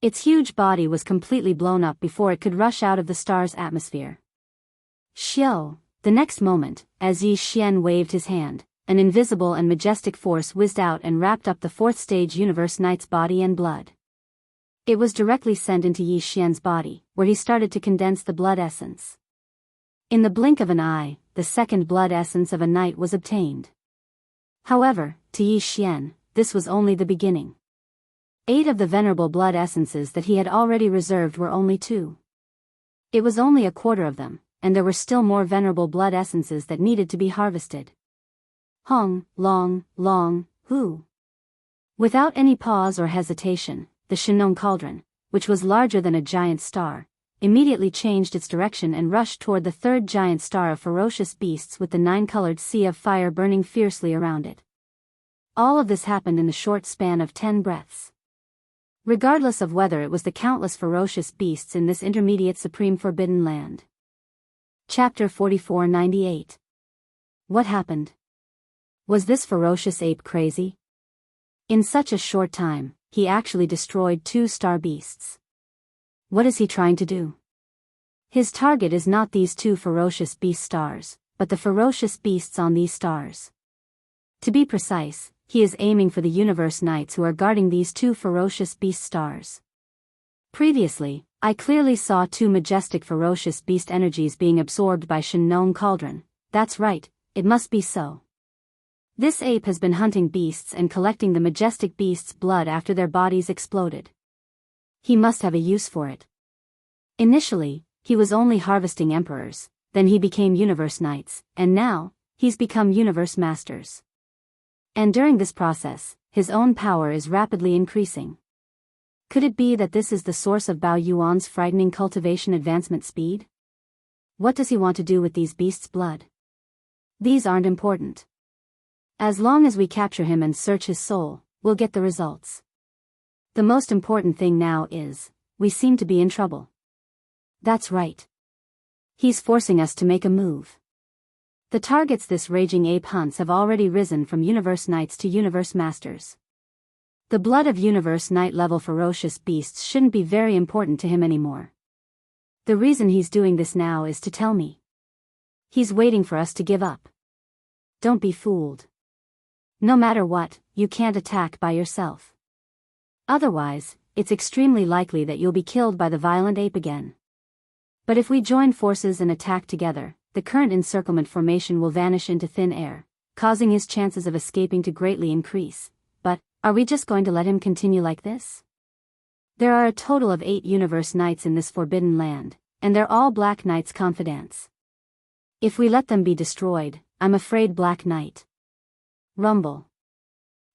Its huge body was completely blown up before it could rush out of the star's atmosphere. Xiao! The next moment, as Yi Xian waved his hand, an invisible and majestic force whizzed out and wrapped up the 4th stage Universe Knight's body and blood. It was directly sent into Yi Xian's body, where he started to condense the blood essence. In the blink of an eye, the second blood essence of a knight was obtained. However, to Yi Xian, this was only the beginning. 8 of the venerable blood essences that he had already reserved were only 2. It was only a quarter of them, and there were still more venerable blood essences that needed to be harvested. Hong, long, hu. Without any pause or hesitation, the Shenong cauldron, which was larger than a giant star, immediately changed its direction and rushed toward the 3rd giant star of ferocious beasts with the 9-colored sea of fire burning fiercely around it. All of this happened in the short span of 10 breaths. Regardless of whether it was the countless ferocious beasts in this intermediate supreme forbidden land. Chapter 4498. What happened? Was this ferocious ape crazy? In such a short time, he actually destroyed 2 star beasts. What is he trying to do? His target is not these 2 ferocious beast stars, but the ferocious beasts on these stars. To be precise, he is aiming for the Universe Knights who are guarding these 2 ferocious beast stars. Previously, I clearly saw 2 majestic ferocious beast energies being absorbed by Shenong Cauldron. That's right, it must be so. This ape has been hunting beasts and collecting the majestic beasts' blood after their bodies exploded. He must have a use for it. Initially, he was only harvesting emperors, then he became Universe Knights, and now, he's become Universe Masters. And during this process, his own power is rapidly increasing. Could it be that this is the source of Bao Yuan's frightening cultivation advancement speed? What does he want to do with these beasts' blood? These aren't important. As long as we capture him and search his soul, we'll get the results. The most important thing now is, we seem to be in trouble. That's right. He's forcing us to make a move. The targets this raging ape hunts have already risen from Universe Knights to Universe Masters. The blood of Universe Knight level ferocious beasts shouldn't be very important to him anymore. The reason he's doing this now is to tell me. He's waiting for us to give up. Don't be fooled. No matter what, you can't attack by yourself. Otherwise, it's extremely likely that you'll be killed by the violent ape again. But if we join forces and attack together, the current encirclement formation will vanish into thin air, causing his chances of escaping to greatly increase. But, are we just going to let him continue like this? There are a total of 8 Universe Knights in this forbidden land, and they're all Black Knight's confidants. If we let them be destroyed, I'm afraid Black Knight. Rumble.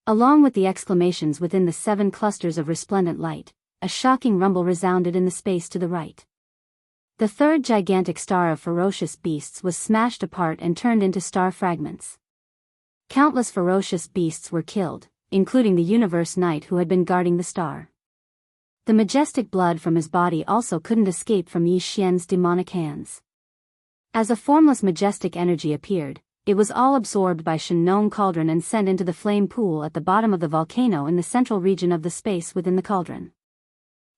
Along with the exclamations within the 7 clusters of resplendent light, a shocking rumble resounded in the space to the right. The 3rd gigantic star of ferocious beasts was smashed apart and turned into star fragments. Countless ferocious beasts were killed, including the Universe Knight who had been guarding the star. The majestic blood from his body also couldn't escape from Yi Xian's demonic hands. As a formless majestic energy appeared, it was all absorbed by Shenong Cauldron and sent into the flame pool at the bottom of the volcano in the central region of the space within the cauldron.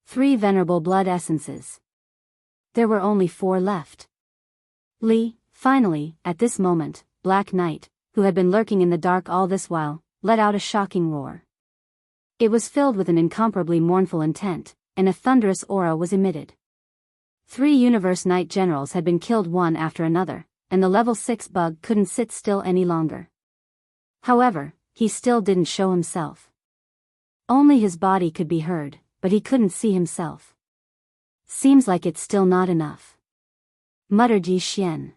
3 venerable blood essences. There were only 4 left. Li, finally, at this moment, Black Knight, who had been lurking in the dark all this while, let out a shocking roar. It was filled with an incomparably mournful intent, and a thunderous aura was emitted. 3 Universe Knight generals had been killed one after another, and the level 6 bug couldn't sit still any longer. However, he still didn't show himself. Only his body could be heard, but he couldn't see himself. Seems like it's still not enough, muttered Yi Xian.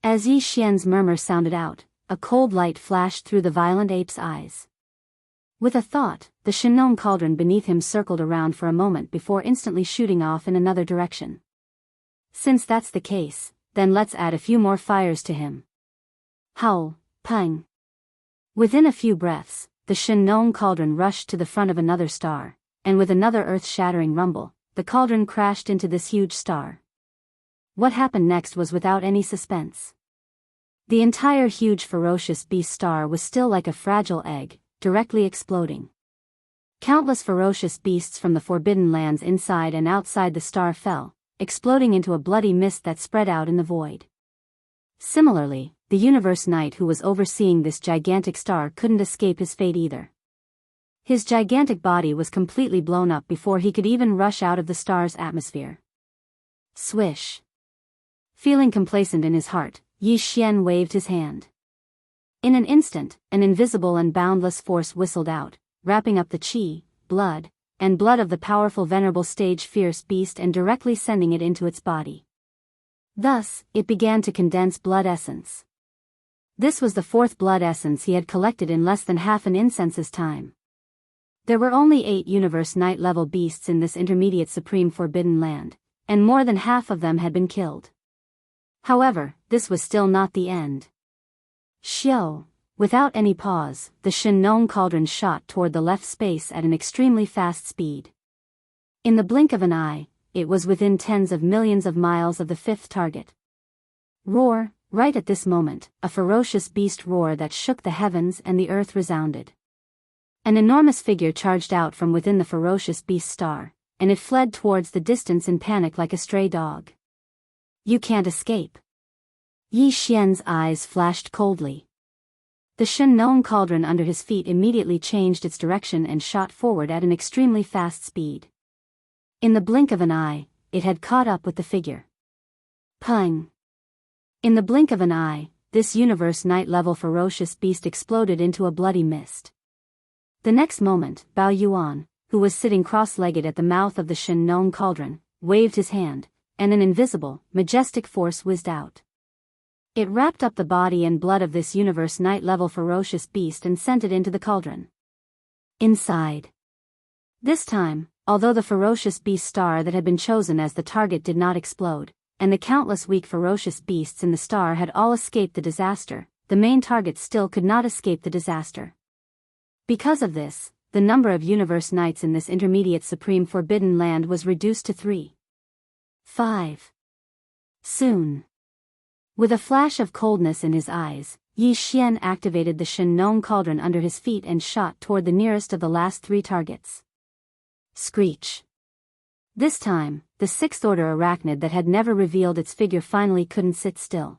As Yi Xian's murmur sounded out, a cold light flashed through the violent ape's eyes. With a thought, the Shenong cauldron beneath him circled around for a moment before instantly shooting off in another direction. Since that's the case, then let's add a few more fires to him. Howl, pang. Within a few breaths, the Shenong cauldron rushed to the front of another star, and with another earth-shattering rumble, the cauldron crashed into this huge star. What happened next was without any suspense. The entire huge ferocious beast star was still like a fragile egg, directly exploding. Countless ferocious beasts from the forbidden lands inside and outside the star fell, exploding into a bloody mist that spread out in the void. Similarly, the Universe Knight who was overseeing this gigantic star couldn't escape his fate either. His gigantic body was completely blown up before he could even rush out of the star's atmosphere. Swish. Feeling complacent in his heart, Yi Xian waved his hand. In an instant, an invisible and boundless force whistled out, wrapping up the qi, blood of the powerful venerable stage fierce beast and directly sending it into its body. Thus, it began to condense blood essence. This was the fourth blood essence he had collected in less than half an incense's time. There were only 8 Universe Knight level beasts in this intermediate supreme forbidden land, and more than half of them had been killed. However, this was still not the end. Xiao. Without any pause, the Shen cauldron shot toward the left space at an extremely fast speed. In the blink of an eye, it was within tens of millions of miles of the 5th target. Roar. Right at this moment, a ferocious beast roar that shook the heavens and the earth resounded. An enormous figure charged out from within the ferocious beast star, and it fled towards the distance in panic like a stray dog. You can't escape. Yi Xian's eyes flashed coldly. The Shen cauldron under his feet immediately changed its direction and shot forward at an extremely fast speed. In the blink of an eye, it had caught up with the figure. Pung! In the blink of an eye, this Universe Knight level ferocious beast exploded into a bloody mist. The next moment, Bao Yuan, who was sitting cross-legged at the mouth of the Shen cauldron, waved his hand, and an invisible, majestic force whizzed out. It wrapped up the body and blood of this Universe Knight level ferocious beast and sent it into the cauldron. Inside. This time, although the ferocious beast star that had been chosen as the target did not explode, and the countless weak ferocious beasts in the star had all escaped the disaster, the main target still could not escape the disaster. Because of this, the number of Universe Knights in this intermediate supreme forbidden land was reduced to 3. 5. Soon. With a flash of coldness in his eyes, Yi Xian activated the Shen cauldron under his feet and shot toward the nearest of the last 3 targets. Screech. This time, the 6th order arachnid that had never revealed its figure finally couldn't sit still.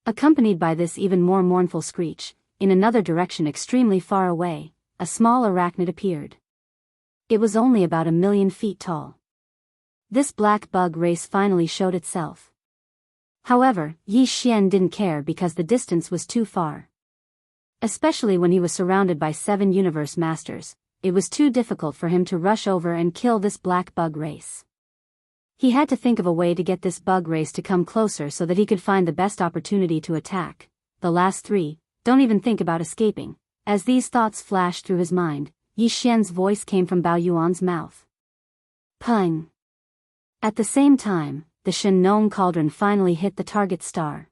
Accompanied by this even more mournful screech, in another direction extremely far away, a small arachnid appeared. It was only about 1,000,000 feet tall. This black bug race finally showed itself. However, Yi Xian didn't care because the distance was too far. Especially when he was surrounded by 7 universe masters, it was too difficult for him to rush over and kill this black bug race. He had to think of a way to get this bug race to come closer so that he could find the best opportunity to attack. The last 3, don't even think about escaping. As these thoughts flashed through his mind, Yi Xian's voice came from Bao Yuan's mouth. Pung! At the same time, the Shen cauldron finally hit the target star.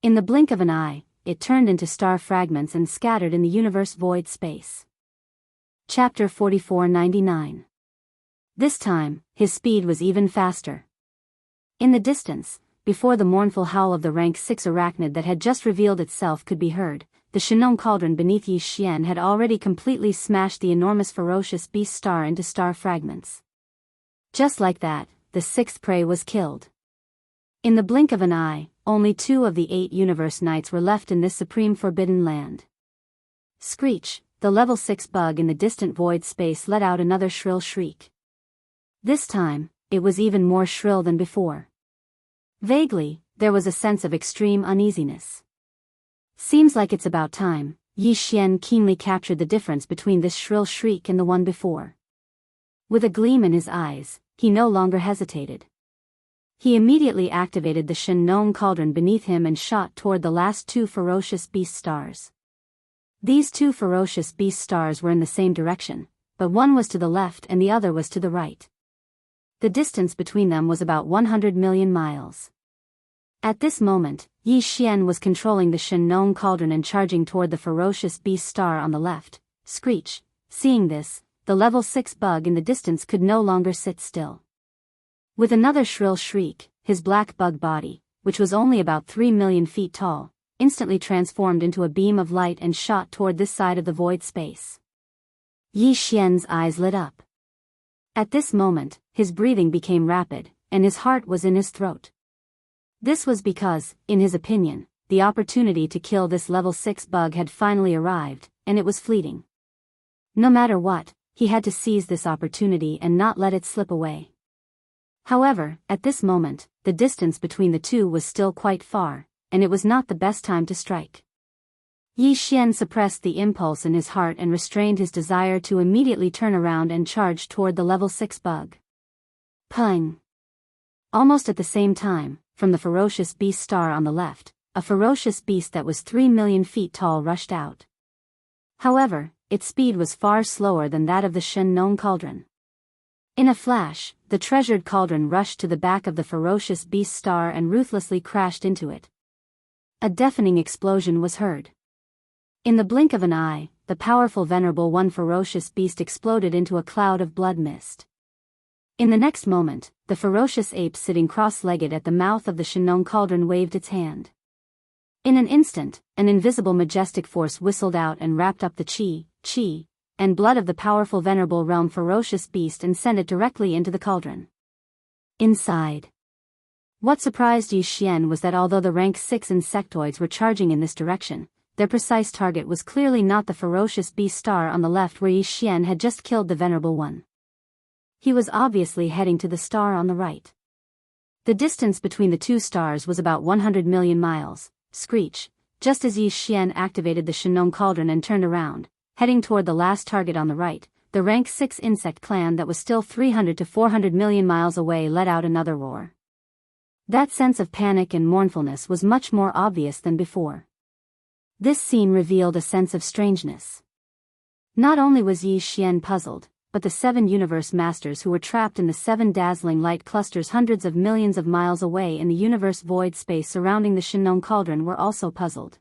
In the blink of an eye, it turned into star fragments and scattered in the universe void space. Chapter 4499. This time, his speed was even faster. In the distance, before the mournful howl of the rank 6 arachnid that had just revealed itself could be heard, the Shen cauldron beneath Yi Xian had already completely smashed the enormous ferocious beast star into star fragments. Just like that, the 6th prey was killed. In the blink of an eye, only 2 of the 8 Universe Knights were left in this supreme forbidden land. Screech, the level 6 bug in the distant void space let out another shrill shriek. This time, it was even more shrill than before. Vaguely, there was a sense of extreme uneasiness. Seems like it's about time. Yi Xian keenly captured the difference between this shrill shriek and the one before. With a gleam in his eyes, he no longer hesitated. He immediately activated the Shen cauldron beneath him and shot toward the last 2 ferocious beast stars. These 2 ferocious beast stars were in the same direction, but one was to the left and the other was to the right. The distance between them was about 100 million miles. At this moment, Yi Xian was controlling the Shen cauldron and charging toward the ferocious beast star on the left. Screech. Seeing this, the level 6 bug in the distance could no longer sit still. With another shrill shriek, his black bug body, which was only about 3 million feet tall, instantly transformed into a beam of light and shot toward this side of the void space. Yi Xian's eyes lit up. At this moment, his breathing became rapid, and his heart was in his throat. This was because, in his opinion, the opportunity to kill this level 6 bug had finally arrived, and it was fleeting. No matter what, he had to seize this opportunity and not let it slip away. However, at this moment, the distance between the two was still quite far, and it was not the best time to strike. Yi Xian suppressed the impulse in his heart and restrained his desire to immediately turn around and charge toward the level 6 bug. Pung! Almost at the same time, from the ferocious beast star on the left, a ferocious beast that was 3 million feet tall rushed out. However, its speed was far slower than that of the Shen cauldron. In a flash, the treasured cauldron rushed to the back of the ferocious beast star and ruthlessly crashed into it. A deafening explosion was heard. In the blink of an eye, the powerful venerable one ferocious beast exploded into a cloud of blood mist. In the next moment, the ferocious ape sitting cross-legged at the mouth of the Shen cauldron waved its hand. In an instant, an invisible majestic force whistled out and wrapped up the qi, and blood of the powerful venerable realm ferocious beast and sent it directly into the cauldron. Inside. What surprised Yi Xian was that although the rank 6 insectoids were charging in this direction, their precise target was clearly not the ferocious beast star on the left where Yi Xian had just killed the venerable one. He was obviously heading to the star on the right. The distance between the two stars was about 100 million miles. Screech, just as Yi Xian activated the Shen cauldron and turned around, heading toward the last target on the right, the rank 6 insect clan that was still 300 to 400 million miles away let out another roar. That sense of panic and mournfulness was much more obvious than before. This scene revealed a sense of strangeness. Not only was Yi Xian puzzled, but the 7 universe masters who were trapped in the 7 dazzling light clusters hundreds of millions of miles away in the universe void space surrounding the Shen cauldron were also puzzled.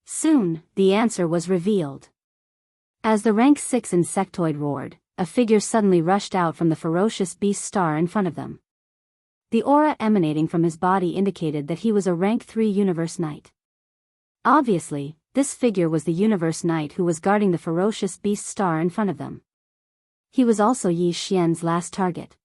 Soon, the answer was revealed. As the rank 6 insectoid roared, a figure suddenly rushed out from the ferocious beast star in front of them. The aura emanating from his body indicated that he was a rank 3 universe knight. Obviously, this figure was the universe knight who was guarding the ferocious beast star in front of them. He was also Yi Xian's last target.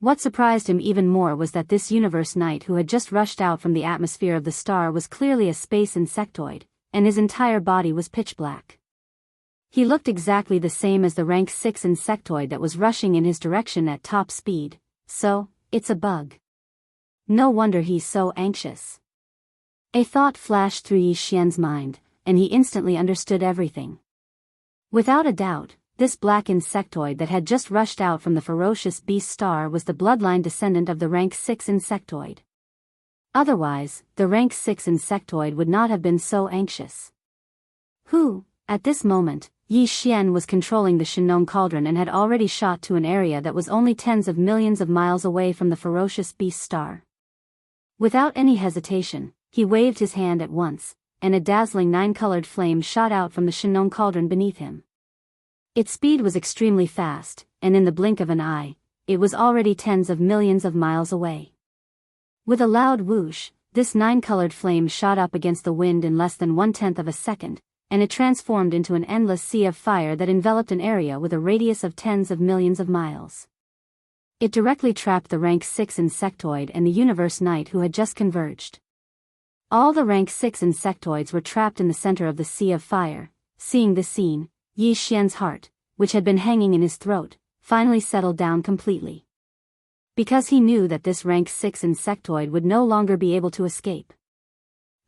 What surprised him even more was that this universe knight who had just rushed out from the atmosphere of the star was clearly a space insectoid, and his entire body was pitch black. He looked exactly the same as the rank 6 insectoid that was rushing in his direction at top speed, so, it's a bug. No wonder he's so anxious. A thought flashed through Yi Xian's mind, and he instantly understood everything. Without a doubt, this black insectoid that had just rushed out from the ferocious beast star was the bloodline descendant of the rank 6 insectoid. Otherwise, the rank 6 insectoid would not have been so anxious. At this moment, Yi Xian was controlling the Shen cauldron and had already shot to an area that was only tens of millions of miles away from the ferocious beast star. Without any hesitation, he waved his hand at once, and a dazzling 9-colored flame shot out from the Shen cauldron beneath him. Its speed was extremely fast, and in the blink of an eye, it was already tens of millions of miles away. With a loud whoosh, this 9-colored flame shot up against the wind in less than 1/10 of a second, and it transformed into an endless sea of fire that enveloped an area with a radius of tens of millions of miles. It directly trapped the rank 6 insectoid and the universe knight who had just converged. All the rank 6 insectoids were trapped in the center of the sea of fire. Seeing this scene, Yi Xian's heart, which had been hanging in his throat, finally settled down completely. Because he knew that this rank 6 insectoid would no longer be able to escape.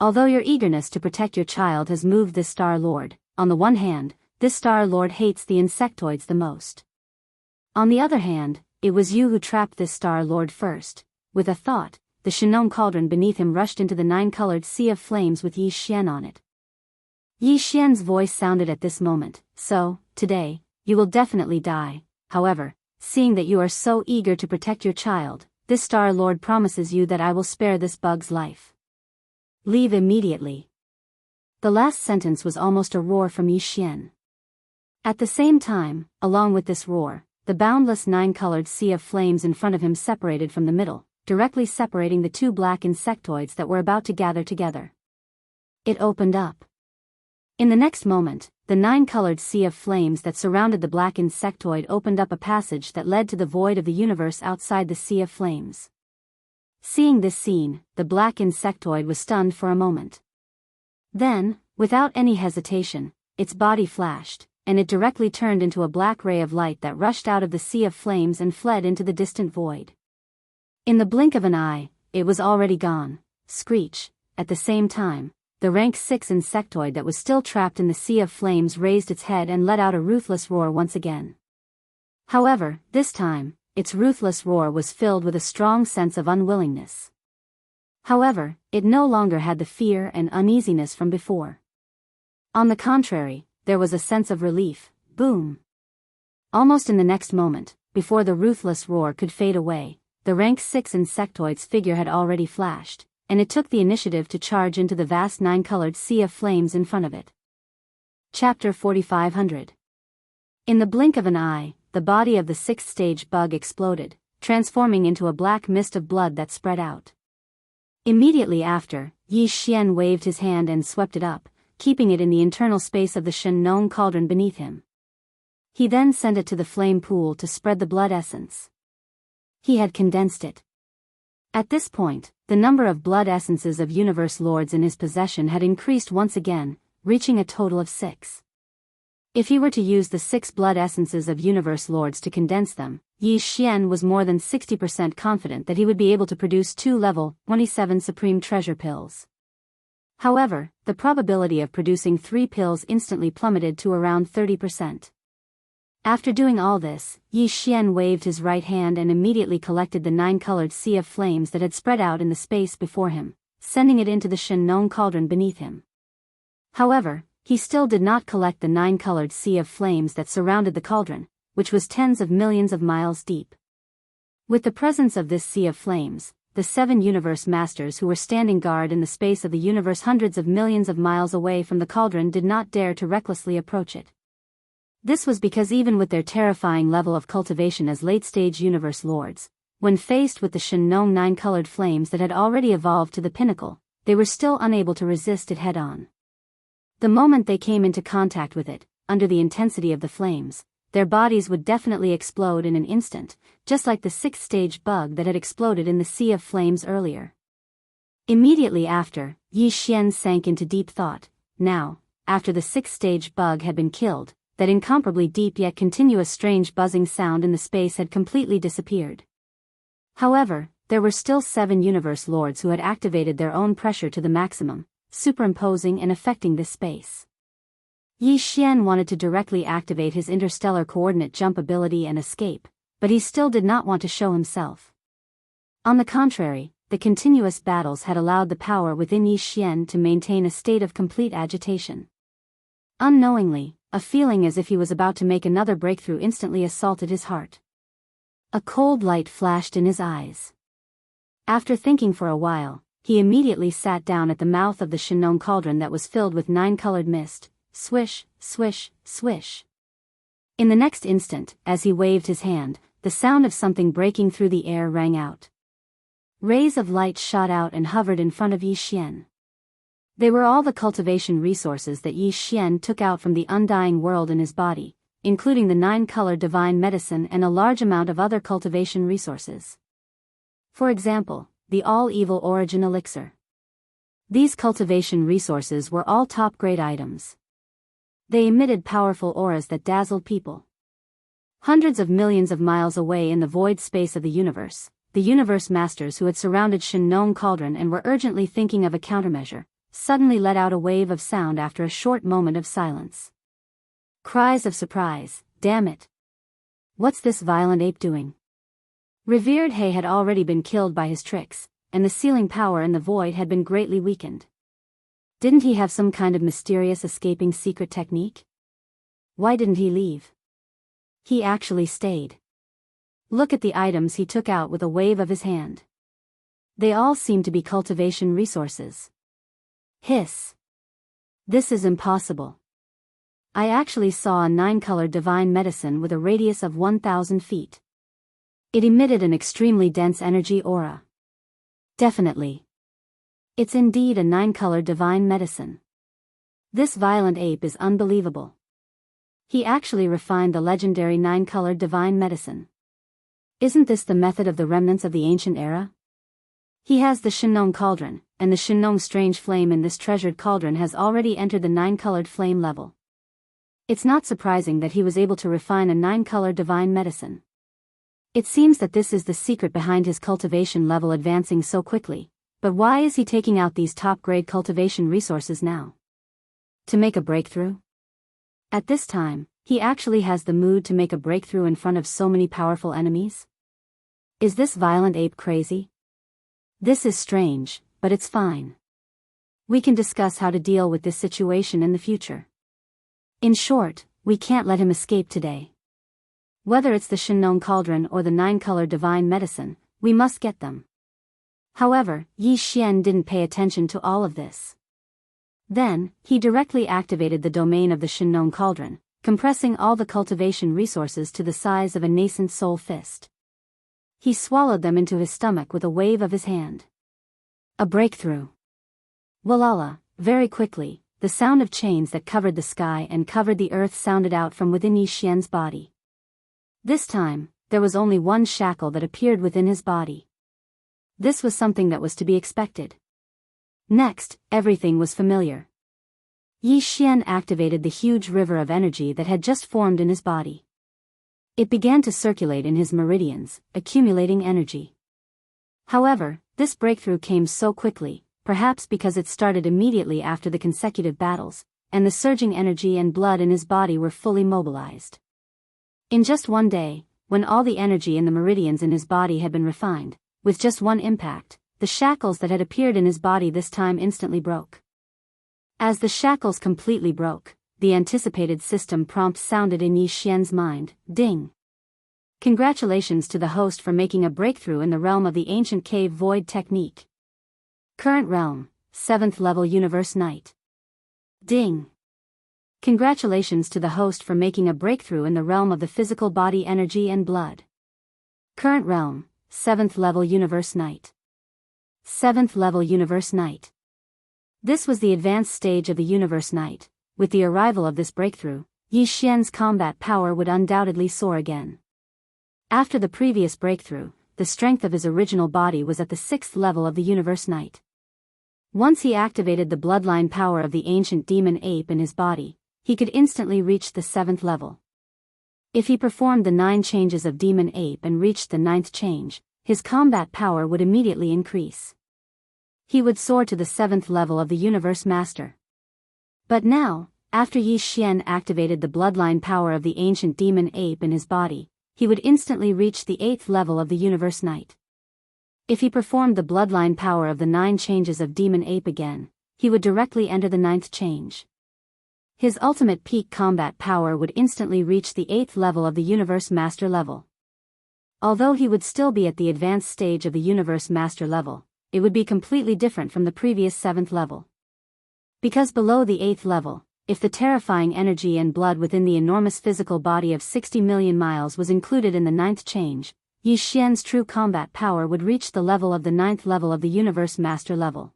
Although your eagerness to protect your child has moved this Star Lord, on the one hand, this Star Lord hates the insectoids the most. On the other hand, it was you who trapped this Star Lord first. With a thought, the Shen cauldron beneath him rushed into the 9-colored sea of flames with Yi Xian on it. Yi Xian's voice sounded at this moment, so, today, you will definitely die. However, seeing that you are so eager to protect your child, this Star Lord promises you that I will spare this bug's life. Leave immediately. The last sentence was almost a roar from Yi Xian. At the same time, along with this roar, the boundless nine-colored sea of flames in front of him separated from the middle, directly separating the two black insectoids that were about to gather together. It opened up. In the next moment, the nine-colored sea of flames that surrounded the black insectoid opened up a passage that led to the void of the universe outside the sea of flames. Seeing this scene, the black insectoid was stunned for a moment. Then, without any hesitation, its body flashed, and it directly turned into a black ray of light that rushed out of the sea of flames and fled into the distant void. In the blink of an eye, it was already gone. Screech. At the same time, the rank 6 insectoid that was still trapped in the sea of flames raised its head and let out a ruthless roar once again. However, this time, its ruthless roar was filled with a strong sense of unwillingness. However, it no longer had the fear and uneasiness from before. On the contrary, there was a sense of relief. Boom! Almost in the next moment, before the ruthless roar could fade away, the rank 6 insectoid's figure had already flashed, and it took the initiative to charge into the vast nine-colored sea of flames in front of it. Chapter 4500. In the blink of an eye, the body of the 6th stage bug exploded, transforming into a black mist of blood that spread out. Immediately after, Yi Xian waved his hand and swept it up, keeping it in the internal space of the Shen Nong cauldron beneath him. He then sent it to the flame pool to spread the blood essence. He had condensed it. At this point, the number of blood essences of universe lords in his possession had increased once again, reaching a total of 6. If he were to use the 6 blood essences of universe lords to condense them, Yi Xian was more than 60% confident that he would be able to produce 2 level 27 supreme treasure pills. However, the probability of producing 3 pills instantly plummeted to around 30%. After doing all this, Yi Xian waved his right hand and immediately collected the 9-colored sea of flames that had spread out in the space before him, sending it into the Shen Nong cauldron beneath him. However, he still did not collect the 9-colored sea of flames that surrounded the cauldron, which was tens of millions of miles deep. With the presence of this sea of flames, the 7 universe masters who were standing guard in the space of the universe hundreds of millions of miles away from the cauldron did not dare to recklessly approach it. This was because even with their terrifying level of cultivation as late-stage universe lords, when faced with the Shen Nong 9-colored flames that had already evolved to the pinnacle, they were still unable to resist it head-on. The moment they came into contact with it, under the intensity of the flames, their bodies would definitely explode in an instant, just like the 6th stage bug that had exploded in the sea of flames earlier. Immediately after, Yi Xian sank into deep thought. Now, after the 6th stage bug had been killed, that incomparably deep yet continuous strange buzzing sound in the space had completely disappeared. However, there were still 7 universe lords who had activated their own pressure to the maximum, superimposing and affecting this space. Yi Xian wanted to directly activate his interstellar coordinate jump ability and escape, but he still did not want to show himself. On the contrary, the continuous battles had allowed the power within Yi Xian to maintain a state of complete agitation. Unknowingly, a feeling as if he was about to make another breakthrough instantly assaulted his heart. A cold light flashed in his eyes. After thinking for a while, he immediately sat down at the mouth of the Shen Nong cauldron that was filled with 9-colored mist. Swish, swish, swish. In the next instant, as he waved his hand, the sound of something breaking through the air rang out. Rays of light shot out and hovered in front of Yi Xian. They were all the cultivation resources that Yi Xian took out from the undying world in his body, including the 9-colored divine medicine and a large amount of other cultivation resources. For example, the all-evil origin elixir. These cultivation resources were all top-grade items. They emitted powerful auras that dazzled people. Hundreds of millions of miles away in the void space of the universe masters who had surrounded Shen Nong cauldron and were urgently thinking of a countermeasure, suddenly let out a wave of sound after a short moment of silence. Cries of surprise. Damn it! What's this violent ape doing? Revered He had already been killed by his tricks, and the sealing power in the void had been greatly weakened. Didn't he have some kind of mysterious escaping secret technique? Why didn't he leave? He actually stayed. Look at the items he took out with a wave of his hand. They all seem to be cultivation resources. Hiss. This is impossible. I actually saw a 9-colored divine medicine with a radius of 1,000 feet. It emitted an extremely dense energy aura. Definitely. It's indeed a 9-colored divine medicine. This violent ape is unbelievable. He actually refined the legendary 9-colored divine medicine. Isn't this the method of the remnants of the ancient era? He has the Shinong cauldron, and the Shinong strange flame in this treasured cauldron has already entered the 9-colored flame level. It's not surprising that he was able to refine a 9-colored divine medicine. It seems that this is the secret behind his cultivation level advancing so quickly, but why is he taking out these top-grade cultivation resources now? To make a breakthrough? At this time, he actually has the mood to make a breakthrough in front of so many powerful enemies? Is this violent ape crazy? This is strange, but it's fine. We can discuss how to deal with this situation in the future. In short, we can't let him escape today. Whether it's the Shinong cauldron or the 9-colored divine medicine, we must get them. However, Yi Xian didn't pay attention to all of this. Then, he directly activated the domain of the Shinong cauldron, compressing all the cultivation resources to the size of a nascent soul fist. He swallowed them into his stomach with a wave of his hand. A breakthrough. Walala, very quickly, the sound of chains that covered the sky and covered the earth sounded out from within Yi Xian's body. This time, there was only one shackle that appeared within his body. This was something that was to be expected. Next, everything was familiar. Yi Xian activated the huge river of energy that had just formed in his body. It began to circulate in his meridians, accumulating energy. However, this breakthrough came so quickly, perhaps because it started immediately after the consecutive battles, and the surging energy and blood in his body were fully mobilized. In just one day, when all the energy in the meridians in his body had been refined, with just one impact, the shackles that had appeared in his body this time instantly broke. As the shackles completely broke, the anticipated system prompt sounded in Yi Xian's mind, ding. Congratulations to the host for making a breakthrough in the realm of the ancient cave void technique. Current realm, 7th level universe knight. Ding. Congratulations to the host for making a breakthrough in the realm of the physical body energy and blood. Current realm, 7th level universe knight. 7th level universe knight. This was the advanced stage of the universe knight. With the arrival of this breakthrough, Yi Xian's combat power would undoubtedly soar again. After the previous breakthrough, the strength of his original body was at the 6th level of the universe knight. Once he activated the bloodline power of the ancient demon ape in his body, he could instantly reach the 7th level. If he performed the 9 changes of demon ape and reached the 9th change, his combat power would immediately increase. He would soar to the 7th level of the universe master. But now, after Yi Xian activated the bloodline power of the ancient demon ape in his body, he would instantly reach the 8th level of the universe knight. If he performed the bloodline power of the 9 changes of demon ape again, he would directly enter the 9th change. His ultimate peak combat power would instantly reach the 8th level of the universe master level. Although he would still be at the advanced stage of the universe master level, it would be completely different from the previous 7th level. Because below the 8th level, if the terrifying energy and blood within the enormous physical body of 60 million miles was included in the 9th change, Yi Xian's true combat power would reach the level of the 9th level of the universe master level.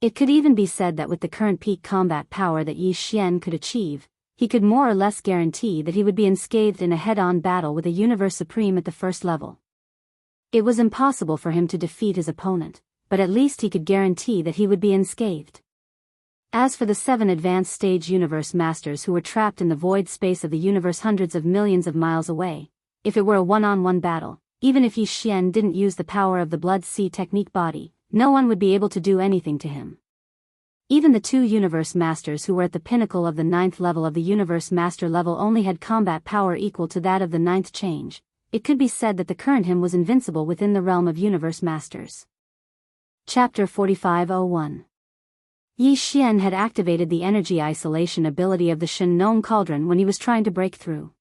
It could even be said that with the current peak combat power that Yi Xian could achieve, he could more or less guarantee that he would be unscathed in a head-on battle with a universe supreme at the 1st level. It was impossible for him to defeat his opponent, but at least he could guarantee that he would be unscathed. As for the 7 advanced stage universe masters who were trapped in the void space of the universe hundreds of millions of miles away, if it were a one-on-one battle, even if Yi Xian didn't use the power of the Blood Sea technique body, no one would be able to do anything to him. Even the 2 universe masters who were at the pinnacle of the 9th level of the universe master level only had combat power equal to that of the 9th change. It could be said that the current him was invincible within the realm of universe masters. Chapter 4501. Yi Xian had activated the energy isolation ability of the Shinong cauldron when he was trying to break through.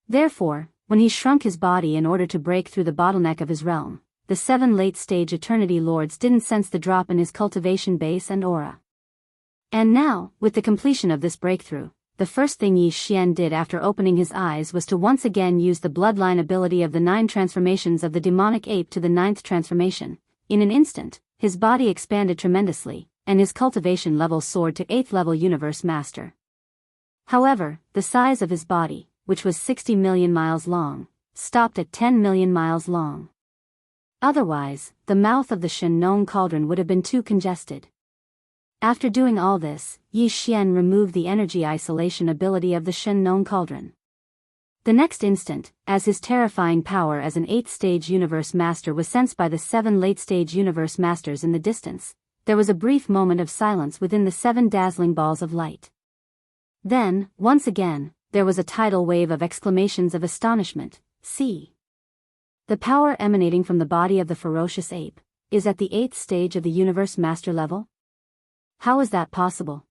Therefore, when he shrunk his body in order to break through the bottleneck of his realm, the 7 late-stage Eternity Lords didn't sense the drop in his cultivation base and aura. And now, with the completion of this breakthrough, the first thing Yi Xian did after opening his eyes was to once again use the bloodline ability of the 9 transformations of the demonic ape to the 9th transformation. In an instant, his body expanded tremendously, and his cultivation level soared to 8th level Universe Master. However, the size of his body, which was 60 million miles long, stopped at 10 million miles long. Otherwise, the mouth of the Shen-Nong cauldron would have been too congested. After doing all this, Yi Xian removed the energy isolation ability of the Shen-Nong cauldron. The next instant, as his terrifying power as an 8th stage Universe Master was sensed by the 7 late stage Universe Masters in the distance, there was a brief moment of silence within the 7 dazzling balls of light. Then, once again, there was a tidal wave of exclamations of astonishment. See! The power emanating from the body of the ferocious ape is at the 8th stage of the Universe Master level? How is that possible?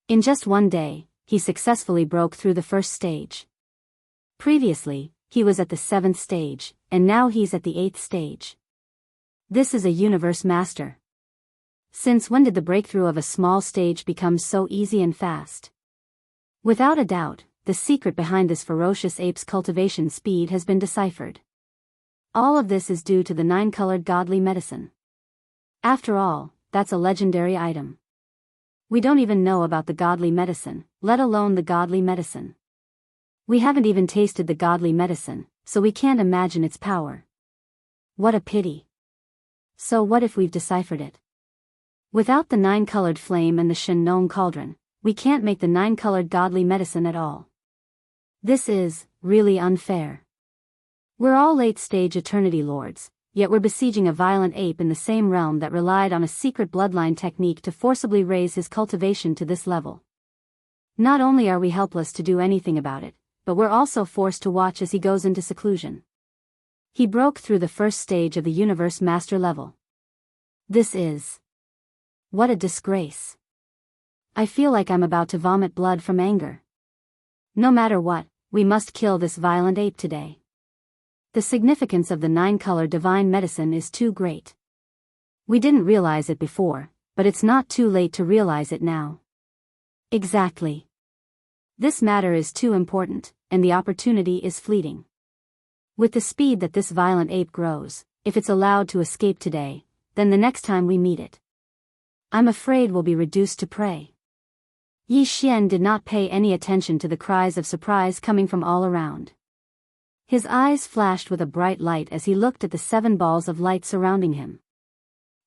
In just one day, he successfully broke through the first stage. Previously, he was at the 7th stage, and now he's at the 8th stage. This is a Universe Master. Since when did the breakthrough of a small stage become so easy and fast? Without a doubt, the secret behind this ferocious ape's cultivation speed has been deciphered. All of this is due to the 9-colored godly medicine. After all, that's a legendary item. We don't even know about the godly medicine, let alone the godly medicine. We haven't even tasted the godly medicine, so we can't imagine its power. What a pity. So what if we've deciphered it? Without the 9-colored flame and the Shen-Nong cauldron, we can't make the 9-colored godly medicine at all. This is really unfair. We're all late-stage eternity lords, yet we're besieging a violent ape in the same realm that relied on a secret bloodline technique to forcibly raise his cultivation to this level. Not only are we helpless to do anything about it, but we're also forced to watch as he goes into seclusion. He broke through the first stage of the Universe Master level. This is... what a disgrace. I feel like I'm about to vomit blood from anger. No matter what, we must kill this violent ape today. The significance of the 9-color divine medicine is too great. We didn't realize it before, but it's not too late to realize it now. Exactly. This matter is too important, and the opportunity is fleeting. With the speed that this violent ape grows, if it's allowed to escape today, then the next time we meet it, I'm afraid we'll be reduced to prey. Yi Xian did not pay any attention to the cries of surprise coming from all around. His eyes flashed with a bright light as he looked at the 7 balls of light surrounding him.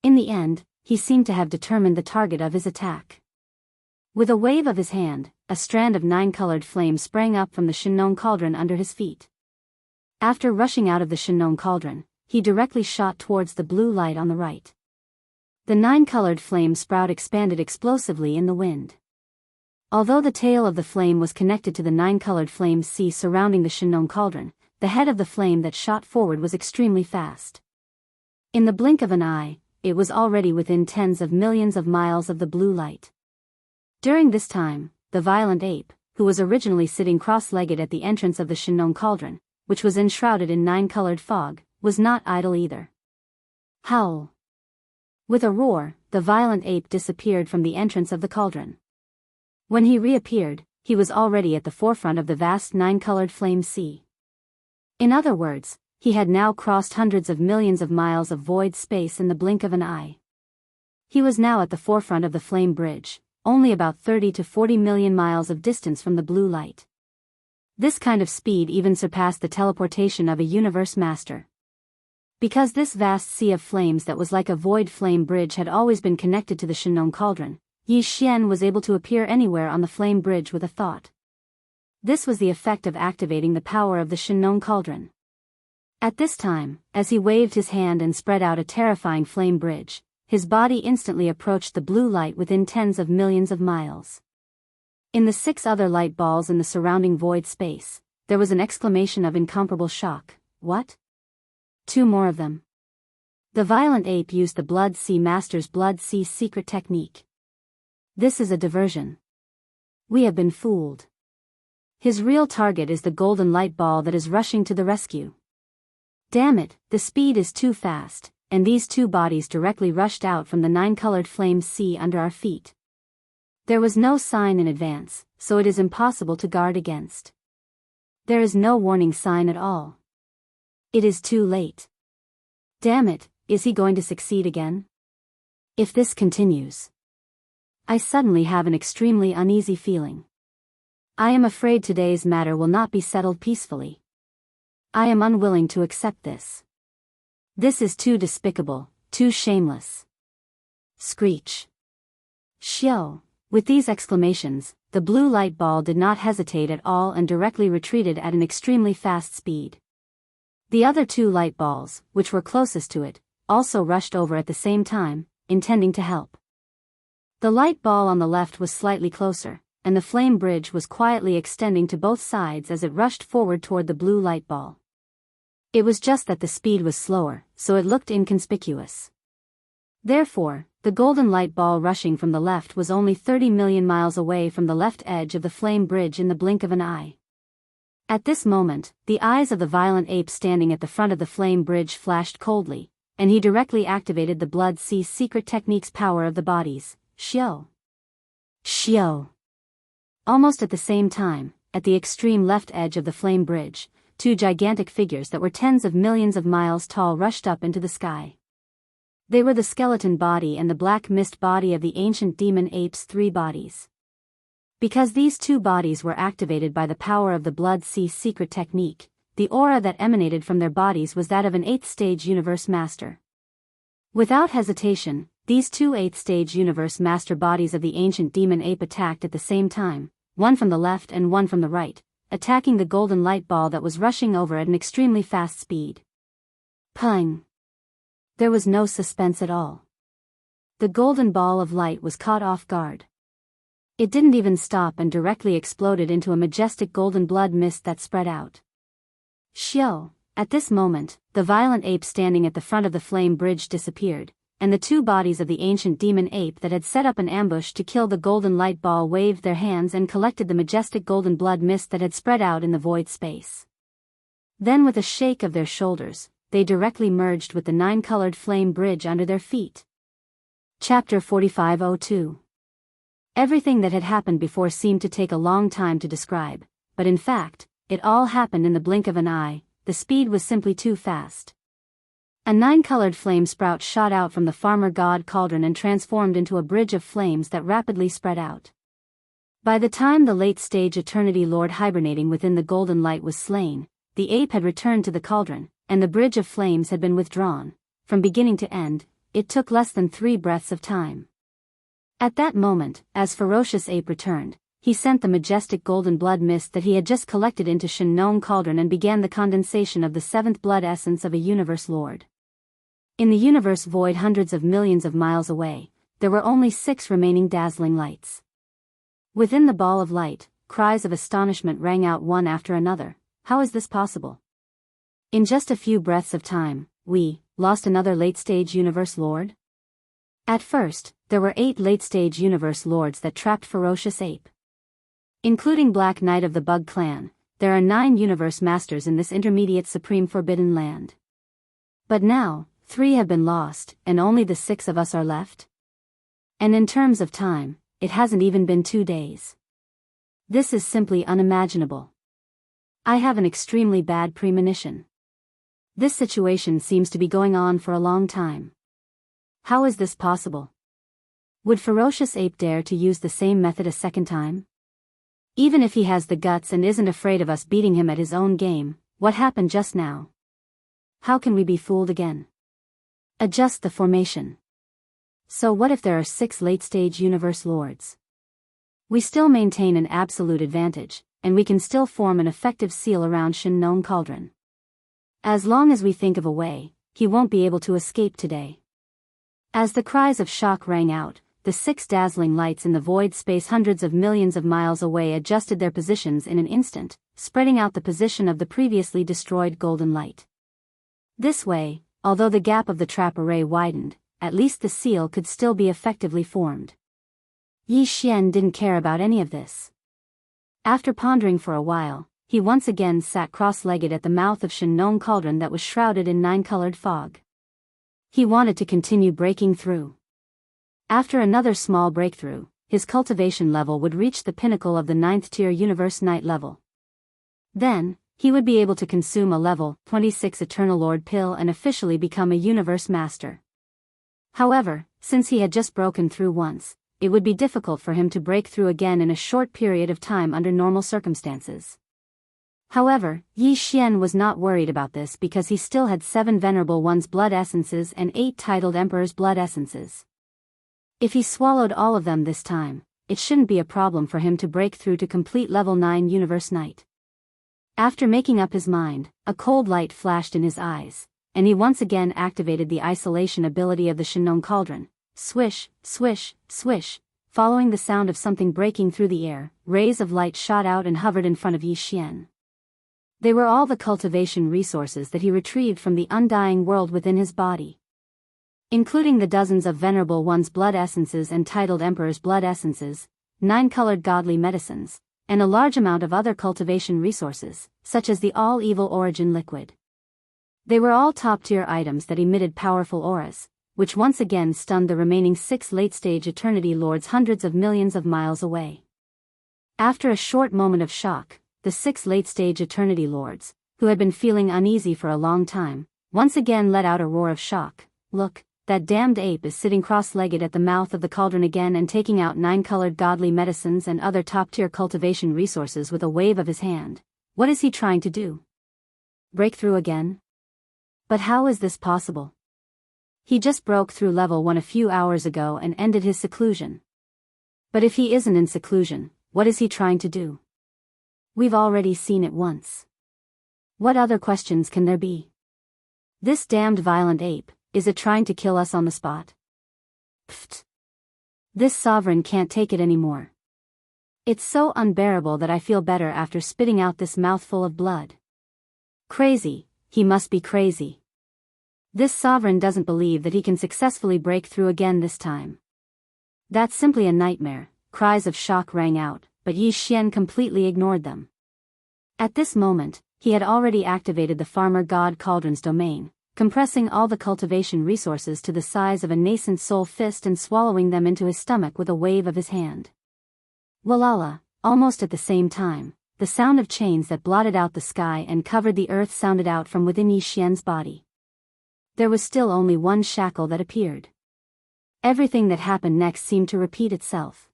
In the end, he seemed to have determined the target of his attack. With a wave of his hand, a strand of 9-colored flame sprang up from the Shen-Nong cauldron under his feet. After rushing out of the Shen-Nong cauldron, he directly shot towards the blue light on the right. The 9-colored flame sprout expanded explosively in the wind. Although the tail of the flame was connected to the 9-colored flame sea surrounding the Shen-Nong cauldron, the head of the flame that shot forward was extremely fast. In the blink of an eye, it was already within tens of millions of miles of the blue light. During this time, the violent ape, who was originally sitting cross-legged at the entrance of the Shen-Nong cauldron, which was enshrouded in 9-colored fog, was not idle either. Howl! With a roar, the violent ape disappeared from the entrance of the cauldron. When he reappeared, he was already at the forefront of the vast 9-colored flame sea. In other words, he had now crossed hundreds of millions of miles of void space in the blink of an eye. He was now at the forefront of the flame bridge, only about 30 to 40 million miles of distance from the blue light. This kind of speed even surpassed the teleportation of a Universe Master. Because this vast sea of flames that was like a void flame bridge had always been connected to the Shen-Nong cauldron, Yi Xian was able to appear anywhere on the flame bridge with a thought. This was the effect of activating the power of the Shen-Nong cauldron. At this time, as he waved his hand and spread out a terrifying flame bridge, his body instantly approached the blue light within tens of millions of miles. In the 6 other light balls in the surrounding void space, there was an exclamation of incomparable shock. What? 2 more of them. The violent ape used the Blood Sea Master's Blood Sea secret technique. This is a diversion. We have been fooled. His real target is the golden light ball that is rushing to the rescue. Damn it, the speed is too fast, and these 2 bodies directly rushed out from the 9-colored flame sea under our feet. There was no sign in advance, so it is impossible to guard against. There is no warning sign at all. It is too late. Damn it, is he going to succeed again? If this continues, I suddenly have an extremely uneasy feeling. I am afraid today's matter will not be settled peacefully. I am unwilling to accept this. This is too despicable, too shameless. Screech. Xiao. With these exclamations, the blue light ball did not hesitate at all and directly retreated at an extremely fast speed. The other two light balls, which were closest to it, also rushed over at the same time, intending to help. The light ball on the left was slightly closer, and the flame bridge was quietly extending to both sides as it rushed forward toward the blue light ball. It was just that the speed was slower, so it looked inconspicuous. Therefore, the golden light ball rushing from the left was only 30 million miles away from the left edge of the flame bridge in the blink of an eye. At this moment, the eyes of the violent ape standing at the front of the flame bridge flashed coldly, and he directly activated the Blood Sea secret technique's power of the bodies, Xiao. Xiao. Almost at the same time, at the extreme left edge of the flame bridge, two gigantic figures that were tens of millions of miles tall rushed up into the sky. They were the skeleton body and the black mist body of the ancient demon ape's three bodies. Because these two bodies were activated by the power of the Blood Sea secret technique, the aura that emanated from their bodies was that of an 8th-stage universe master. Without hesitation, these two 8th-stage universe master bodies of the ancient demon ape attacked at the same time, one from the left and one from the right, attacking the golden light ball that was rushing over at an extremely fast speed. Pung! There was no suspense at all. The golden ball of light was caught off guard. It didn't even stop and directly exploded into a majestic golden blood mist that spread out. Xiao. At this moment, the violent ape standing at the front of the flame bridge disappeared, and the two bodies of the ancient demon ape that had set up an ambush to kill the golden light ball waved their hands and collected the majestic golden blood mist that had spread out in the void space. Then with a shake of their shoulders, they directly merged with the 9-colored flame bridge under their feet. Chapter 4502. Everything that had happened before seemed to take a long time to describe, but in fact, it all happened in the blink of an eye. The speed was simply too fast. A 9-colored flame sprout shot out from the farmer god cauldron and transformed into a bridge of flames that rapidly spread out. By the time the late-stage Eternity Lord hibernating within the golden light was slain, the ape had returned to the cauldron, and the bridge of flames had been withdrawn. From beginning to end, it took less than 3 breaths of time. At that moment, as Ferocious Ape returned, he sent the majestic golden blood mist that he had just collected into Shinnon Cauldron and began the condensation of the 7th blood essence of a universe lord. In the universe void hundreds of millions of miles away, there were only 6 remaining dazzling lights. Within the ball of light, cries of astonishment rang out one after another. How is this possible? In just a few breaths of time, we lost another late-stage universe lord? At first, there were 8 late-stage universe lords that trapped Ferocious Ape. Including Black Knight of the Bug Clan, there are 9 universe masters in this intermediate supreme forbidden land. But now, 3 have been lost, and only the 6 of us are left? And in terms of time, it hasn't even been 2 days. This is simply unimaginable. I have an extremely bad premonition. This situation seems to be going on for a long time. How is this possible? Would Ferocious Ape dare to use the same method a second time? Even if he has the guts and isn't afraid of us beating him at his own game, what happened just now? How can we be fooled again? Adjust the formation. So what if there are 6 late-stage universe lords? We still maintain an absolute advantage, and we can still form an effective seal around Shinnon Cauldron. As long as we think of a way, he won't be able to escape today. As the cries of shock rang out, the 6 dazzling lights in the void space hundreds of millions of miles away adjusted their positions in an instant, spreading out the position of the previously destroyed golden light. This way, although the gap of the trap array widened, at least the seal could still be effectively formed. Yi Xian didn't care about any of this. After pondering for a while, he once again sat cross-legged at the mouth of Shinnon Cauldron that was shrouded in 9-colored fog. He wanted to continue breaking through. After another small breakthrough, his cultivation level would reach the pinnacle of the 9th tier Universe Knight level. Then, he would be able to consume a level 26 Eternal Lord pill and officially become a Universe Master. However, since he had just broken through once, it would be difficult for him to break through again in a short period of time under normal circumstances. However, Yi Xian was not worried about this because he still had 7 Venerable One's blood essences and 8 titled Emperor's blood essences. If he swallowed all of them this time, it shouldn't be a problem for him to break through to complete level 9 Universe Knight. After making up his mind, a cold light flashed in his eyes, and he once again activated the isolation ability of the Shinong Cauldron. Swish, swish, swish. Following the sound of something breaking through the air, rays of light shot out and hovered in front of Yi Xian. They were all the cultivation resources that he retrieved from the undying world within his body, including the dozens of Venerable One's blood essences and titled Emperor's blood essences, 9 colored godly medicines, and a large amount of other cultivation resources, such as the all-evil origin liquid. They were all top-tier items that emitted powerful auras, which once again stunned the remaining 6 late-stage Eternity Lords hundreds of millions of miles away. After a short moment of shock, the 6 late-stage Eternity Lords, who had been feeling uneasy for a long time, once again let out a roar of shock. Look, that damned ape is sitting cross-legged at the mouth of the cauldron again and taking out 9 colored godly medicines and other top-tier cultivation resources with a wave of his hand. What is he trying to do? Break through again? But how is this possible? He just broke through level 1 a few hours ago and ended his seclusion. But if he isn't in seclusion, what is he trying to do? We've already seen it once. What other questions can there be? This damned violent ape, is it trying to kill us on the spot? Pfft. This sovereign can't take it anymore. It's so unbearable that I feel better after spitting out this mouthful of blood. Crazy, he must be crazy. This sovereign doesn't believe that he can successfully break through again this time. That's simply a nightmare. Cries of shock rang out, but Yi Xian completely ignored them. At this moment, he had already activated the Farmer God Cauldron's domain, compressing all the cultivation resources to the size of a nascent soul fist and swallowing them into his stomach with a wave of his hand. Walala, almost at the same time, the sound of chains that blotted out the sky and covered the earth sounded out from within Yi Xian's body. There was still only one shackle that appeared. Everything that happened next seemed to repeat itself.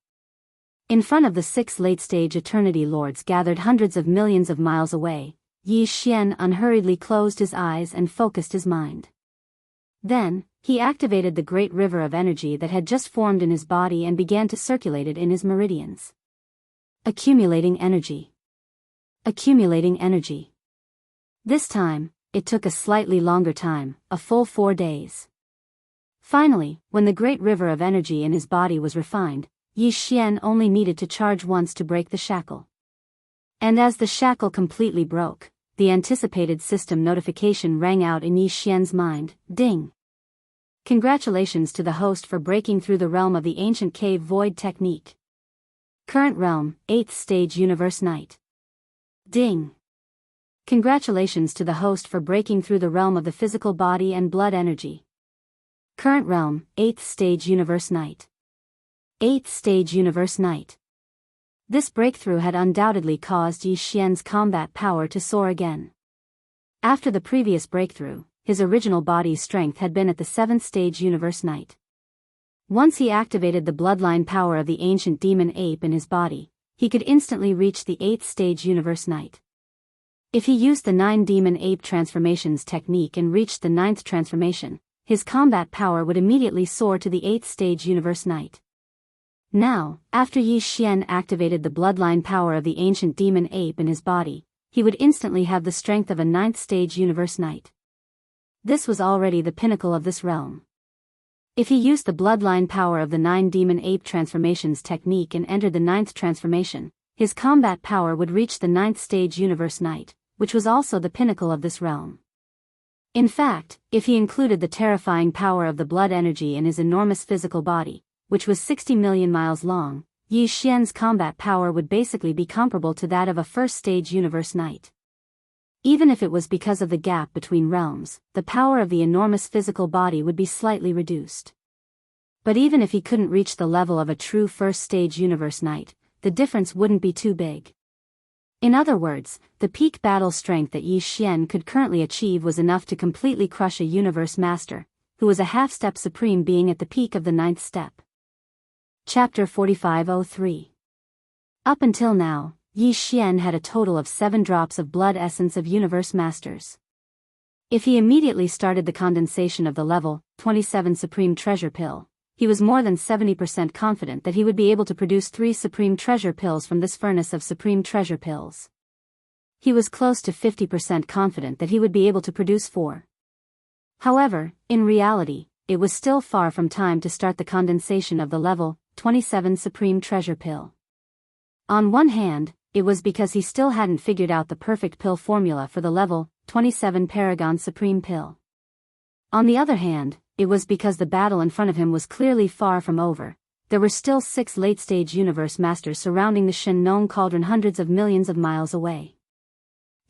In front of the 6 late-stage Eternity Lords gathered hundreds of millions of miles away, Yi Xian unhurriedly closed his eyes and focused his mind. Then, he activated the great river of energy that had just formed in his body and began to circulate it in his meridians. Accumulating energy. Accumulating energy. This time, it took a slightly longer time, a full 4 days. Finally, when the great river of energy in his body was refined, Yi Xian only needed to charge once to break the shackle. And as the shackle completely broke, the anticipated system notification rang out in Yi Xian's mind. Ding! Congratulations to the host for breaking through the realm of the ancient cave void technique. Current realm, 8th stage Universe Knight. Ding! Congratulations to the host for breaking through the realm of the physical body and blood energy. Current realm, 8th stage Universe Knight. 8th stage Universe Knight. This breakthrough had undoubtedly caused Yi Xian's combat power to soar again. After the previous breakthrough, his original body's strength had been at the 7th stage Universe Knight. Once he activated the bloodline power of the ancient demon ape in his body, he could instantly reach the 8th stage Universe Knight. If he used the 9 demon ape transformations technique and reached the 9th transformation, his combat power would immediately soar to the 8th stage Universe Knight. Now, after Yi Xian activated the bloodline power of the ancient demon ape in his body, he would instantly have the strength of a 9th stage Universe Knight. This was already the pinnacle of this realm. If he used the bloodline power of the 9 demon ape transformations technique and entered the 9th transformation, his combat power would reach the 9th stage Universe Knight, which was also the pinnacle of this realm. In fact, if he included the terrifying power of the blood energy in his enormous physical body, which was 60 million miles long, Yi Xian's combat power would basically be comparable to that of a first-stage Universe Knight. Even if it was because of the gap between realms, the power of the enormous physical body would be slightly reduced. But even if he couldn't reach the level of a true first-stage universe knight, the difference wouldn't be too big. In other words, the peak battle strength that Yi Xian could currently achieve was enough to completely crush a universe master, who was a half-step supreme being at the peak of the 9th step. Chapter 4503. Up until now, Yi Xian had a total of 7 drops of blood essence of universe masters. If he immediately started the condensation of the level 27 supreme treasure pill, he was more than 70% confident that he would be able to produce 3 supreme treasure pills from this furnace of supreme treasure pills. He was close to 50% confident that he would be able to produce 4. However, in reality, it was still far from time to start the condensation of the level 27 supreme treasure pill. On one hand, it was because he still hadn't figured out the perfect pill formula for the level 27 Paragon Supreme Pill. On the other hand, it was because the battle in front of him was clearly far from over. There were still 6 late-stage universe masters surrounding the Shen Nong Cauldron hundreds of millions of miles away.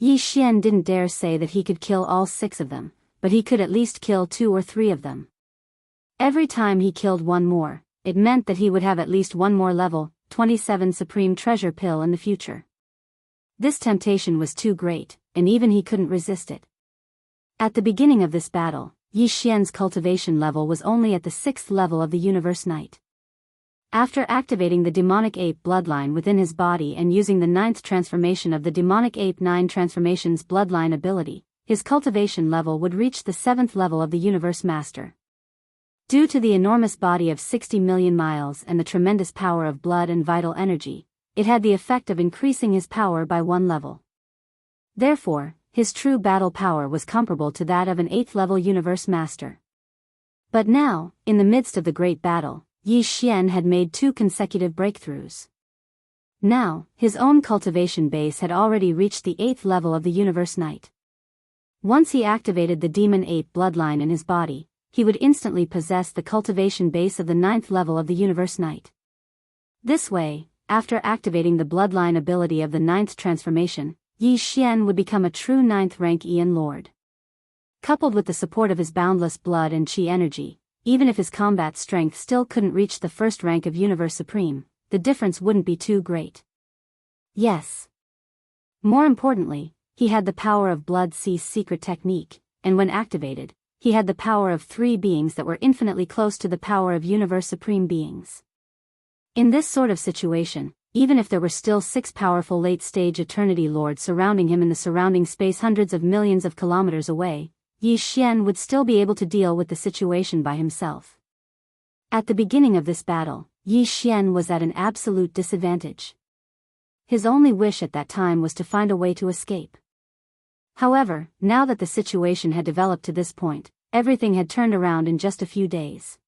Yi Xian didn't dare say that he could kill all 6 of them, but he could at least kill 2 or 3 of them. Every time he killed one more, it meant that he would have at least one more level 27 Supreme Treasure Pill in the future. This temptation was too great, and even he couldn't resist it. At the beginning of this battle, Yi Xian's cultivation level was only at the 6th level of the Universe Knight. After activating the demonic ape bloodline within his body and using the 9th transformation of the demonic ape 9 transformations bloodline ability, his cultivation level would reach the 7th level of the Universe Master. Due to the enormous body of 60 million miles and the tremendous power of blood and vital energy, it had the effect of increasing his power by 1 level. Therefore, his true battle power was comparable to that of an 8th-level Universe Master. But now, in the midst of the great battle, Yi Xian had made 2 consecutive breakthroughs. Now, his own cultivation base had already reached the 8th level of the Universe Knight. Once he activated the demon ape bloodline in his body, he would instantly possess the cultivation base of the 9th level of the Universe Knight. This way, after activating the bloodline ability of the 9th transformation, Yi Xian would become a true 9th-rank Ian Lord. Coupled with the support of his boundless blood and chi energy, even if his combat strength still couldn't reach the 1st rank of Universe Supreme, the difference wouldn't be too great. Yes. More importantly, he had the power of Blood C's secret technique, and when activated, he had the power of 3 beings that were infinitely close to the power of Universe Supreme beings. In this sort of situation, even if there were still 6 powerful late-stage Eternity Lords surrounding him in the surrounding space hundreds of millions of kilometers away, Yi Xian would still be able to deal with the situation by himself. At the beginning of this battle, Yi Xian was at an absolute disadvantage. His only wish at that time was to find a way to escape. However, now that the situation had developed to this point, everything had turned around in just a few days.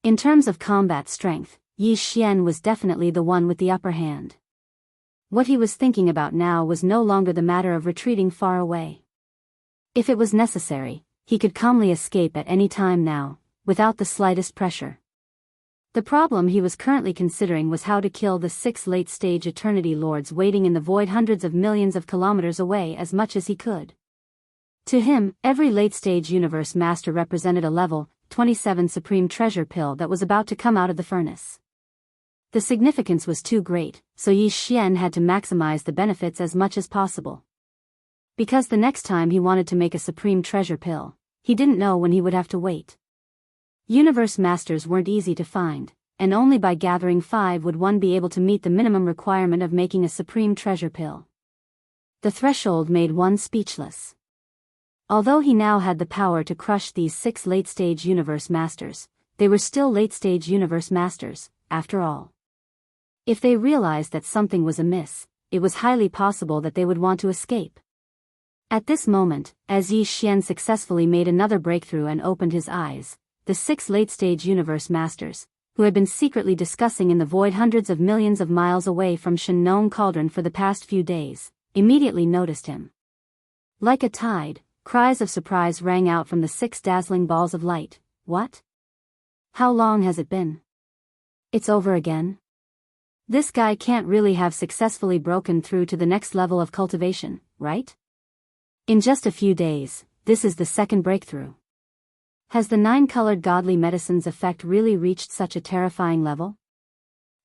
In terms of combat strength, Yi Xian was definitely the one with the upper hand. What he was thinking about now was no longer the matter of retreating far away. If it was necessary, he could calmly escape at any time now, without the slightest pressure. The problem he was currently considering was how to kill the 6 late-stage Eternity Lords waiting in the void hundreds of millions of kilometers away as much as he could. To him, every late-stage Universe Master represented a level 27 Supreme Treasure Pill that was about to come out of the furnace. The significance was too great, so Yi Xian had to maximize the benefits as much as possible. Because the next time he wanted to make a Supreme Treasure Pill, he didn't know when he would have to wait. Universe Masters weren't easy to find, and only by gathering 5 would one be able to meet the minimum requirement of making a Supreme Treasure Pill. The threshold made one speechless. Although he now had the power to crush these 6 late-stage Universe Masters, they were still late-stage Universe Masters, after all. If they realized that something was amiss, it was highly possible that they would want to escape. At this moment, as Yi Xian successfully made another breakthrough and opened his eyes, the 6 late-stage Universe Masters, who had been secretly discussing in the void hundreds of millions of miles away from Shen Nong Cauldron for the past few days, immediately noticed him. Like a tide, cries of surprise rang out from the 6 dazzling balls of light. What? How long has it been? It's over again? This guy can't really have successfully broken through to the next level of cultivation, right? In just a few days, this is the 2nd breakthrough. Has the nine-colored godly medicine's effect really reached such a terrifying level?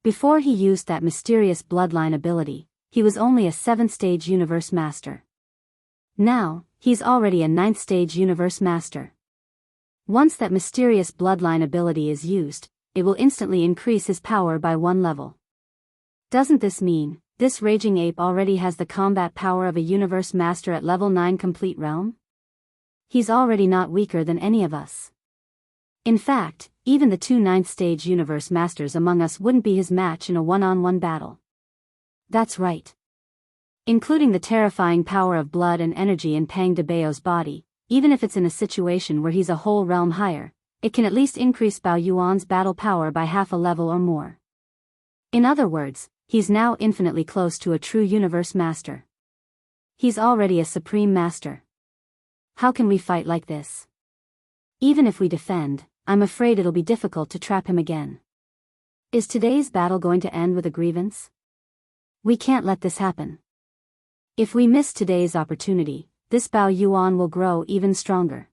Before he used that mysterious bloodline ability, he was only a 7th-stage universe master. Now, he's already a 9th-stage universe master. Once that mysterious bloodline ability is used, it will instantly increase his power by 1 level. Doesn't this mean, this raging ape already has the combat power of a universe master at level 9 complete realm? He's already not weaker than any of us. In fact, even the 2 9th-stage universe masters among us wouldn't be his match in a one-on-one battle. That's right. Including the terrifying power of blood and energy in Pang de Bao's body, even if it's in a situation where he's a whole realm higher, it can at least increase Bao Yuan's battle power by half a level or more. In other words, he's now infinitely close to a true universe master. He's already a supreme master. How can we fight like this? Even if we defend, I'm afraid it'll be difficult to trap him again. Is today's battle going to end with a grievance? We can't let this happen. If we miss today's opportunity, this Bao Yuan will grow even stronger.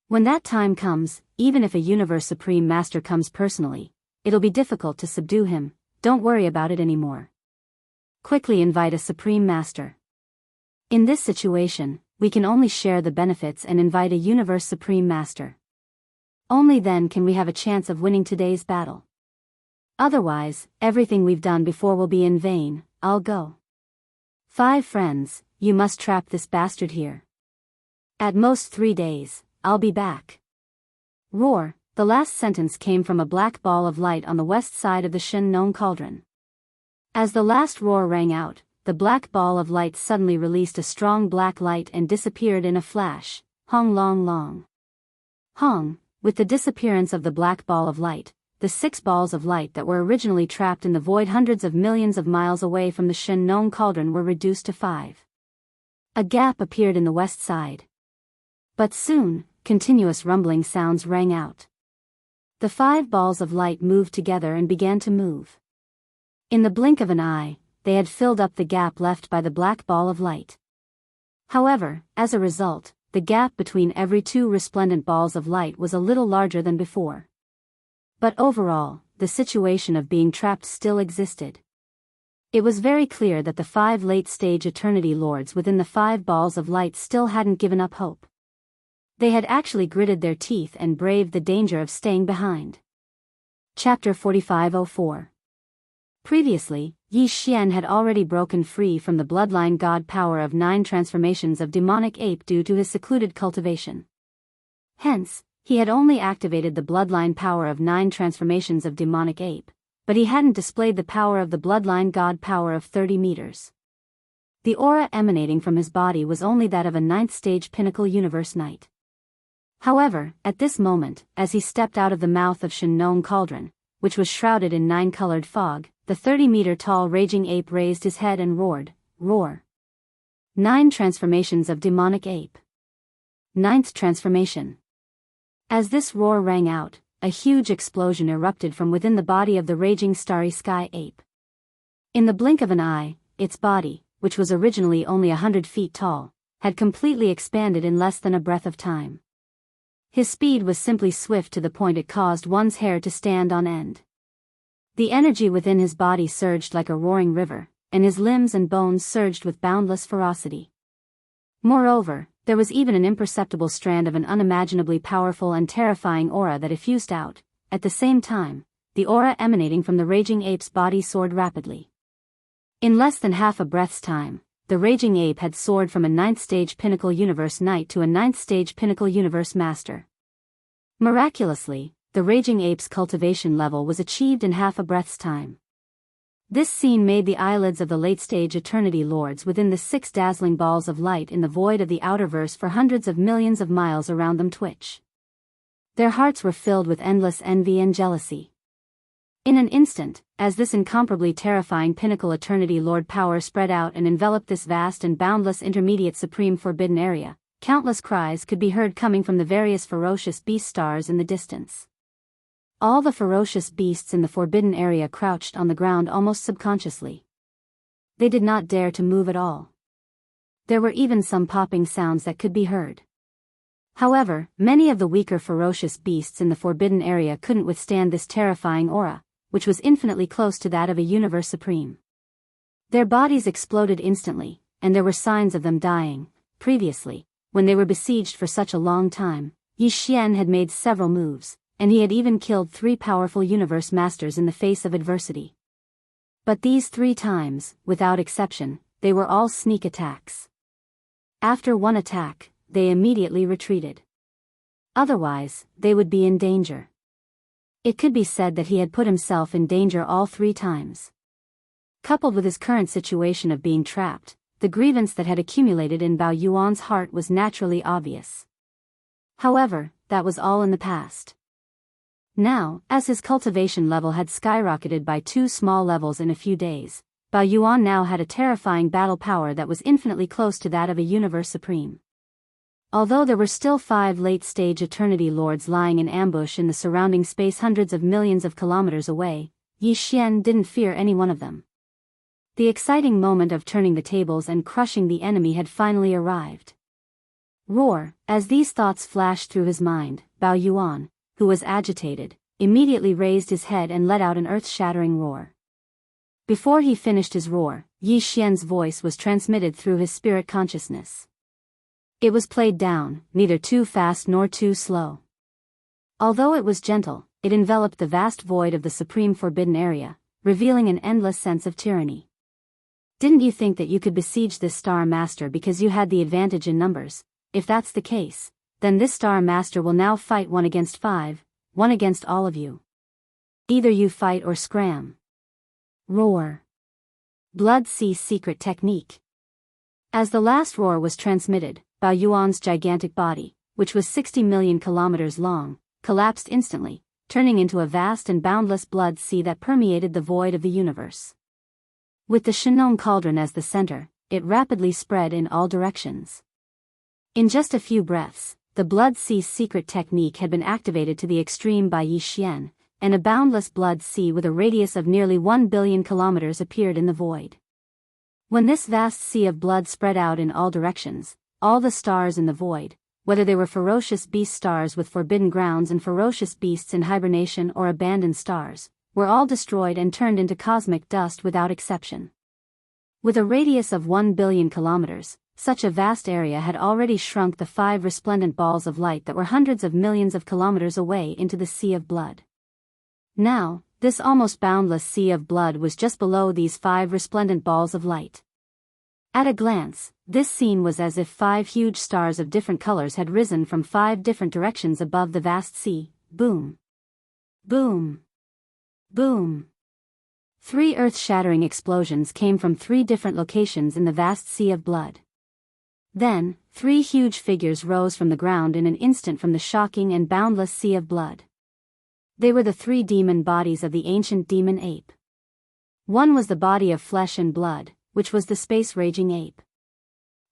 When that time comes, even if a universe supreme master comes personally, it'll be difficult to subdue him. Don't worry about it anymore. Quickly invite a supreme master. In this situation, we can only share the benefits and invite a universe supreme master. Only then can we have a chance of winning today's battle. Otherwise, everything we've done before will be in vain. I'll go. 5 friends, you must trap this bastard here. At most 3 days, I'll be back. Roar. The last sentence came from a black ball of light on the west side of the Shen Nong cauldron. As the last roar rang out, the black ball of light suddenly released a strong black light and disappeared in a flash. Hong long long. Hong, with the disappearance of the black ball of light, the 6 balls of light that were originally trapped in the void hundreds of millions of miles away from the Shen Nong cauldron were reduced to 5. A gap appeared in the west side. But soon, continuous rumbling sounds rang out. The 5 balls of light moved together and began to move. In the blink of an eye, they had filled up the gap left by the black ball of light. However, as a result, the gap between every 2 resplendent balls of light was a little larger than before. But overall, the situation of being trapped still existed. It was very clear that the 5 late-stage Eternity Lords within the 5 balls of light still hadn't given up hope. They had actually gritted their teeth and braved the danger of staying behind. Chapter 4504. Previously, Yi Xian had already broken free from the bloodline god power of 9 transformations of demonic ape due to his secluded cultivation. Hence, he had only activated the bloodline power of 9 transformations of demonic ape, but he hadn't displayed the power of the bloodline god power of 30 meters. The aura emanating from his body was only that of a 9th-stage pinnacle universe knight. However, at this moment, as he stepped out of the mouth of Shen Nong cauldron, which was shrouded in 9-colored fog, the 30-meter-tall raging ape raised his head and roared, roar. 9 transformations of demonic ape. 9th transformation. As this roar rang out, a huge explosion erupted from within the body of the raging starry sky ape. In the blink of an eye, its body, which was originally only 100 feet tall, had completely expanded in less than a breath of time. His speed was simply swift to the point it caused one's hair to stand on end. The energy within his body surged like a roaring river, and his limbs and bones surged with boundless ferocity. Moreover, there was even an imperceptible strand of an unimaginably powerful and terrifying aura that effused out. At the same time, the aura emanating from the raging ape's body soared rapidly. In less than half a breath's time, the raging ape had soared from a 9th-stage pinnacle universe knight to a 9th-stage pinnacle universe master. Miraculously, the raging ape's cultivation level was achieved in half a breath's time. This scene made the eyelids of the late-stage Eternity Lords within the 6 dazzling balls of light in the void of the outerverse for hundreds of millions of miles around them twitch. Their hearts were filled with endless envy and jealousy. In an instant, as this incomparably terrifying pinnacle Eternity Lord power spread out and enveloped this vast and boundless intermediate supreme forbidden area, countless cries could be heard coming from the various ferocious beast stars in the distance. All the ferocious beasts in the forbidden area crouched on the ground almost subconsciously. They did not dare to move at all. There were even some popping sounds that could be heard. However, many of the weaker ferocious beasts in the forbidden area couldn't withstand this terrifying aura, which was infinitely close to that of a universe supreme. Their bodies exploded instantly, and there were signs of them dying. Previously, when they were besieged for such a long time, Yi Xian had made several moves, and he had even killed 3 powerful universe masters in the face of adversity. But these 3 times, without exception, they were all sneak attacks. After one attack, they immediately retreated. Otherwise, they would be in danger. It could be said that he had put himself in danger all 3 times. Coupled with his current situation of being trapped, the grievance that had accumulated in Bao Yuan's heart was naturally obvious. However, that was all in the past. Now, as his cultivation level had skyrocketed by 2 small levels in a few days, Bao Yuan now had a terrifying battle power that was infinitely close to that of a universe supreme. Although there were still 5 late-stage Eternity Lords lying in ambush in the surrounding space hundreds of millions of kilometers away, Yi Xian didn't fear any one of them. The exciting moment of turning the tables and crushing the enemy had finally arrived. Roar! As these thoughts flashed through his mind, Bao Yuan, who was agitated, immediately raised his head and let out an earth-shattering roar. Before he finished his roar, Yi Xian's voice was transmitted through his spirit consciousness. It was played down, neither too fast nor too slow. Although it was gentle, it enveloped the vast void of the supreme forbidden area, revealing an endless sense of tyranny. Didn't you think that you could besiege this Star Master because you had the advantage in numbers? If that's the case, then this Star Master will now fight 1 against 5, 1 against all of you. Either you fight or scram. Roar. Blood Sea Secret Technique. As the last roar was transmitted, Bao Yuan's gigantic body, which was 60 million kilometers long, collapsed instantly, turning into a vast and boundless blood sea that permeated the void of the universe. With the Shenong cauldron as the center, it rapidly spread in all directions. In just a few breaths, the blood sea secret technique had been activated to the extreme by Yi Xian, and a boundless blood sea with a radius of nearly 1 billion kilometers appeared in the void. When this vast sea of blood spread out in all directions, all the stars in the void, whether they were ferocious beast stars with forbidden grounds and ferocious beasts in hibernation or abandoned stars, were all destroyed and turned into cosmic dust without exception. With a radius of 1 billion kilometers, such a vast area had already shrunk the 5 resplendent balls of light that were hundreds of millions of kilometers away into the sea of blood. Now, this almost boundless sea of blood was just below these 5 resplendent balls of light. At a glance, this scene was as if 5 huge stars of different colors had risen from 5 different directions above the vast sea. Boom. Boom. Boom. 3 earth-shattering explosions came from 3 different locations in the vast sea of blood. Then, 3 huge figures rose from the ground in an instant from the shocking and boundless sea of blood. They were the 3 demon bodies of the ancient demon ape. One was the body of flesh and blood, which was the space-raging ape.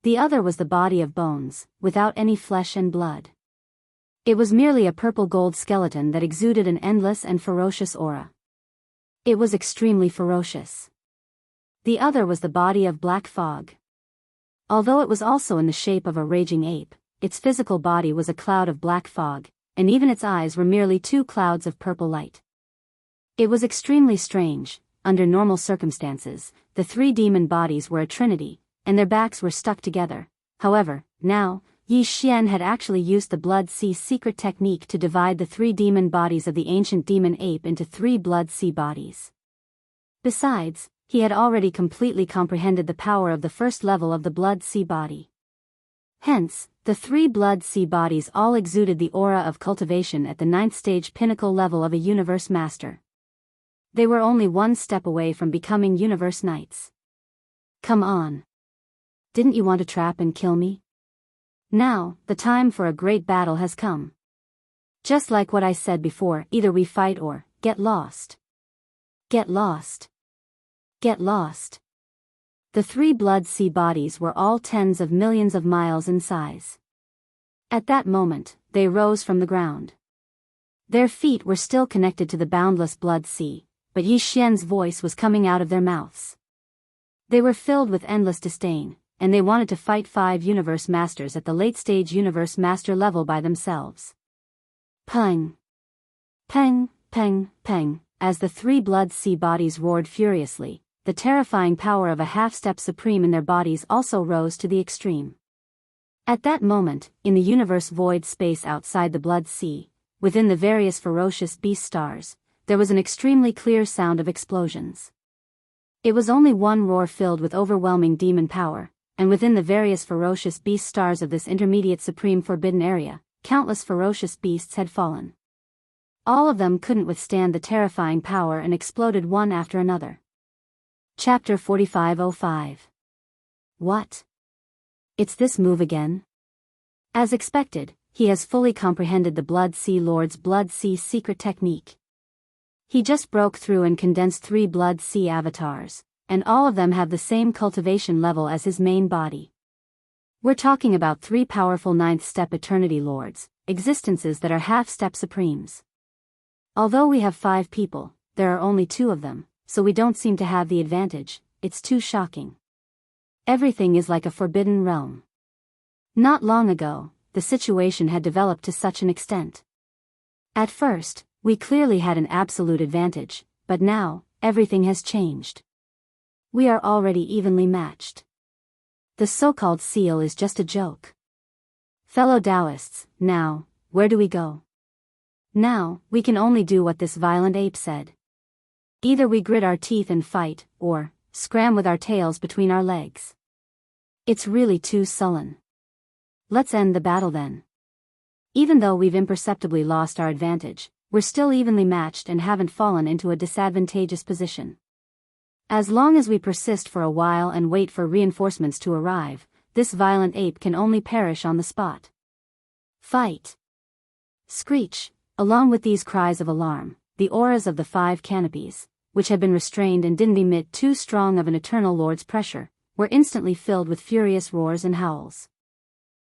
The other was the body of bones, without any flesh and blood. It was merely a purple-gold skeleton that exuded an endless and ferocious aura. It was extremely ferocious. The other was the body of black fog. Although it was also in the shape of a raging ape, its physical body was a cloud of black fog, and even its eyes were merely 2 clouds of purple light. It was extremely strange. Under normal circumstances, the 3 demon bodies were a trinity, and their backs were stuck together. However, now, Yi Xian had actually used the blood sea secret technique to divide the 3 demon bodies of the ancient demon ape into 3 blood sea bodies. Besides, he had already completely comprehended the power of the first level of the blood sea body. Hence, the 3 blood sea bodies all exuded the aura of cultivation at the 9th stage pinnacle level of a universe master. They were only 1 step away from becoming universe knights. Come on. Didn't you want to trap and kill me? Now, the time for a great battle has come. Just like what I said before, either we fight or get lost. Get lost. Get lost. The 3 blood sea bodies were all tens of millions of miles in size. At that moment, they rose from the ground. Their feet were still connected to the boundless blood sea, but Yi Xian's voice was coming out of their mouths. They were filled with endless disdain, and they wanted to fight 5 universe masters at the late-stage universe master level by themselves. Peng! Peng, peng, peng, as the 3 blood sea bodies roared furiously, the terrifying power of a half-step supreme in their bodies also rose to the extreme. At that moment, in the universe void space outside the blood sea, within the various ferocious beast stars, there was an extremely clear sound of explosions. It was only one roar filled with overwhelming demon power, and within the various ferocious beast stars of this intermediate supreme forbidden area, countless ferocious beasts had fallen. All of them couldn't withstand the terrifying power and exploded one after another. Chapter 4505. What? It's this move again? As expected, he has fully comprehended the Blood Sea Lord's Blood Sea secret technique. He just broke through and condensed 3 Blood Sea avatars, and all of them have the same cultivation level as his main body. We're talking about 3 powerful 9th step eternity lords, existences that are half-step supremes. Although we have 5 people, there are only 2 of them, so we don't seem to have the advantage. It's too shocking. Everything is like a forbidden realm. Not long ago, the situation had developed to such an extent. At first, we clearly had an absolute advantage, but now, everything has changed. We are already evenly matched. The so-called seal is just a joke. Fellow Taoists, now, where do we go? Now, we can only do what this violent ape said. Either we grit our teeth and fight, or scram with our tails between our legs. It's really too sullen. Let's end the battle then. Even though we've imperceptibly lost our advantage, we're still evenly matched and haven't fallen into a disadvantageous position. As long as we persist for a while and wait for reinforcements to arrive, this violent ape can only perish on the spot. Fight! Screech! Along with these cries of alarm, the auras of the 5 canopies, which had been restrained and didn't emit too strong of an eternal lord's pressure, were instantly filled with furious roars and howls.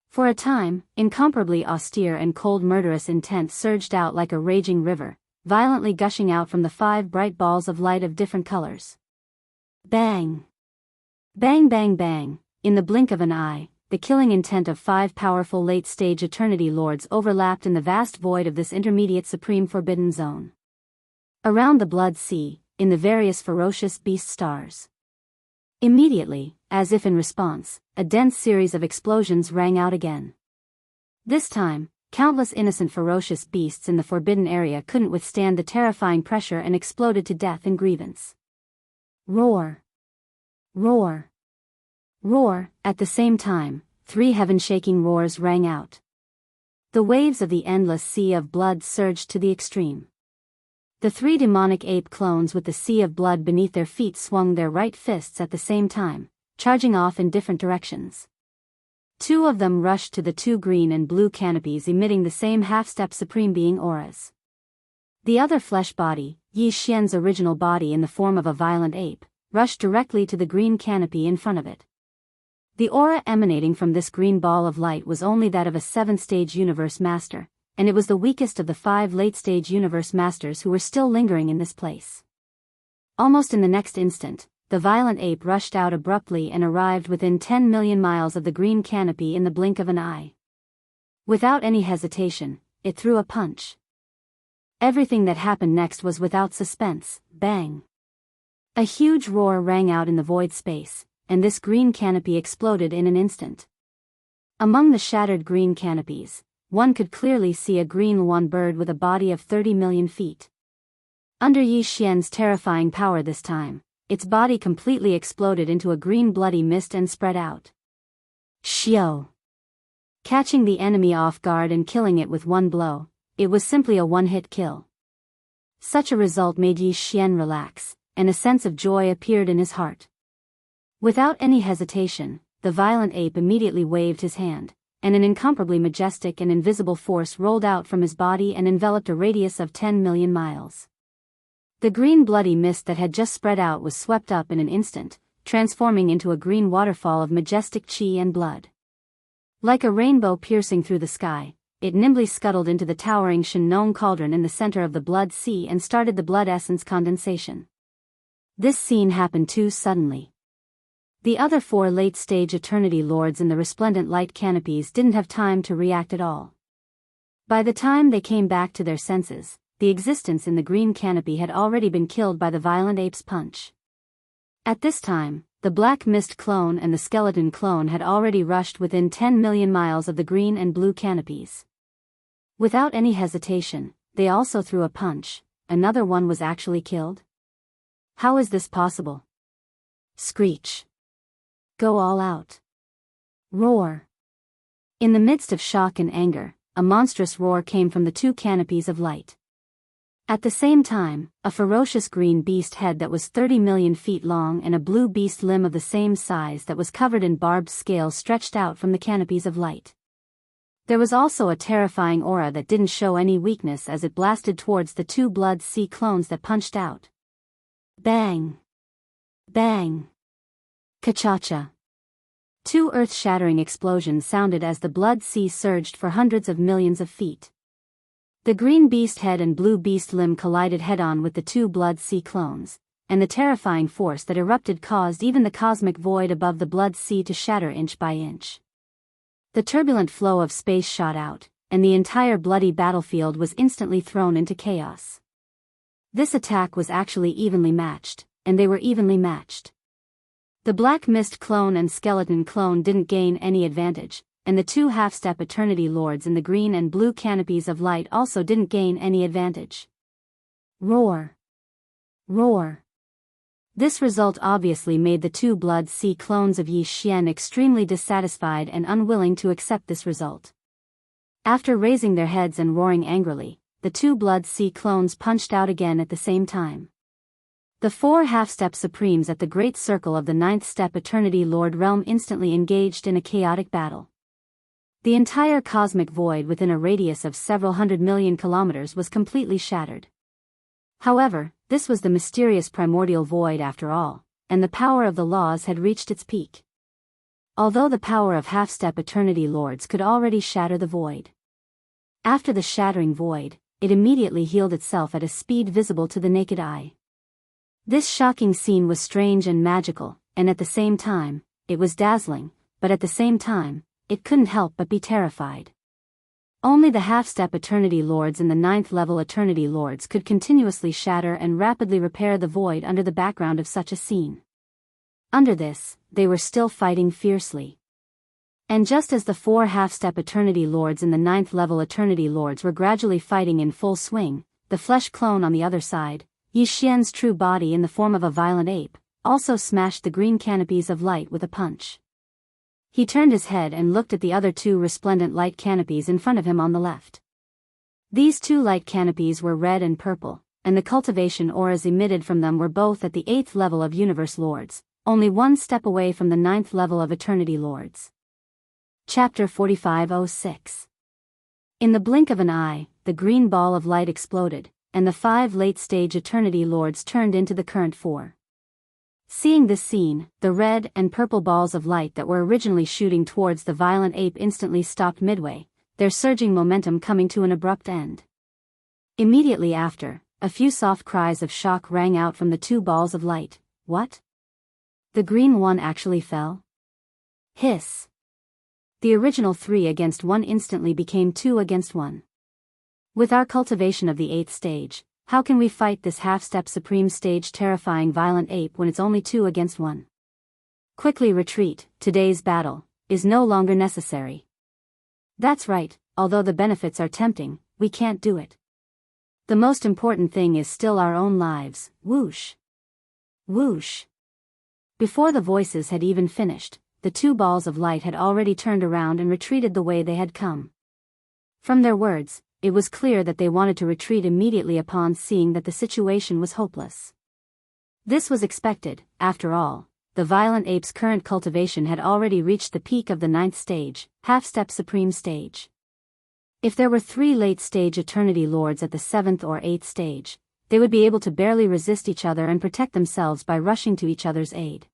For a time, incomparably austere and cold murderous intent surged out like a raging river, violently gushing out from the 5 bright balls of light of different colors. Bang! Bang bang bang, in the blink of an eye, the killing intent of 5 powerful late-stage eternity lords overlapped in the vast void of this intermediate supreme forbidden zone. Around the blood sea, in the various ferocious beast stars. Immediately, as if in response, a dense series of explosions rang out again. This time, countless innocent ferocious beasts in the forbidden area couldn't withstand the terrifying pressure and exploded to death and grievance. Roar! Roar! Roar! At the same time, 3 heaven-shaking roars rang out. The waves of the endless sea of blood surged to the extreme. The 3 demonic ape clones with the sea of blood beneath their feet swung their right fists at the same time, charging off in different directions. 2 of them rushed to the 2 green and blue canopies emitting the same half-step supreme being auras. The other flesh body, Yi Xian's original body in the form of a violent ape, rushed directly to the green canopy in front of it. The aura emanating from this green ball of light was only that of a 7th-stage universe master, and it was the weakest of the 5 late-stage universe masters who were still lingering in this place. Almost in the next instant, the violent ape rushed out abruptly and arrived within 10 million miles of the green canopy in the blink of an eye. Without any hesitation, it threw a punch. Everything that happened next was without suspense. Bang! A huge roar rang out in the void space, and this green canopy exploded in an instant. Among the shattered green canopies, one could clearly see a green one bird with a body of 30 million feet. Under Yi Xian's terrifying power this time, its body completely exploded into a green bloody mist and spread out. Xiao! Catching the enemy off guard and killing it with one blow, it was simply a one-hit kill. Such a result made Yi Xian relax, and a sense of joy appeared in his heart. Without any hesitation, the violent ape immediately waved his hand, and an incomparably majestic and invisible force rolled out from his body and enveloped a radius of 10 million miles. The green bloody mist that had just spread out was swept up in an instant, transforming into a green waterfall of majestic qi and blood. Like a rainbow piercing through the sky, it nimbly scuttled into the towering Shenong cauldron in the center of the blood sea and started the blood essence condensation. This scene happened too suddenly. The other 4 late-stage Eternity Lords in the resplendent light canopies didn't have time to react at all. By the time they came back to their senses, the existence in the green canopy had already been killed by the violent ape's punch. At this time, the Black Mist clone and the Skeleton clone had already rushed within 10 million miles of the green and blue canopies. Without any hesitation, they also threw a punch. Another one was actually killed? How is this possible? Screech. Go all out. Roar. In the midst of shock and anger, a monstrous roar came from the 2 canopies of light. At the same time, a ferocious green beast head that was 30 million feet long and a blue beast limb of the same size that was covered in barbed scales stretched out from the canopies of light. There was also a terrifying aura that didn't show any weakness as it blasted towards the 2 Blood Sea clones that punched out. Bang! Bang! Ka-cha-cha! 2 earth-shattering explosions sounded as the Blood Sea surged for hundreds of millions of feet. The green beast head and blue beast limb collided head-on with the 2 Blood Sea clones, and the terrifying force that erupted caused even the cosmic void above the Blood Sea to shatter inch by inch. The turbulent flow of space shot out, and the entire bloody battlefield was instantly thrown into chaos. This attack was actually evenly matched, and they were evenly matched. The Black Mist clone and Skeleton clone didn't gain any advantage, and the 2 half-step Eternity Lords in the green and blue canopies of light also didn't gain any advantage. Roar! Roar! This result obviously made the 2 Blood Sea clones of Yi Xian extremely dissatisfied and unwilling to accept this result. After raising their heads and roaring angrily, the 2 Blood Sea clones punched out again at the same time. The 4 half-step supremes at the Great Circle of the 9th Step Eternity Lord realm instantly engaged in a chaotic battle. The entire cosmic void within a radius of several 100 million kilometers was completely shattered. However, this was the mysterious primordial void after all, and the power of the laws had reached its peak. Although the power of half-step Eternity Lords could already shatter the void. After the shattering void, it immediately healed itself at a speed visible to the naked eye. This shocking scene was strange and magical, and at the same time, it was dazzling, but at the same time, it couldn't help but be terrified. Only the half-step Eternity Lords and the 9th level Eternity Lords could continuously shatter and rapidly repair the void under the background of such a scene. Under this, they were still fighting fiercely. And just as the 4 half-step Eternity Lords and the 9th level Eternity Lords were gradually fighting in full swing, the flesh clone on the other side, Yi Xian's true body in the form of a violent ape, also smashed the green canopies of light with a punch. He turned his head and looked at the other 2 resplendent light canopies in front of him on the left. These 2 light canopies were red and purple, and the cultivation auras emitted from them were both at the 8th level of Universe Lords, only 1 step away from the 9th level of Eternity Lords. Chapter 4506. In the blink of an eye, the green ball of light exploded, and the 5 late-stage Eternity Lords turned into the current 4. Seeing this scene, the red and purple balls of light that were originally shooting towards the violent ape instantly stopped midway, their surging momentum coming to an abrupt end. Immediately after, a few soft cries of shock rang out from the 2 balls of light. What? The green one actually fell? Hiss. The original 3 against 1 instantly became 2 against 1. With our cultivation of the 8th stage, how can we fight this half-step supreme stage terrifying violent ape when it's only 2 against 1? Quickly retreat, today's battle is no longer necessary. That's right, although the benefits are tempting, we can't do it. The most important thing is still our own lives. Whoosh. Whoosh. Before the voices had even finished, the 2 balls of light had already turned around and retreated the way they had come. From their words, it was clear that they wanted to retreat immediately upon seeing that the situation was hopeless. This was expected, after all, the violent ape's current cultivation had already reached the peak of the 9th stage, half-step supreme stage. If there were 3 late-stage Eternity Lords at the 7th or 8th stage, they would be able to barely resist each other and protect themselves by rushing to each other's aid.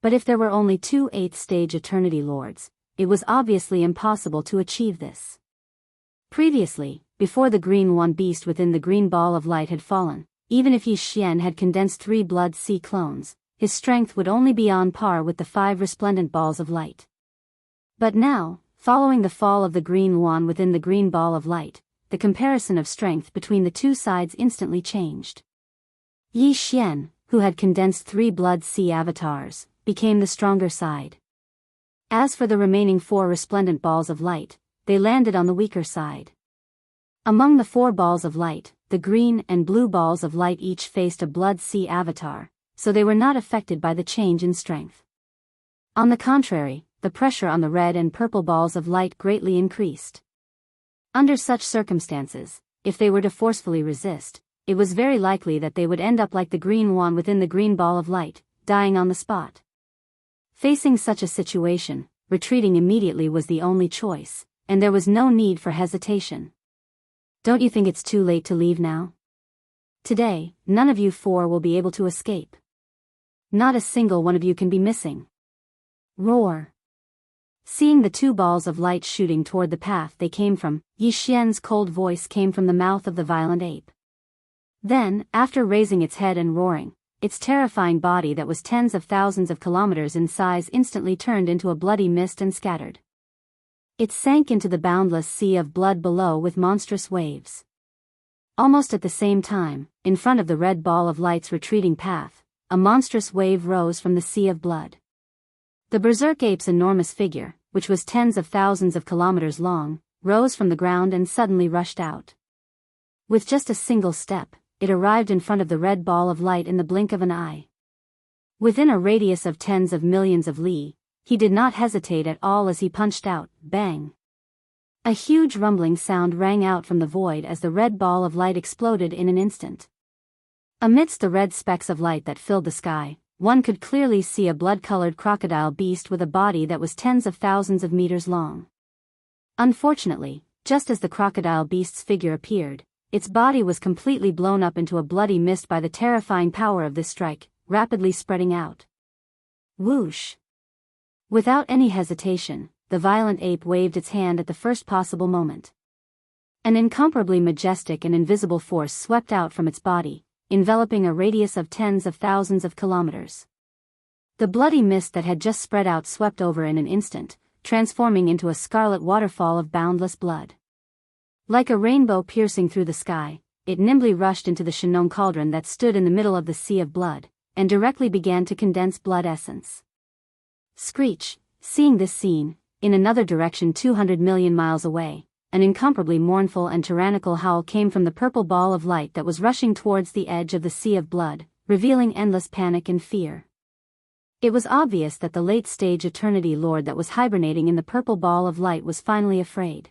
But if there were only 2 8th-stage Eternity Lords, it was obviously impossible to achieve this. Previously, before the green one beast within the green ball of light had fallen, even if Yi Xian had condensed 3 Blood Sea clones, his strength would only be on par with the 5 resplendent balls of light. But now, following the fall of the green wand within the green ball of light, the comparison of strength between the two sides instantly changed. Yi Xian, who had condensed 3 blood sea avatars, became the stronger side. As for the remaining 4 resplendent balls of light, they landed on the weaker side. Among the 4 balls of light, the green and blue balls of light each faced a blood sea avatar, so they were not affected by the change in strength. On the contrary, the pressure on the red and purple balls of light greatly increased. Under such circumstances, if they were to forcefully resist, it was very likely that they would end up like the green wand within the green ball of light, dying on the spot. Facing such a situation, retreating immediately was the only choice, and there was no need for hesitation. Don't you think it's too late to leave now? Today, none of you 4 will be able to escape. Not a single one of you can be missing. Roar. Seeing the 2 balls of light shooting toward the path they came from, Yi Xian's cold voice came from the mouth of the violent ape. Then, after raising its head and roaring, its terrifying body that was tens of thousands of kilometers in size instantly turned into a bloody mist and scattered. It sank into the boundless sea of blood below with monstrous waves. Almost at the same time, in front of the red ball of light's retreating path, a monstrous wave rose from the sea of blood. The berserk ape's enormous figure, which was tens of thousands of kilometers long, rose from the ground and suddenly rushed out. With just a single step, it arrived in front of the red ball of light in the blink of an eye. Within a radius of tens of millions of li, he did not hesitate at all as he punched out, bang. A huge rumbling sound rang out from the void as the red ball of light exploded in an instant. Amidst the red specks of light that filled the sky, one could clearly see a blood-colored crocodile beast with a body that was tens of thousands of meters long. Unfortunately, just as the crocodile beast's figure appeared, its body was completely blown up into a bloody mist by the terrifying power of this strike, rapidly spreading out. Whoosh! Without any hesitation, the violent ape waved its hand at the first possible moment. An incomparably majestic and invisible force swept out from its body, enveloping a radius of tens of thousands of kilometers. The bloody mist that had just spread out swept over in an instant, transforming into a scarlet waterfall of boundless blood. Like a rainbow piercing through the sky, it nimbly rushed into the Shenong cauldron that stood in the middle of the sea of blood, and directly began to condense blood essence. Screech, seeing this scene, in another direction 200 million miles away, an incomparably mournful and tyrannical howl came from the purple ball of light that was rushing towards the edge of the sea of blood, revealing endless panic and fear. It was obvious that the late-stage Eternity Lord that was hibernating in the purple ball of light was finally afraid.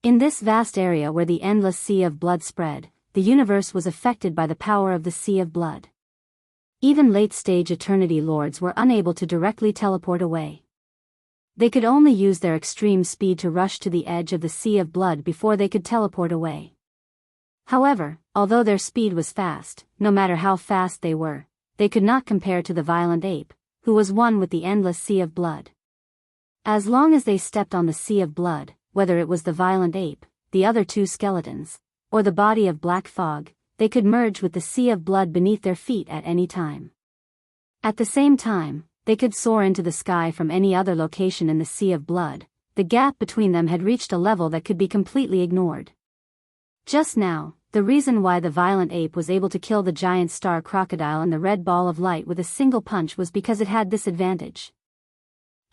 In this vast area where the endless sea of blood spread, the universe was affected by the power of the sea of blood. Even late-stage Eternity Lords were unable to directly teleport away. They could only use their extreme speed to rush to the edge of the sea of blood before they could teleport away. However, although their speed was fast, no matter how fast they were, they could not compare to the violent ape, who was one with the endless sea of blood. As long as they stepped on the sea of blood, whether it was the violent ape, the other 2 skeletons, or the body of black fog, they could merge with the sea of blood beneath their feet at any time. At the same time, they could soar into the sky from any other location in the sea of blood. The gap between them had reached a level that could be completely ignored. Just now, the reason why the violent ape was able to kill the giant star crocodile and the red ball of light with a single punch was because it had this advantage.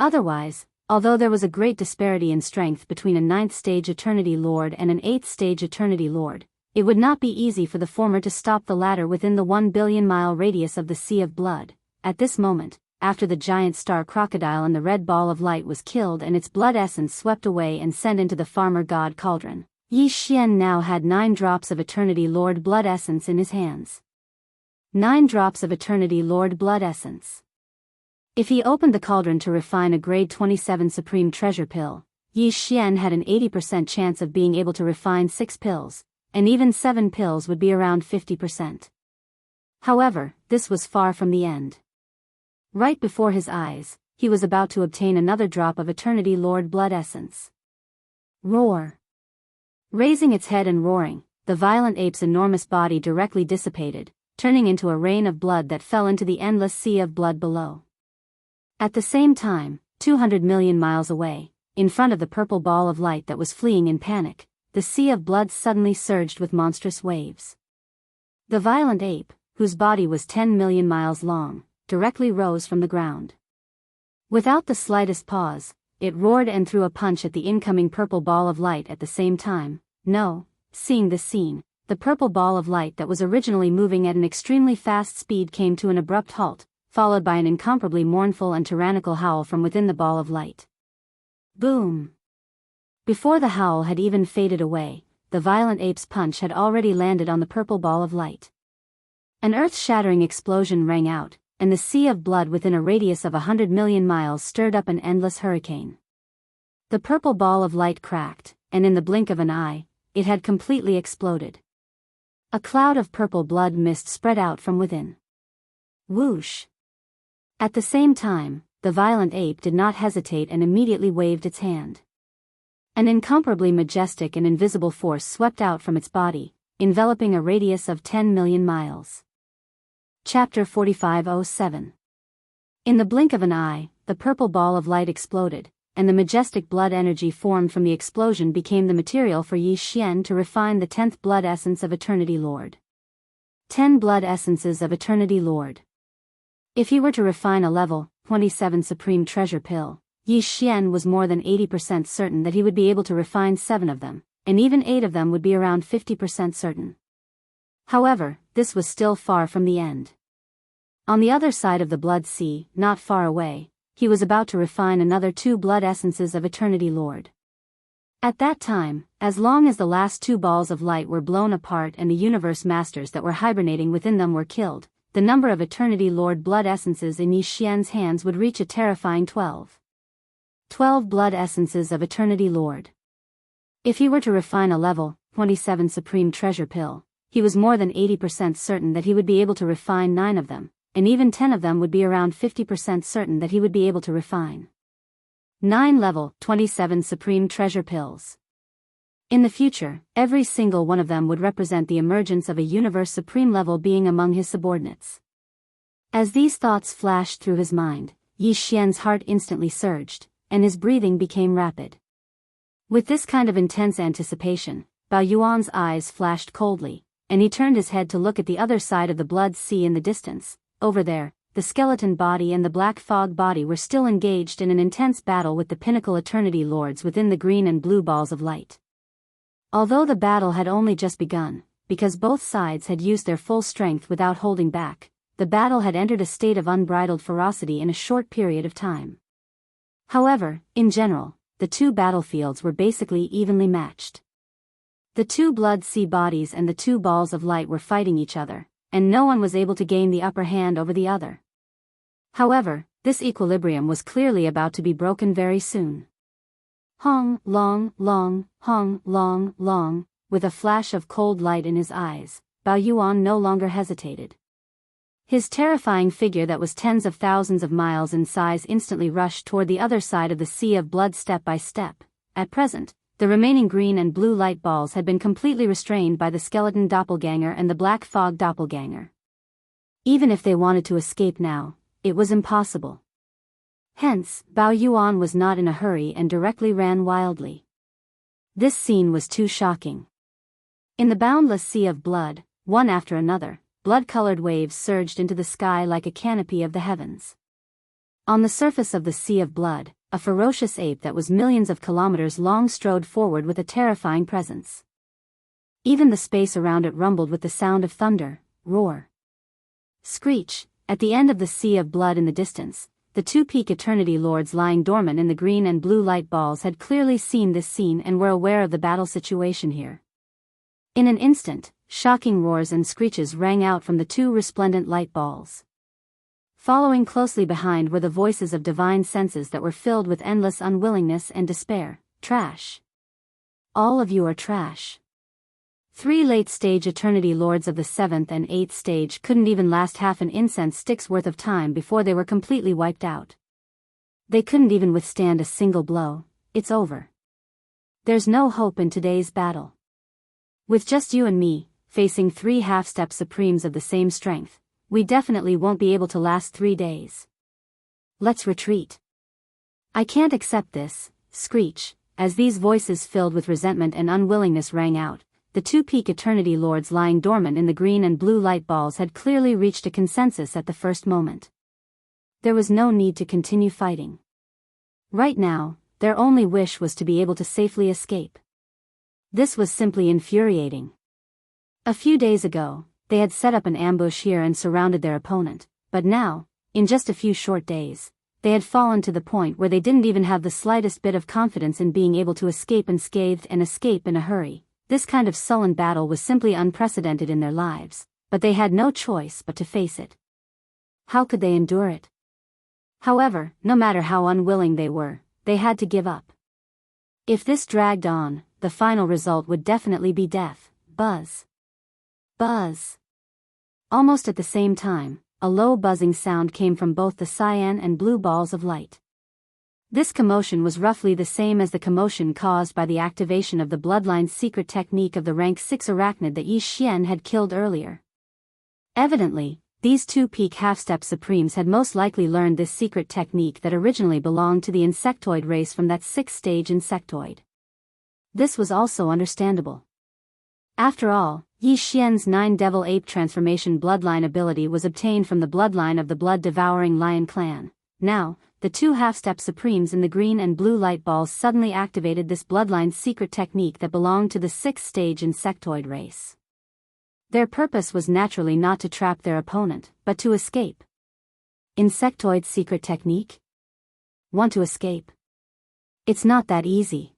Otherwise, although there was a great disparity in strength between a 9th-stage Eternity Lord and an 8th-stage Eternity Lord, it would not be easy for the former to stop the latter within the 1 billion-mile radius of the sea of blood. At this moment, after the giant star crocodile and the red ball of light was killed and its blood essence swept away and sent into the farmer god cauldron, Yi Xian now had 9 drops of Eternity Lord blood essence in his hands. 9 drops of Eternity Lord blood essence. If he opened the cauldron to refine a grade 27 supreme treasure pill, Yi Xian had an 80% chance of being able to refine 6 pills, and even 7 pills would be around 50%. However, this was far from the end. Right before his eyes, he was about to obtain another drop of Eternity Lord blood essence. Roar! Raising its head and roaring, the violent ape's enormous body directly dissipated, turning into a rain of blood that fell into the endless sea of blood below. At the same time, 200 million miles away, in front of the purple ball of light that was fleeing in panic, the sea of blood suddenly surged with monstrous waves. The violent ape, whose body was 10 million miles long, directly rose from the ground. Without the slightest pause, it roared and threw a punch at the incoming purple ball of light at the same time. Seeing this scene, the purple ball of light that was originally moving at an extremely fast speed came to an abrupt halt, followed by an incomparably mournful and tyrannical howl from within the ball of light. Boom! Before the howl had even faded away, the violent ape's punch had already landed on the purple ball of light. An earth-shattering explosion rang out, and the sea of blood within a radius of 100 million miles stirred up an endless hurricane. The purple ball of light cracked, and in the blink of an eye, it had completely exploded. A cloud of purple blood mist spread out from within. Whoosh! At the same time, the violent ape did not hesitate and immediately waved its hand. An incomparably majestic and invisible force swept out from its body, enveloping a radius of 10 million miles. Chapter 4507. In the blink of an eye, the purple ball of light exploded, and the majestic blood energy formed from the explosion became the material for Yi Xian to refine the 10th blood essence of Eternity Lord. 10 blood essences of Eternity Lord. If he were to refine a level 27 Supreme Treasure Pill, Yi Xian was more than 80% certain that he would be able to refine 7 of them, and even 8 of them would be around 50% certain. However, this was still far from the end. On the other side of the blood sea, not far away, he was about to refine another 2 blood essences of Eternity Lord. At that time, as long as the last 2 balls of light were blown apart and the universe masters that were hibernating within them were killed, the number of Eternity Lord blood essences in Yi Xian's hands would reach a terrifying 12. 12 blood essences of Eternity Lord. If he were to refine a level 27 Supreme Treasure Pill, he was more than 80% certain that he would be able to refine 9 of them, and even 10 of them would be around 50% certain that he would be able to refine 9 level 27 Supreme Treasure Pills. In the future, every single one of them would represent the emergence of a universe supreme level being among his subordinates. As these thoughts flashed through his mind, Yi Xian's heart instantly surged, and his breathing became rapid. With this kind of intense anticipation, Bao Yuan's eyes flashed coldly, and he turned his head to look at the other side of the blood sea in the distance. Over there, the skeleton body and the black fog body were still engaged in an intense battle with the pinnacle Eternity Lords within the green and blue balls of light. Although the battle had only just begun, because both sides had used their full strength without holding back, the battle had entered a state of unbridled ferocity in a short period of time. However, in general, the 2 battlefields were basically evenly matched. The 2 blood sea bodies and the 2 balls of light were fighting each other, and no one was able to gain the upper hand over the other. However, this equilibrium was clearly about to be broken very soon. Hong, long, with a flash of cold light in his eyes, Bao Yuan no longer hesitated. His terrifying figure that was tens of thousands of miles in size instantly rushed toward the other side of the sea of blood step by step. At present, the remaining green and blue light balls had been completely restrained by the skeleton doppelganger and the black fog doppelganger. Even if they wanted to escape now, it was impossible. Hence, Bao Yuan was not in a hurry and directly ran wildly. This scene was too shocking. In the boundless sea of blood, one after another, blood-colored waves surged into the sky like a canopy of the heavens. On the surface of the sea of blood, a ferocious ape that was millions of kilometers long strode forward with a terrifying presence. Even the space around it rumbled with the sound of thunder, roar, screech. At the end of the sea of blood in the distance, the 2 peak Eternity Lords lying dormant in the green and blue light balls had clearly seen this scene and were aware of the battle situation here. In an instant, shocking roars and screeches rang out from the 2 resplendent light balls. Following closely behind were the voices of divine senses that were filled with endless unwillingness and despair. Trash. All of you are trash. 3 late-stage Eternity Lords of the 7th and 8th stage couldn't even last half an incense stick's worth of time before they were completely wiped out. They couldn't even withstand a single blow. It's over. There's no hope in today's battle. With just you and me, facing 3 half-step supremes of the same strength. We definitely won't be able to last 3 days. Let's retreat. I can't accept this, screech, as these voices filled with resentment and unwillingness rang out. The 2 peak eternity lords lying dormant in the green and blue light balls had clearly reached a consensus at the first moment. There was no need to continue fighting. Right now, their only wish was to be able to safely escape. This was simply infuriating. A few days ago, they had set up an ambush here and surrounded their opponent, but now, in just a few short days, they had fallen to the point where they didn't even have the slightest bit of confidence in being able to escape unscathed and escape in a hurry. This kind of sullen battle was simply unprecedented in their lives, but they had no choice but to face it. How could they endure it? However, no matter how unwilling they were, they had to give up. If this dragged on, the final result would definitely be death. Buzz. Buzz. Almost at the same time, a low buzzing sound came from both the cyan and blue balls of light. This commotion was roughly the same as the commotion caused by the activation of the Bloodline's secret technique of the rank 6 arachnid that Yi Xian had killed earlier. Evidently, these 2 peak half-step supremes had most likely learned this secret technique that originally belonged to the insectoid race from that 6th stage insectoid. This was also understandable. After all, Yi Xian's 9 devil ape transformation bloodline ability was obtained from the bloodline of the blood-devouring lion clan. Now, the 2 half-step supremes in the green and blue light balls suddenly activated this bloodline's secret technique that belonged to the 6th stage insectoid race. Their purpose was naturally not to trap their opponent, but to escape. Insectoid's secret technique? Want to escape? It's not that easy.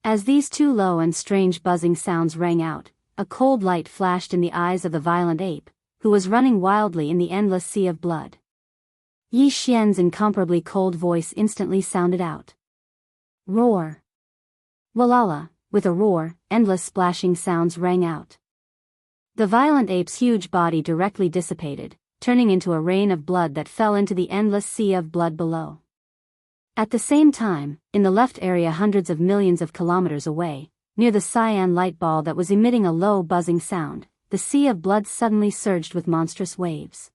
As these 2 low and strange buzzing sounds rang out, a cold light flashed in the eyes of the violent ape, who was running wildly in the endless sea of blood. Yi Xian's incomparably cold voice instantly sounded out. Roar. Walala, with a roar, endless splashing sounds rang out. The violent ape's huge body directly dissipated, turning into a rain of blood that fell into the endless sea of blood below. At the same time, in the left area hundreds of millions of kilometers away, near the cyan light ball that was emitting a low buzzing sound, the sea of blood suddenly surged with monstrous waves.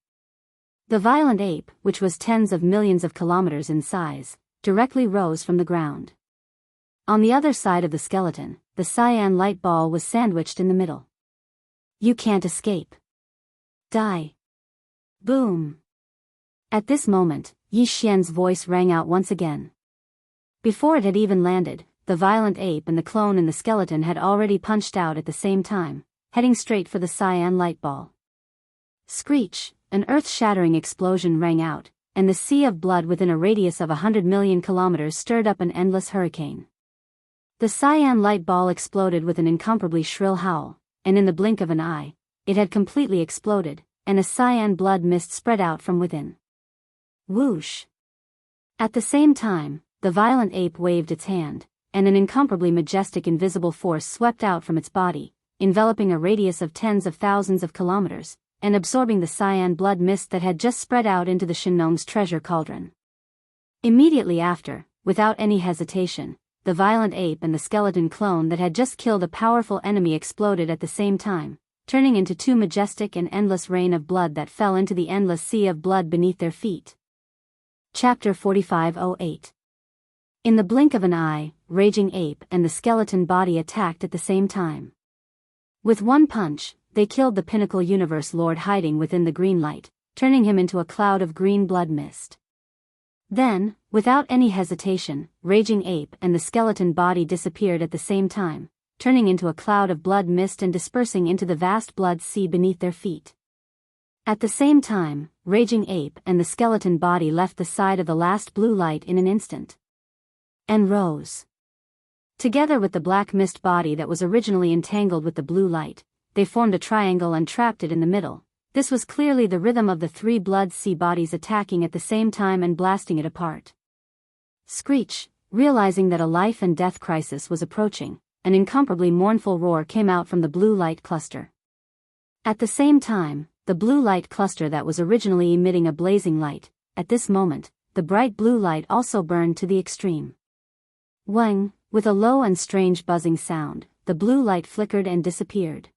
The violent ape, which was tens of millions of kilometers in size, directly rose from the ground. On the other side of the skeleton, the cyan light ball was sandwiched in the middle. You can't escape. Die. Boom. At this moment, Yi Xian's voice rang out once again. Before it had even landed, the violent ape and the clone in the skeleton had already punched out at the same time, heading straight for the cyan light ball. Screech, an earth-shattering explosion rang out, and the sea of blood within a radius of 100 million kilometers stirred up an endless hurricane. The cyan light ball exploded with an incomparably shrill howl, and in the blink of an eye, it had completely exploded, and a cyan blood mist spread out from within. Whoosh! At the same time, the violent ape waved its hand, and an incomparably majestic invisible force swept out from its body, enveloping a radius of tens of thousands of kilometers, and absorbing the cyan blood mist that had just spread out into the Shinnong's treasure cauldron. Immediately after, without any hesitation, the violent ape and the skeleton clone that had just killed a powerful enemy exploded at the same time, turning into 2 majestic and endless rain of blood that fell into the endless sea of blood beneath their feet. Chapter 4508. In the blink of an eye, Raging Ape and the skeleton body attacked at the same time. With one punch, they killed the Pinnacle Universe Lord hiding within the green light, turning him into a cloud of green blood mist. Then, without any hesitation, Raging Ape and the skeleton body disappeared at the same time, turning into a cloud of blood mist and dispersing into the vast blood sea beneath their feet. At the same time, Raging Ape and the skeleton body left the side of the last blue light in an instant. And rose. Together with the black mist body that was originally entangled with the blue light, they formed a triangle and trapped it in the middle. This was clearly the rhythm of the 3 blood sea bodies attacking at the same time and blasting it apart. Screech, realizing that a life and death crisis was approaching, an incomparably mournful roar came out from the blue light cluster. At the same time, the blue light cluster that was originally emitting a blazing light, at this moment, the bright blue light also burned to the extreme. Wang, with a low and strange buzzing sound, the blue light flickered and disappeared.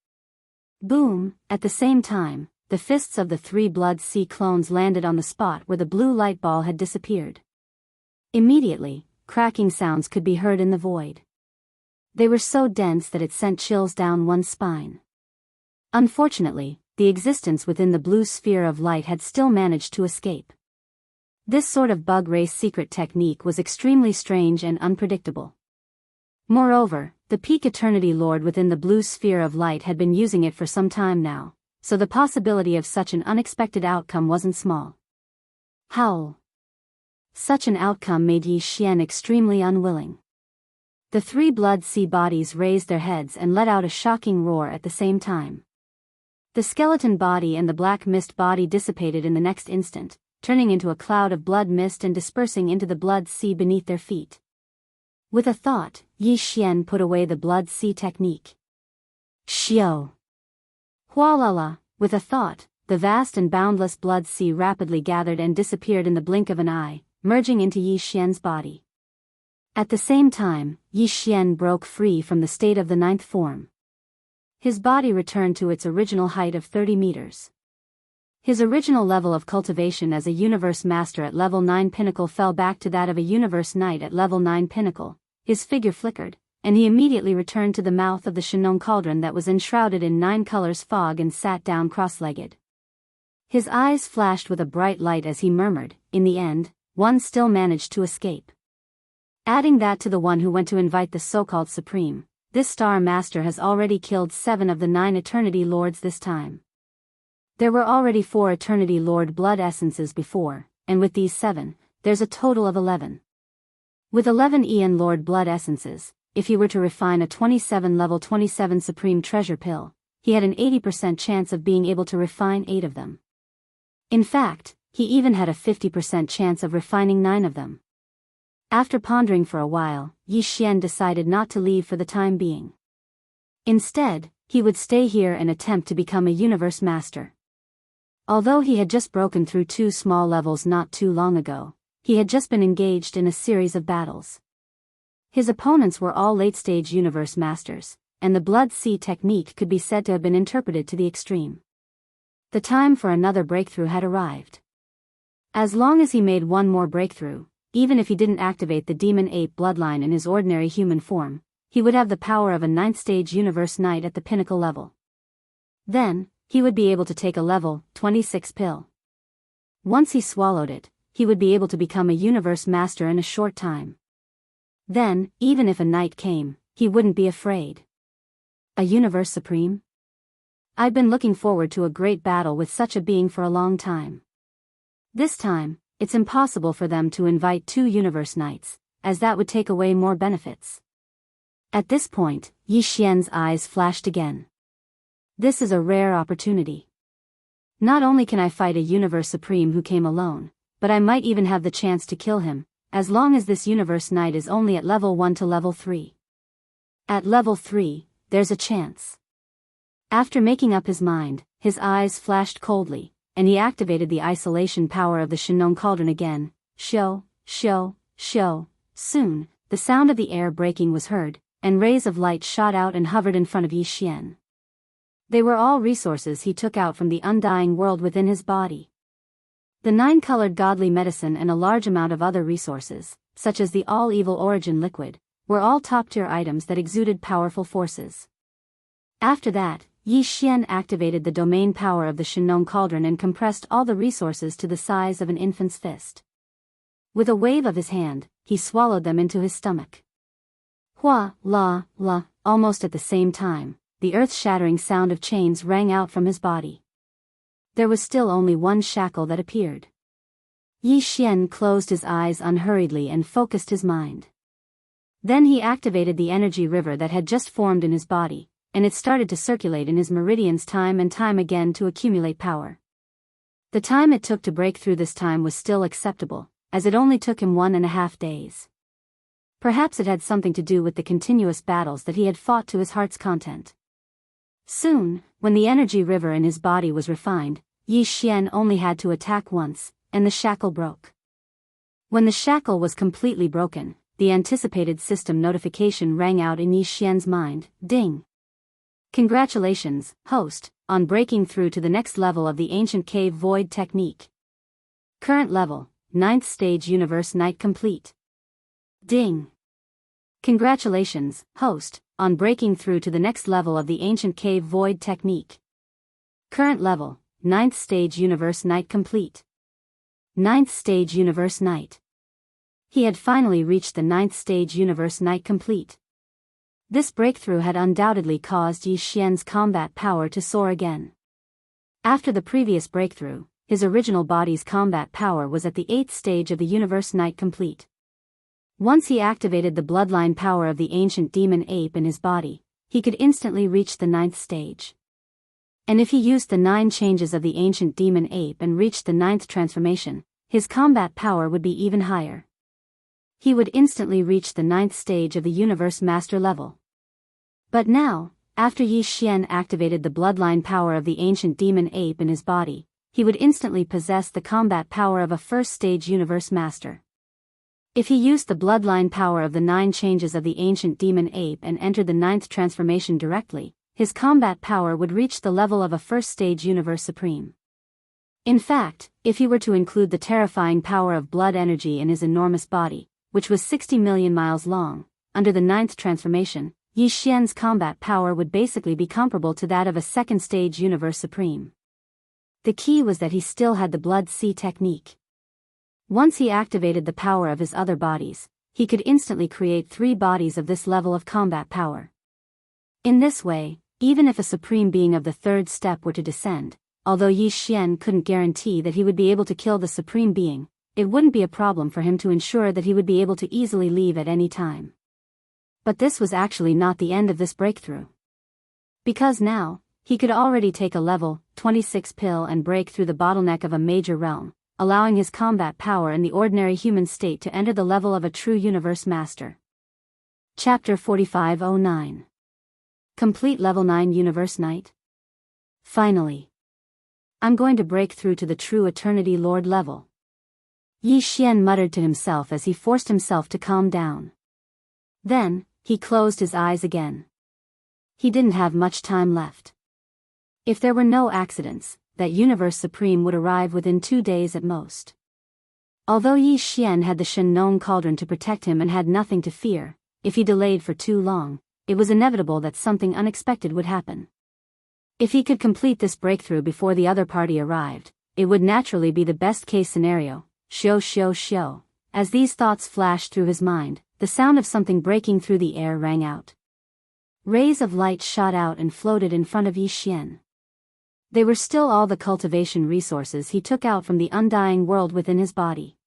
Boom! At the same time, the fists of the 3 Blood Sea clones landed on the spot where the blue light ball had disappeared. Immediately, cracking sounds could be heard in the void. They were so dense that it sent chills down one's spine. Unfortunately, the existence within the blue sphere of light had still managed to escape. This sort of bug race secret technique was extremely strange and unpredictable. Moreover, the peak Eternity Lord within the blue sphere of light had been using it for some time now, so the possibility of such an unexpected outcome wasn't small. Howl. Such an outcome made Yi Xian extremely unwilling. The 3 Blood Sea bodies raised their heads and let out a shocking roar at the same time. The skeleton body and the black mist body dissipated in the next instant, turning into a cloud of blood mist and dispersing into the Blood Sea beneath their feet. With a thought, Yi Xian put away the Blood Sea technique. Xiao. Hualala. With a thought, the vast and boundless Blood Sea rapidly gathered and disappeared in the blink of an eye, merging into Yi Xian's body. At the same time, Yi Xian broke free from the state of the 9th form. His body returned to its original height of 30 meters. His original level of cultivation as a Universe Master at level 9 Pinnacle fell back to that of a Universe Knight at level 9 Pinnacle. His figure flickered, and he immediately returned to the mouth of the Shinong cauldron that was enshrouded in 9 colors fog and sat down cross-legged. His eyes flashed with a bright light as he murmured, "In the end, one still managed to escape." Adding that to the one who went to invite the so-called Supreme, this Star Master has already killed 7 of the 9 Eternity Lords this time. There were already 4 Eternity Lord blood essences before, and with these 7, there's a total of 11. With 11 Aeon Lord blood essences, if he were to refine a 27 level 27 Supreme Treasure Pill, he had an 80% chance of being able to refine 8 of them. In fact, he even had a 50% chance of refining 9 of them. After pondering for a while, Yi Xian decided not to leave for the time being. Instead, he would stay here and attempt to become a Universe Master. Although he had just broken through 2 small levels not too long ago, he had just been engaged in a series of battles. His opponents were all late-stage Universe Masters, and the Blood Sea technique could be said to have been interpreted to the extreme. The time for another breakthrough had arrived. As long as he made one more breakthrough, even if he didn't activate the Demon Ape bloodline in his ordinary human form, he would have the power of a 9th-stage Universe Knight at the pinnacle level. Then, he would be able to take a level 26 pill. Once he swallowed it, he would be able to become a Universe Master in a short time. Then, even if a knight came, he wouldn't be afraid. A Universe Supreme? I've been looking forward to a great battle with such a being for a long time. This time, it's impossible for them to invite 2 Universe Knights, as that would take away more benefits. At this point, Yi Xian's eyes flashed again. This is a rare opportunity. Not only can I fight a Universe Supreme who came alone, but I might even have the chance to kill him, as long as this Universe Knight is only at level 1 to level 3. At level 3, there's a chance. After making up his mind, his eyes flashed coldly, and he activated the isolation power of the Shinong Cauldron again. Shoo, shoo, shoo. Soon, the sound of the air breaking was heard, and rays of light shot out and hovered in front of Yi Xian. They were all resources he took out from the undying world within his body. The 9-colored godly medicine and a large amount of other resources, such as the all-evil origin liquid, were all top-tier items that exuded powerful forces. After that, Yi Xian activated the domain power of the Shinong Cauldron and compressed all the resources to the size of an infant's fist. With a wave of his hand, he swallowed them into his stomach. Hua, la, la, almost at the same time, the earth-shattering sound of chains rang out from his body. There was still only one shackle that appeared. Yi Xian closed his eyes unhurriedly and focused his mind. Then he activated the energy river that had just formed in his body, and it started to circulate in his meridians time and time again to accumulate power. The time it took to break through this time was still acceptable, as it only took him 1.5 days. Perhaps it had something to do with the continuous battles that he had fought to his heart's content. Soon, when the energy river in his body was refined, Yi Xian only had to attack once, and the shackle broke. When the shackle was completely broken, the anticipated system notification rang out in Yi Xian's mind. Ding! Congratulations, host, on breaking through to the next level of the ancient cave void technique. Current level, 9th stage universe night complete. Ding. Congratulations, host, on breaking through to the next level of the ancient cave void technique. Current level, 9th stage universe night complete. 9th stage universe night. He had finally reached the 9th stage universe night complete. This breakthrough had undoubtedly caused Yi Xian's combat power to soar again. After the previous breakthrough, his original body's combat power was at the 8th stage of the universe night complete. Once he activated the bloodline power of the ancient demon ape in his body, he could instantly reach the 9th stage. And if he used the 9 changes of the ancient demon ape and reached the 9th transformation, his combat power would be even higher. He would instantly reach the 9th stage of the universe master level. But now, after Yi Xian activated the bloodline power of the ancient demon ape in his body, he would instantly possess the combat power of a first-stage universe master. If he used the bloodline power of the 9 changes of the ancient demon ape and entered the 9th transformation directly, his combat power would reach the level of a first-stage universe supreme. In fact, if he were to include the terrifying power of blood energy in his enormous body, which was 60 million miles long, under the 9th transformation, Yi Xian's combat power would basically be comparable to that of a second-stage universe supreme. The key was that he still had the blood sea technique. Once he activated the power of his other bodies, he could instantly create 3 bodies of this level of combat power. In this way, even if a supreme being of the 3rd step were to descend, although Yi Xian couldn't guarantee that he would be able to kill the supreme being, it wouldn't be a problem for him to ensure that he would be able to easily leave at any time. But this was actually not the end of this breakthrough. Because now, he could already take a level 26 pill and break through the bottleneck of a major realm, allowing his combat power in the ordinary human state to enter the level of a true universe master. Chapter 4509. Complete Level 9 Universe Night. Finally. I'm going to break through to the true Eternity Lord level. Yi Xian muttered to himself as he forced himself to calm down. Then, he closed his eyes again. He didn't have much time left. If there were no accidents, that Universe Supreme would arrive within 2 days at most. Although Yi Xian had the Shen Nong Cauldron to protect him and had nothing to fear, if he delayed for too long, it was inevitable that something unexpected would happen. If he could complete this breakthrough before the other party arrived, it would naturally be the best-case scenario. Shio. As these thoughts flashed through his mind, the sound of something breaking through the air rang out. Rays of light shot out and floated in front of Yi Xian. They were still all the cultivation resources he took out from the undying world within his body.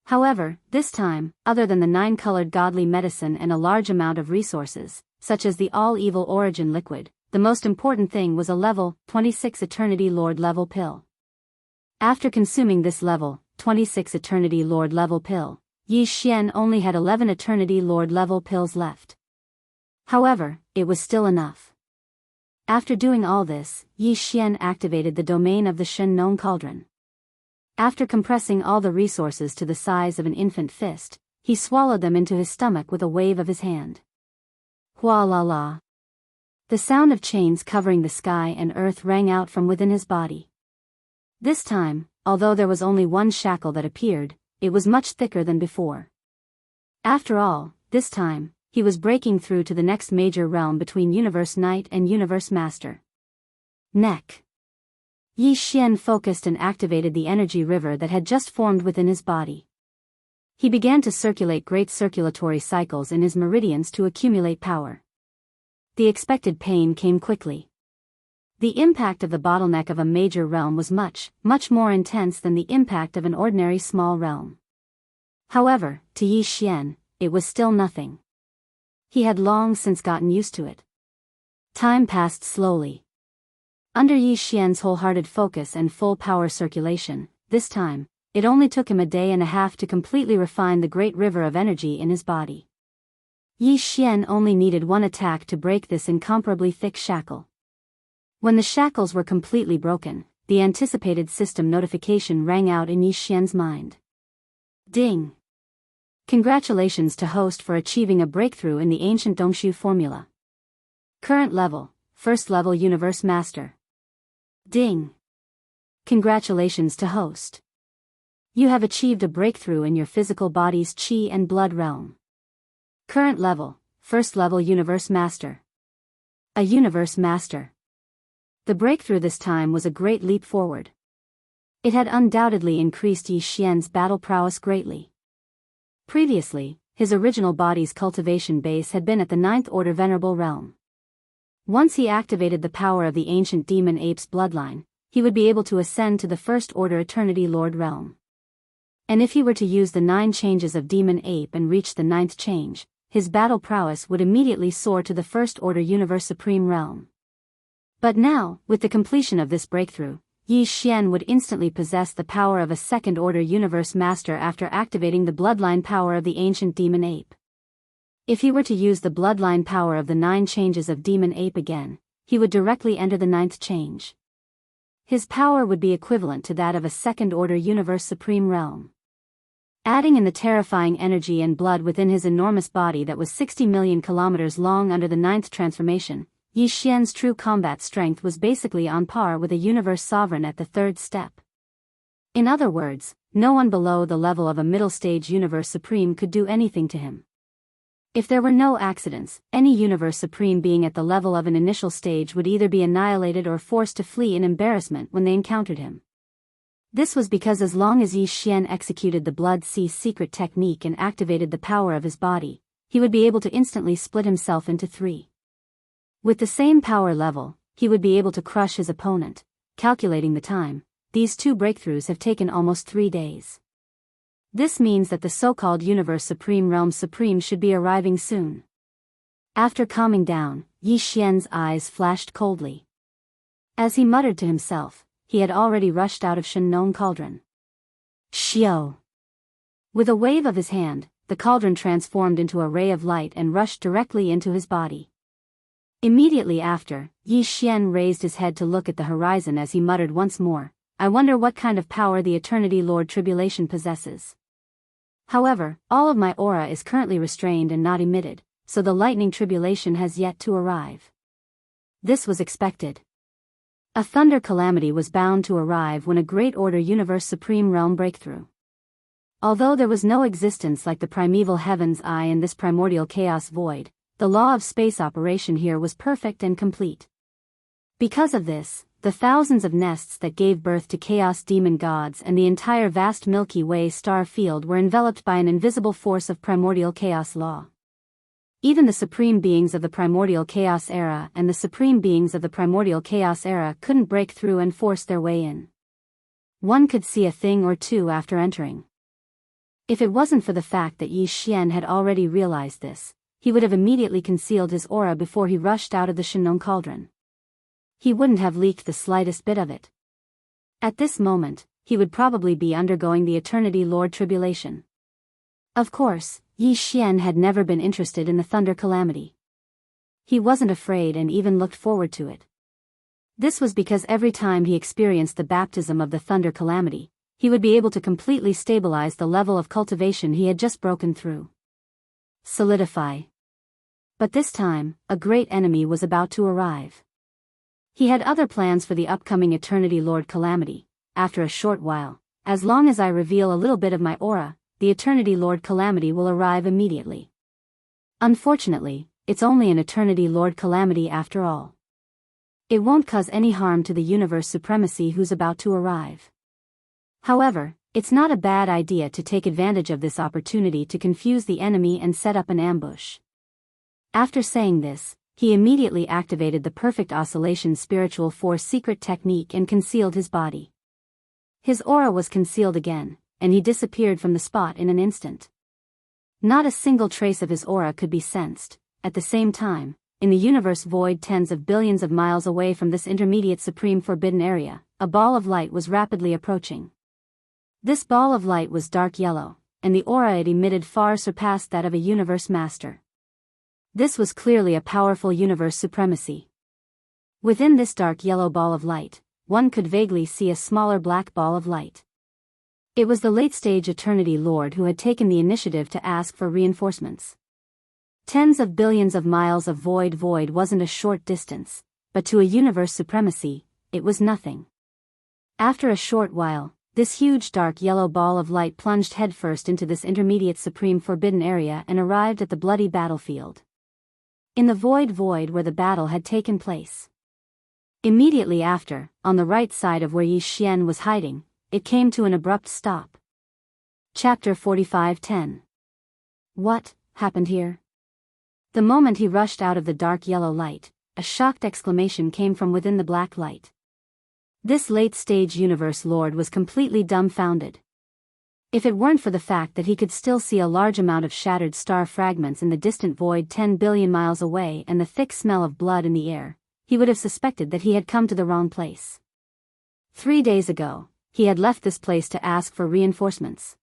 However, this time, other than the 9-colored godly medicine and a large amount of resources, such as the all-evil origin liquid, the most important thing was a level 26 Eternity Lord level pill. After consuming this level 26 Eternity Lord level pill, Yi Xian only had 11 Eternity Lord level pills left. However, it was still enough. After doing all this, Yi Xian activated the domain of the Shen Nong Cauldron. After compressing all the resources to the size of an infant fist, he swallowed them into his stomach with a wave of his hand. Hua la la. The sound of chains covering the sky and earth rang out from within his body. This time, although there was only one shackle that appeared, it was much thicker than before. After all, this time, he was breaking through to the next major realm between Universe Knight and Universe Master. Neck. Yi Xian focused and activated the energy river that had just formed within his body. He began to circulate great circulatory cycles in his meridians to accumulate power. The expected pain came quickly. The impact of the bottleneck of a major realm was much more intense than the impact of an ordinary small realm. However, to Yi Xian, it was still nothing. He had long since gotten used to it. Time passed slowly. Under Yi Xian's wholehearted focus and full power circulation, this time, it only took him a day and a half to completely refine the great river of energy in his body. Yi Xian only needed one attack to break this incomparably thick shackle. When the shackles were completely broken, the anticipated system notification rang out in Yi Xian's mind. Ding! Congratulations to host for achieving a breakthrough in the ancient Dongshu formula. Current level, First Level Universe Master. Ding! Congratulations to host. You have achieved a breakthrough in your physical body's chi and blood realm. Current level, First Level Universe Master. A Universe Master. The breakthrough this time was a great leap forward. It had undoubtedly increased Yi Xian's battle prowess greatly. Previously, his original body's cultivation base had been at the Ninth Order Venerable Realm. Once he activated the power of the ancient demon ape's bloodline, he would be able to ascend to the First Order Eternity Lord realm. And if he were to use the 9 changes of demon ape and reach the 9th change, his battle prowess would immediately soar to the First Order Universe Supreme realm. But now, with the completion of this breakthrough, Yi Xian would instantly possess the power of a Second Order Universe Master after activating the bloodline power of the ancient demon ape. If he were to use the bloodline power of the 9 changes of demon ape again, he would directly enter the 9th change. His power would be equivalent to that of a Second Order Universe Supreme realm. Adding in the terrifying energy and blood within his enormous body that was 60 million kilometers long under the 9th transformation, Yi Xian's true combat strength was basically on par with a universe sovereign at the 3rd step. In other words, no one below the level of a middle stage universe supreme could do anything to him. If there were no accidents, any universe supreme being at the level of an initial stage would either be annihilated or forced to flee in embarrassment when they encountered him. This was because as long as Yi Xian executed the Blood Sea secret technique and activated the power of his body, he would be able to instantly split himself into 3. With the same power level, he would be able to crush his opponent. Calculating the time, these 2 breakthroughs have taken almost 3 days. This means that the so-called Universe Supreme Realm Supreme should be arriving soon. After calming down, Yi Xian's eyes flashed coldly. As he muttered to himself, he had already rushed out of Shennon Cauldron. Xiao! With a wave of his hand, the cauldron transformed into a ray of light and rushed directly into his body. Immediately after, Yi Xian raised his head to look at the horizon as he muttered once more, "I wonder what kind of power the Eternity Lord Tribulation possesses." However, all of my aura is currently restrained and not emitted, so the lightning tribulation has yet to arrive. This was expected. A thunder calamity was bound to arrive when a Great Order Universe Supreme Realm breakthrough. Although there was no existence like the primeval heaven's eye in this primordial chaos void, the law of space operation here was perfect and complete. Because of this, the thousands of nests that gave birth to chaos demon gods and the entire vast Milky Way star field were enveloped by an invisible force of primordial chaos law. Even the supreme beings of the primordial chaos era and the supreme beings of the primordial chaos era couldn't break through and force their way in. One could see a thing or two after entering. If it wasn't for the fact that Yi Xian had already realized this, he would have immediately concealed his aura before he rushed out of the Shennon Cauldron. He wouldn't have leaked the slightest bit of it. At this moment, he would probably be undergoing the Eternity Lord Tribulation. Of course, Yi Xian had never been interested in the thunder calamity. He wasn't afraid and even looked forward to it. This was because every time he experienced the baptism of the thunder calamity, he would be able to completely stabilize the level of cultivation he had just broken through. Solidify. But this time, a great enemy was about to arrive. He had other plans for the upcoming Eternity Lord Calamity. After a short while, as long as I reveal a little bit of my aura, the Eternity Lord Calamity will arrive immediately. Unfortunately, it's only an Eternity Lord Calamity after all. It won't cause any harm to the universe supremacy who's about to arrive. However, it's not a bad idea to take advantage of this opportunity to confuse the enemy and set up an ambush. After saying this, he immediately activated the Perfect Oscillation Spiritual Force secret technique and concealed his body. His aura was concealed again, and he disappeared from the spot in an instant. Not a single trace of his aura could be sensed. At the same time, in the universe void tens of billions of miles away from this intermediate supreme forbidden area, a ball of light was rapidly approaching. This ball of light was dark yellow, and the aura it emitted far surpassed that of a universe master. This was clearly a powerful universe supremacy. Within this dark yellow ball of light, one could vaguely see a smaller black ball of light. It was the late-stage Eternity Lord who had taken the initiative to ask for reinforcements. Tens of billions of miles of void wasn't a short distance, but to a universe supremacy, it was nothing. After a short while, this huge dark yellow ball of light plunged headfirst into this intermediate supreme forbidden area and arrived at the bloody battlefield. In the void where the battle had taken place. Immediately after, on the right side of where Yi Xian was hiding, it came to an abrupt stop. Chapter 45:10. What happened here? The moment he rushed out of the dark yellow light, a shocked exclamation came from within the black light. This late-stage universe lord was completely dumbfounded. If it weren't for the fact that he could still see a large amount of shattered star fragments in the distant void 10 billion miles away and the thick smell of blood in the air, he would have suspected that he had come to the wrong place. 3 days ago, he had left this place to ask for reinforcements.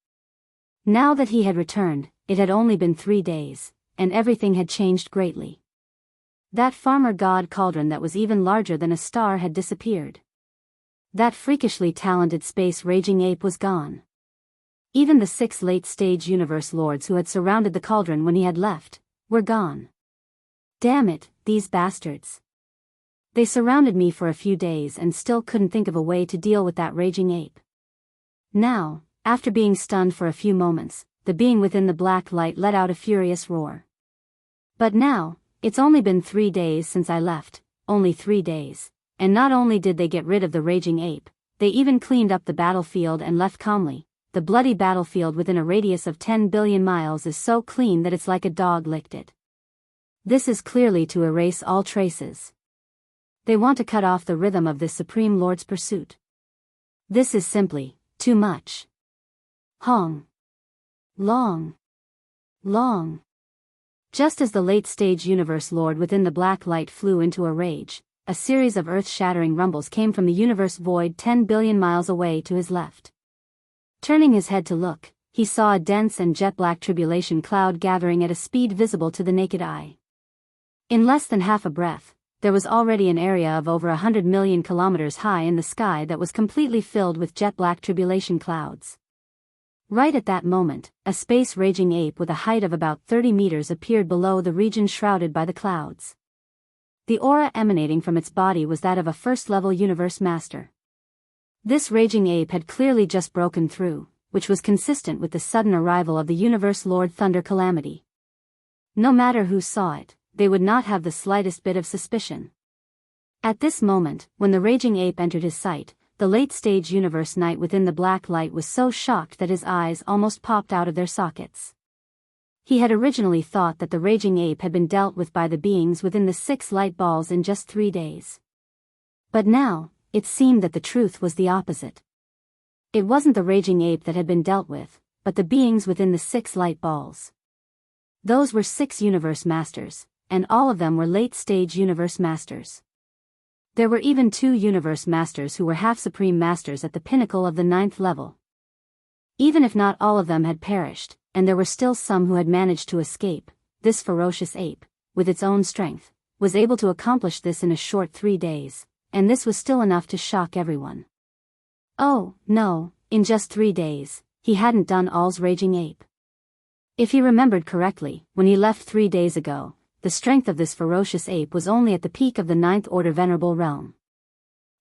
Now that he had returned, it had only been 3 days, and everything had changed greatly. That farmer god cauldron that was even larger than a star had disappeared. That freakishly talented space raging ape was gone. Even the 6 late-stage universe lords who had surrounded the cauldron when he had left, were gone. Damn it, these bastards. They surrounded me for a few days and still couldn't think of a way to deal with that raging ape. Now, after being stunned for a few moments, the being within the black light let out a furious roar. But now, it's only been 3 days since I left, only 3 days. And not only did they get rid of the raging ape, they even cleaned up the battlefield and left calmly. The bloody battlefield within a radius of 10 billion miles is so clean that it's like a dog licked it. This is clearly to erase all traces. They want to cut off the rhythm of this Supreme Lord's pursuit. This is simply too much. Hong. Long. Long. Just as the late-stage universe lord within the black light flew into a rage, a series of earth-shattering rumbles came from the universe void 10 billion miles away to his left. Turning his head to look, he saw a dense and jet-black tribulation cloud gathering at a speed visible to the naked eye. In less than half a breath, there was already an area of over 100 million kilometers high in the sky that was completely filled with jet-black tribulation clouds. Right at that moment, a space-raging ape with a height of about 30 meters appeared below the region shrouded by the clouds. The aura emanating from its body was that of a first-level universe master. This raging ape had clearly just broken through, which was consistent with the sudden arrival of the universe lord Thunder Calamity. No matter who saw it, they would not have the slightest bit of suspicion. At this moment, when the raging ape entered his sight, the late-stage universe knight within the black light was so shocked that his eyes almost popped out of their sockets. He had originally thought that the raging ape had been dealt with by the beings within the 6 light balls in just 3 days. But now, it seemed that the truth was the opposite. It wasn't the raging ape that had been dealt with, but the beings within the 6 light balls. Those were 6 universe masters, and all of them were late-stage universe masters. There were even 2 universe masters who were half-supreme masters at the pinnacle of the 9th level. Even if not all of them had perished, and there were still some who had managed to escape, this ferocious ape, with its own strength, was able to accomplish this in a short 3 days, and this was still enough to shock everyone. Oh, no, in just 3 days, he hadn't done all's raging ape. If he remembered correctly, when he left 3 days ago, the strength of this ferocious ape was only at the peak of the 9th order venerable realm.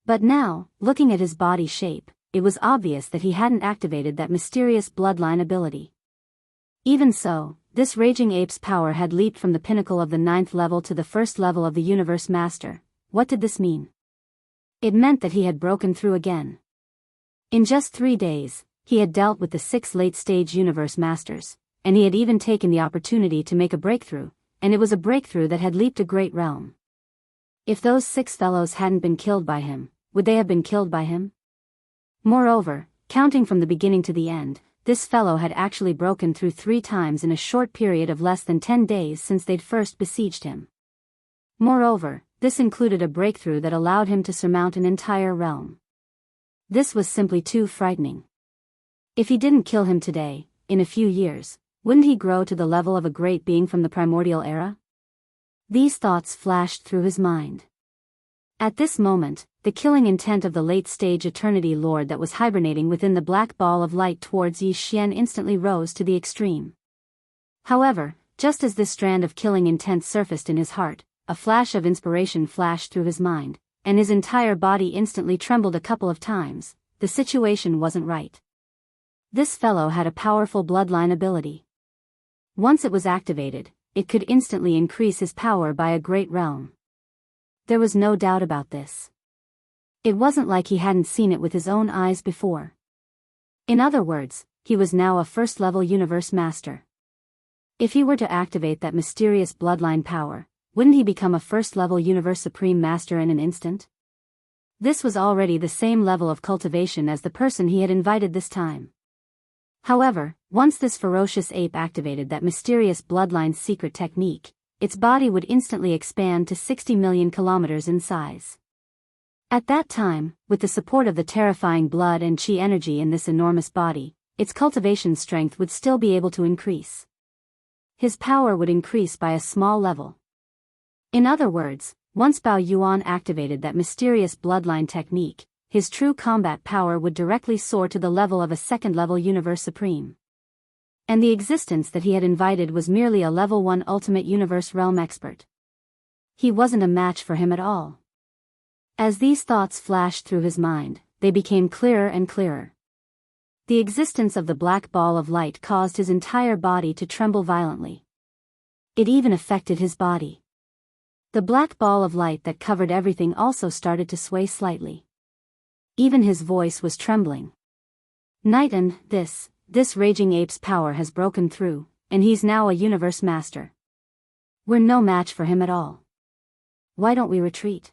But now, looking at his body shape, it was obvious that he hadn't activated that mysterious bloodline ability. Even so, this raging ape's power had leaped from the pinnacle of the 9th level to the 1st level of the universe master. What did this mean? It meant that he had broken through again. In just 3 days, he had dealt with the 6 late-stage universe masters, and he had even taken the opportunity to make a breakthrough, and it was a breakthrough that had leaped a great realm. If those 6 fellows hadn't been killed by him, would they have been killed by him? Moreover, counting from the beginning to the end, this fellow had actually broken through 3 times in a short period of less than 10 days since they'd first besieged him. Moreover, this included a breakthrough that allowed him to surmount an entire realm. This was simply too frightening. If he didn't kill him today, in a few years, wouldn't he grow to the level of a great being from the primordial era? These thoughts flashed through his mind. At this moment, the killing intent of the late-stage Eternity Lord that was hibernating within the black ball of light towards Yi Xian instantly rose to the extreme. However, just as this strand of killing intent surfaced in his heart, a flash of inspiration flashed through his mind, and his entire body instantly trembled a couple of times. The situation wasn't right. This fellow had a powerful bloodline ability. Once it was activated, it could instantly increase his power by a great realm. There was no doubt about this. It wasn't like he hadn't seen it with his own eyes before. In other words, he was now a first-level universe master. If he were to activate that mysterious bloodline power, wouldn't he become a first-level universe supreme master in an instant? This was already the same level of cultivation as the person he had invited this time. However, once this ferocious ape activated that mysterious bloodline secret technique, its body would instantly expand to 60 million kilometers in size. At that time, with the support of the terrifying blood and chi energy in this enormous body, its cultivation strength would still be able to increase. His power would increase by a small level. In other words, once Bao Yuan activated that mysterious bloodline technique, his true combat power would directly soar to the level of a second-level universe supreme. And the existence that he had invited was merely a level 1 ultimate universe realm expert. He wasn't a match for him at all. As these thoughts flashed through his mind, they became clearer and clearer. The existence of the black ball of light caused his entire body to tremble violently. It even affected his body. The black ball of light that covered everything also started to sway slightly. Even his voice was trembling. Nighton, this raging ape's power has broken through, and he's now a universe master. We're no match for him at all. Why don't we retreat?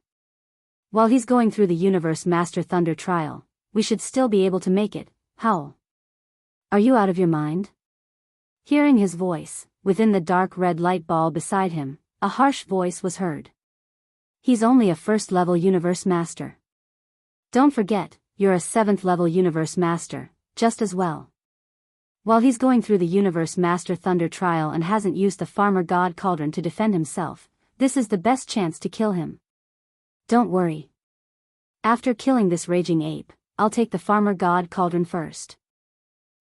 While he's going through the universe master thunder trial, we should still be able to make it. Howl. Are you out of your mind? Hearing his voice, within the dark red light ball beside him, a harsh voice was heard. He's only a first-level universe master. Don't forget, you're a 7th-level universe master, just as well. While he's going through the universe master thunder trial and hasn't used the farmer god cauldron to defend himself, this is the best chance to kill him. Don't worry. After killing this raging ape, I'll take the farmer god cauldron first.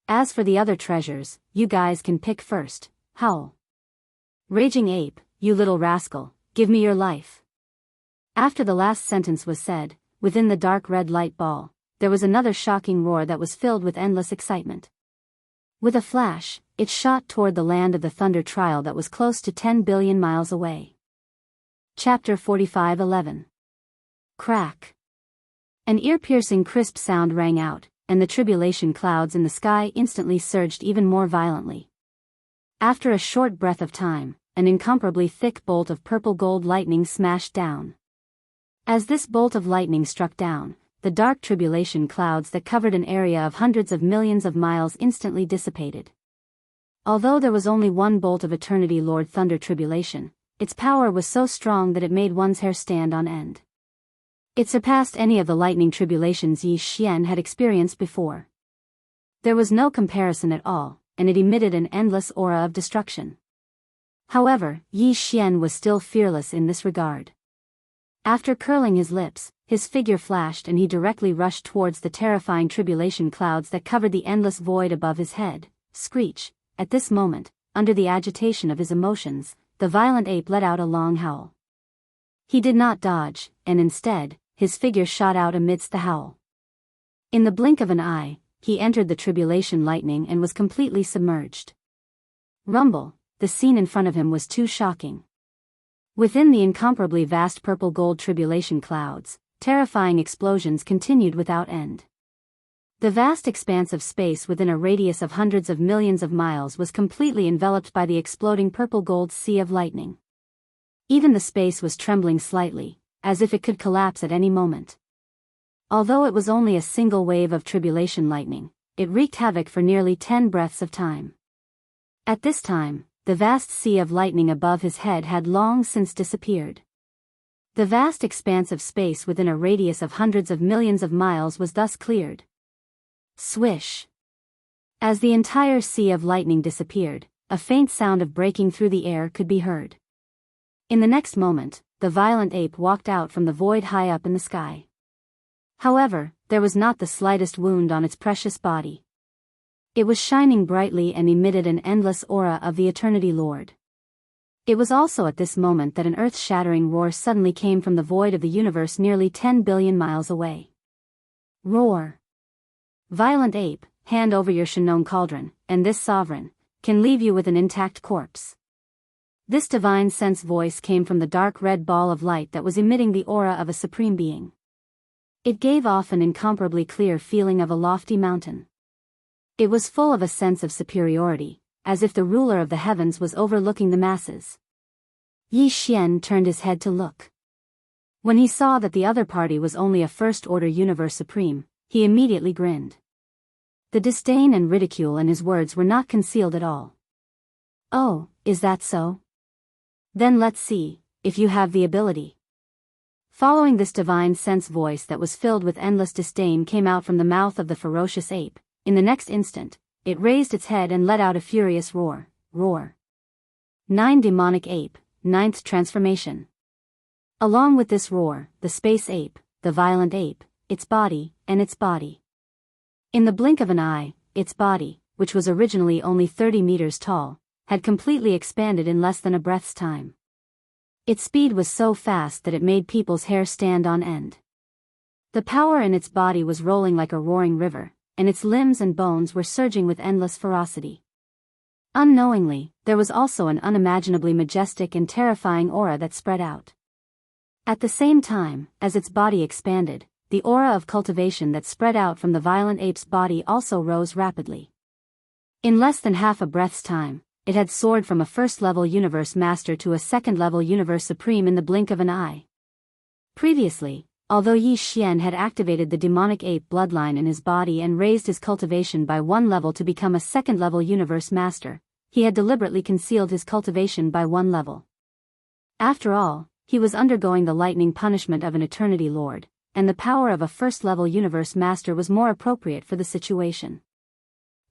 As for the other treasures, you guys can pick first. Howl. Raging ape, you little rascal, give me your life. After the last sentence was said, within the dark red light ball, there was another shocking roar that was filled with endless excitement. With a flash, it shot toward the land of the thunder trial that was close to 10 billion miles away. Chapter 45:11. Crack. An ear-piercing crisp sound rang out, and the tribulation clouds in the sky instantly surged even more violently. After a short breath of time, an incomparably thick bolt of purple gold lightning smashed down. As this bolt of lightning struck down, the dark tribulation clouds that covered an area of hundreds of millions of miles instantly dissipated. Although there was only one bolt of Eternity Lord Thunder Tribulation, its power was so strong that it made one's hair stand on end. It surpassed any of the lightning tribulations Yi Xian had experienced before. There was no comparison at all, and it emitted an endless aura of destruction. However, Yi Xian was still fearless in this regard. After curling his lips, his figure flashed and he directly rushed towards the terrifying tribulation clouds that covered the endless void above his head. Screech. At this moment, under the agitation of his emotions, the violent ape let out a long howl. He did not dodge, and instead, his figure shot out amidst the howl. In the blink of an eye, he entered the tribulation lightning and was completely submerged. Rumble, the scene in front of him was too shocking. Within the incomparably vast purple gold tribulation clouds, terrifying explosions continued without end. The vast expanse of space within a radius of hundreds of millions of miles was completely enveloped by the exploding purple gold sea of lightning. Even the space was trembling slightly, as if it could collapse at any moment. Although it was only a single wave of tribulation lightning, it wreaked havoc for nearly 10 breaths of time. At this time, the vast sea of lightning above his head had long since disappeared. The vast expanse of space within a radius of hundreds of millions of miles was thus cleared. Swish. As the entire sea of lightning disappeared, a faint sound of breaking through the air could be heard. In the next moment, the violent ape walked out from the void high up in the sky. However, there was not the slightest wound on its precious body. It was shining brightly and emitted an endless aura of the Eternity Lord. It was also at this moment that an earth-shattering roar suddenly came from the void of the universe nearly 10 billion miles away. Roar. Violent ape, hand over your Shinnon cauldron, and this sovereign can leave you with an intact corpse. This divine sense voice came from the dark red ball of light that was emitting the aura of a supreme being. It gave off an incomparably clear feeling of a lofty mountain. It was full of a sense of superiority, as if the ruler of the heavens was overlooking the masses. Yi Xian turned his head to look. When he saw that the other party was only a first-order universe supreme, he immediately grinned. The disdain and ridicule in his words were not concealed at all. Oh, is that so? Then let's see, if you have the ability. Following this divine sense voice that was filled with endless disdain came out from the mouth of the ferocious ape, in the next instant, it raised its head and let out a furious roar. 9 Demonic Ape, 9th Transformation. Along with this roar, the space ape, the violent ape, its body. In the blink of an eye, its body, which was originally only 30 meters tall, had completely expanded in less than a breath's time. Its speed was so fast that it made people's hair stand on end. The power in its body was rolling like a roaring river, and its limbs and bones were surging with endless ferocity. Unknowingly, there was also an unimaginably majestic and terrifying aura that spread out. At the same time, as its body expanded, the aura of cultivation that spread out from the violent ape's body also rose rapidly. In less than half a breath's time, it had soared from a first-level universe master to a second-level universe supreme in the blink of an eye. Previously, although Yi Xian had activated the demonic ape bloodline in his body and raised his cultivation by one level to become a second-level universe master, he had deliberately concealed his cultivation by one level. After all, he was undergoing the lightning punishment of an eternity lord, and the power of a first-level universe master was more appropriate for the situation.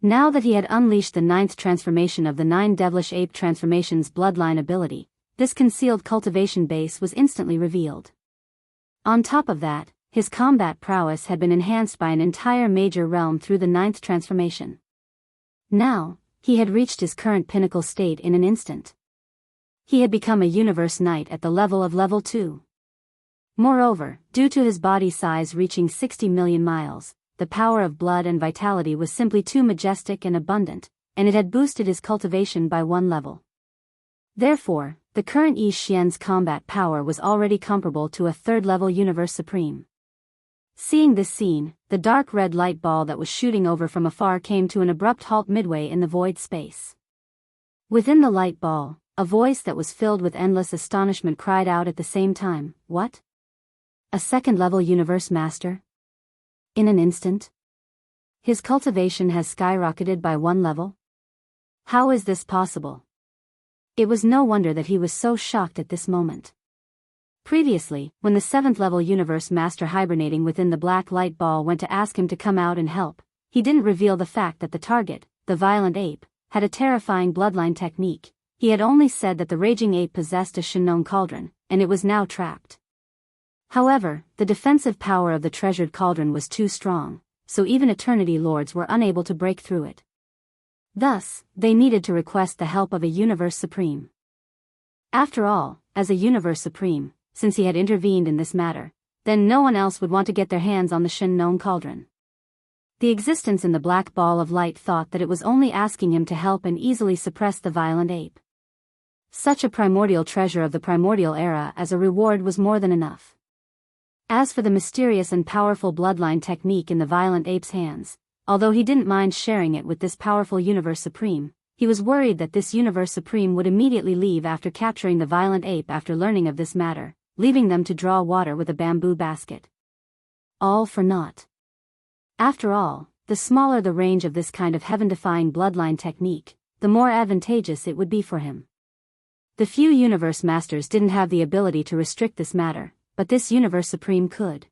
Now that he had unleashed the 9th transformation of the 9 devilish ape transformations bloodline ability, this concealed cultivation base was instantly revealed. On top of that, his combat prowess had been enhanced by an entire major realm through the 9th transformation. Now, he had reached his current pinnacle state in an instant. He had become a universe knight at the level of level 2. Moreover, due to his body size reaching 60 million miles, the power of blood and vitality was simply too majestic and abundant, and it had boosted his cultivation by one level. Therefore, the current Yi Xian's combat power was already comparable to a third-level universe supreme. Seeing this scene, the dark red light ball that was shooting over from afar came to an abrupt halt midway in the void space. Within the light ball, a voice that was filled with endless astonishment cried out at the same time, "What? A second-level universe master? In an instant? His cultivation has skyrocketed by one level? How is this possible?" It was no wonder that he was so shocked at this moment. Previously, when the 7th-level universe master hibernating within the black light ball went to ask him to come out and help, he didn't reveal the fact that the target, the violent ape, had a terrifying bloodline technique. He had only said that the raging ape possessed a Shinnon cauldron, and it was now trapped. However, the defensive power of the treasured cauldron was too strong, so even eternity lords were unable to break through it. Thus, they needed to request the help of a universe supreme. After all, as a universe supreme, since he had intervened in this matter, then no one else would want to get their hands on the Shinnon cauldron. The existence in the black ball of light thought that it was only asking him to help and easily suppress the violent ape. Such a primordial treasure of the primordial era as a reward was more than enough. As for the mysterious and powerful bloodline technique in the violent ape's hands, although he didn't mind sharing it with this powerful universe supreme, he was worried that this universe supreme would immediately leave after capturing the violent ape after learning of this matter, leaving them to draw water with a bamboo basket. All for naught. After all, the smaller the range of this kind of heaven-defying bloodline technique, the more advantageous it would be for him. The few universe masters didn't have the ability to restrict this matter, but this universe supreme could.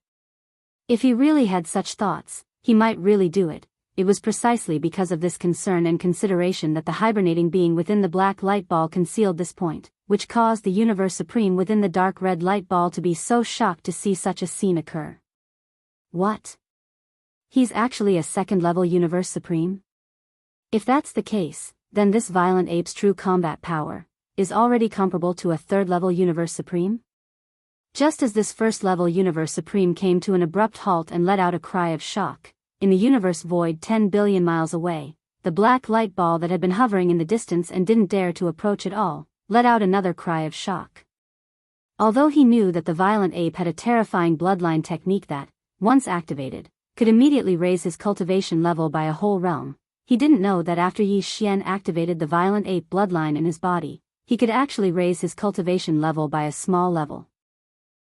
If he really had such thoughts, he might really do it. It was precisely because of this concern and consideration that the hibernating being within the black light ball concealed this point, which caused the universe supreme within the dark red light ball to be so shocked to see such a scene occur. What? He's actually a second-level universe supreme? If that's the case, then this violent ape's true combat power is already comparable to a third-level Universe Supreme? Just as this first-level Universe Supreme came to an abrupt halt and let out a cry of shock, in the universe void 10 billion miles away, the black light ball that had been hovering in the distance and didn't dare to approach at all, let out another cry of shock. Although he knew that the violent ape had a terrifying bloodline technique that, once activated, could immediately raise his cultivation level by a whole realm, he didn't know that after Yi Xian activated the violent ape bloodline in his body, he could actually raise his cultivation level by a small level.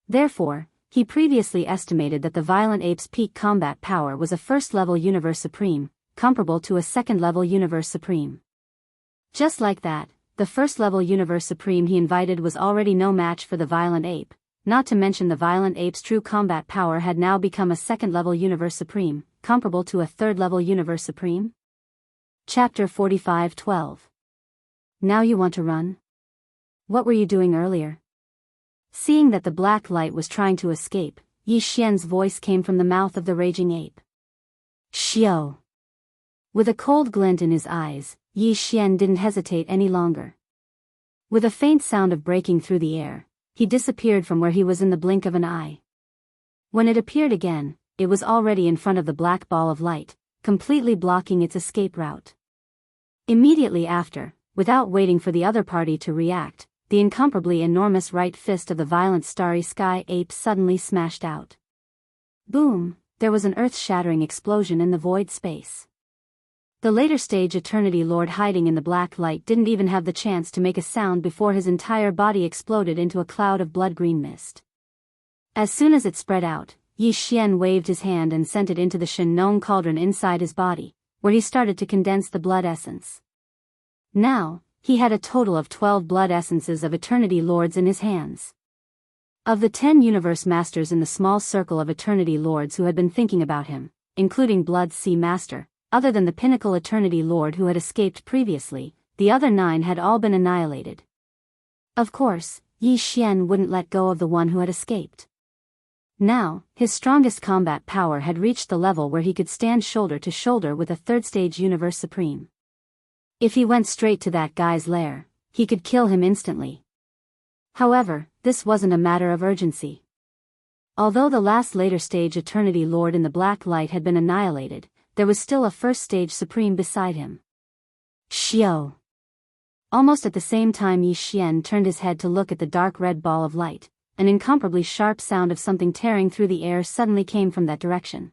Therefore, he previously estimated that the violent ape's peak combat power was a first-level Universe Supreme, comparable to a second-level Universe Supreme. Just like that, the first-level Universe Supreme he invited was already no match for the violent ape, not to mention the violent ape's true combat power had now become a second-level Universe Supreme, comparable to a third-level Universe Supreme? Chapter 45:12. Now you want to run? What were you doing earlier? Seeing that the black light was trying to escape, Yi Xian's voice came from the mouth of the raging ape. Xiao. With a cold glint in his eyes, Yi Xian didn't hesitate any longer. With a faint sound of breaking through the air, he disappeared from where he was in the blink of an eye. When it appeared again, it was already in front of the black ball of light, completely blocking its escape route. Immediately after, without waiting for the other party to react, the incomparably enormous right fist of the violent starry sky ape suddenly smashed out. Boom! There was an earth-shattering explosion in the void space. The later stage Eternity Lord hiding in the black light didn't even have the chance to make a sound before his entire body exploded into a cloud of blood-green mist. As soon as it spread out, Yi Xian waved his hand and sent it into the Shen Nong cauldron inside his body, where he started to condense the blood essence. Now, he had a total of 12 blood essences of Eternity Lords in his hands. Of the 10 Universe Masters in the small circle of Eternity Lords who had been thinking about him, including Blood Sea Master, other than the Pinnacle Eternity Lord who had escaped previously, the other 9 had all been annihilated. Of course, Yi Xian wouldn't let go of the one who had escaped. Now, his strongest combat power had reached the level where he could stand shoulder to shoulder with a third-stage Universe Supreme. If he went straight to that guy's lair, he could kill him instantly. However, this wasn't a matter of urgency. Although the last later stage Eternity Lord in the black light had been annihilated, there was still a first-stage Supreme beside him. Xiao. Almost at the same time Yi Xian turned his head to look at the dark red ball of light, an incomparably sharp sound of something tearing through the air suddenly came from that direction.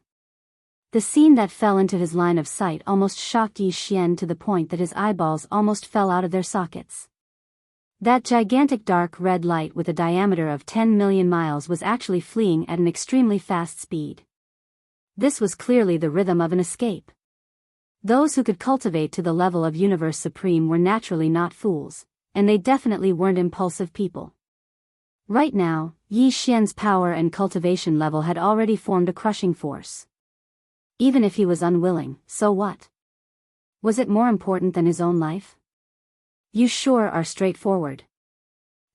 The scene that fell into his line of sight almost shocked Yi Xian to the point that his eyeballs almost fell out of their sockets. That gigantic dark red light with a diameter of 10 million miles was actually fleeing at an extremely fast speed. This was clearly the rhythm of an escape. Those who could cultivate to the level of Universe Supreme were naturally not fools, and they definitely weren't impulsive people. Right now, Yi Xian's power and cultivation level had already formed a crushing force. Even if he was unwilling, so what? Was it more important than his own life? You sure are straightforward.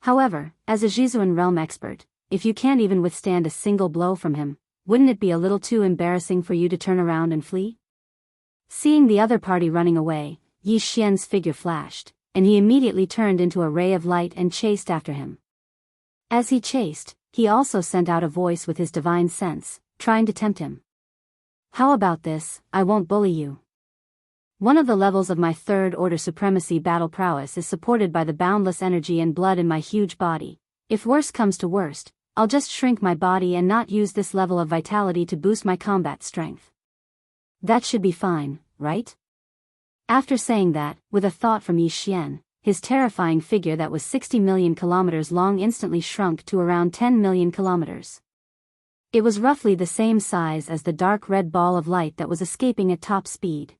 However, as a Jizuan realm expert, if you can't even withstand a single blow from him, wouldn't it be a little too embarrassing for you to turn around and flee? Seeing the other party running away, Yi Xian's figure flashed, and he immediately turned into a ray of light and chased after him. As he chased, he also sent out a voice with his divine sense, trying to tempt him. How about this? I won't bully you. One of the levels of my third-order supremacy battle prowess is supported by the boundless energy and blood in my huge body. If worst comes to worst, I'll just shrink my body and not use this level of vitality to boost my combat strength. That should be fine, right? After saying that, with a thought from Yi Xian, his terrifying figure that was 60 million kilometers long instantly shrunk to around 10 million kilometers. It was roughly the same size as the dark red ball of light that was escaping at top speed.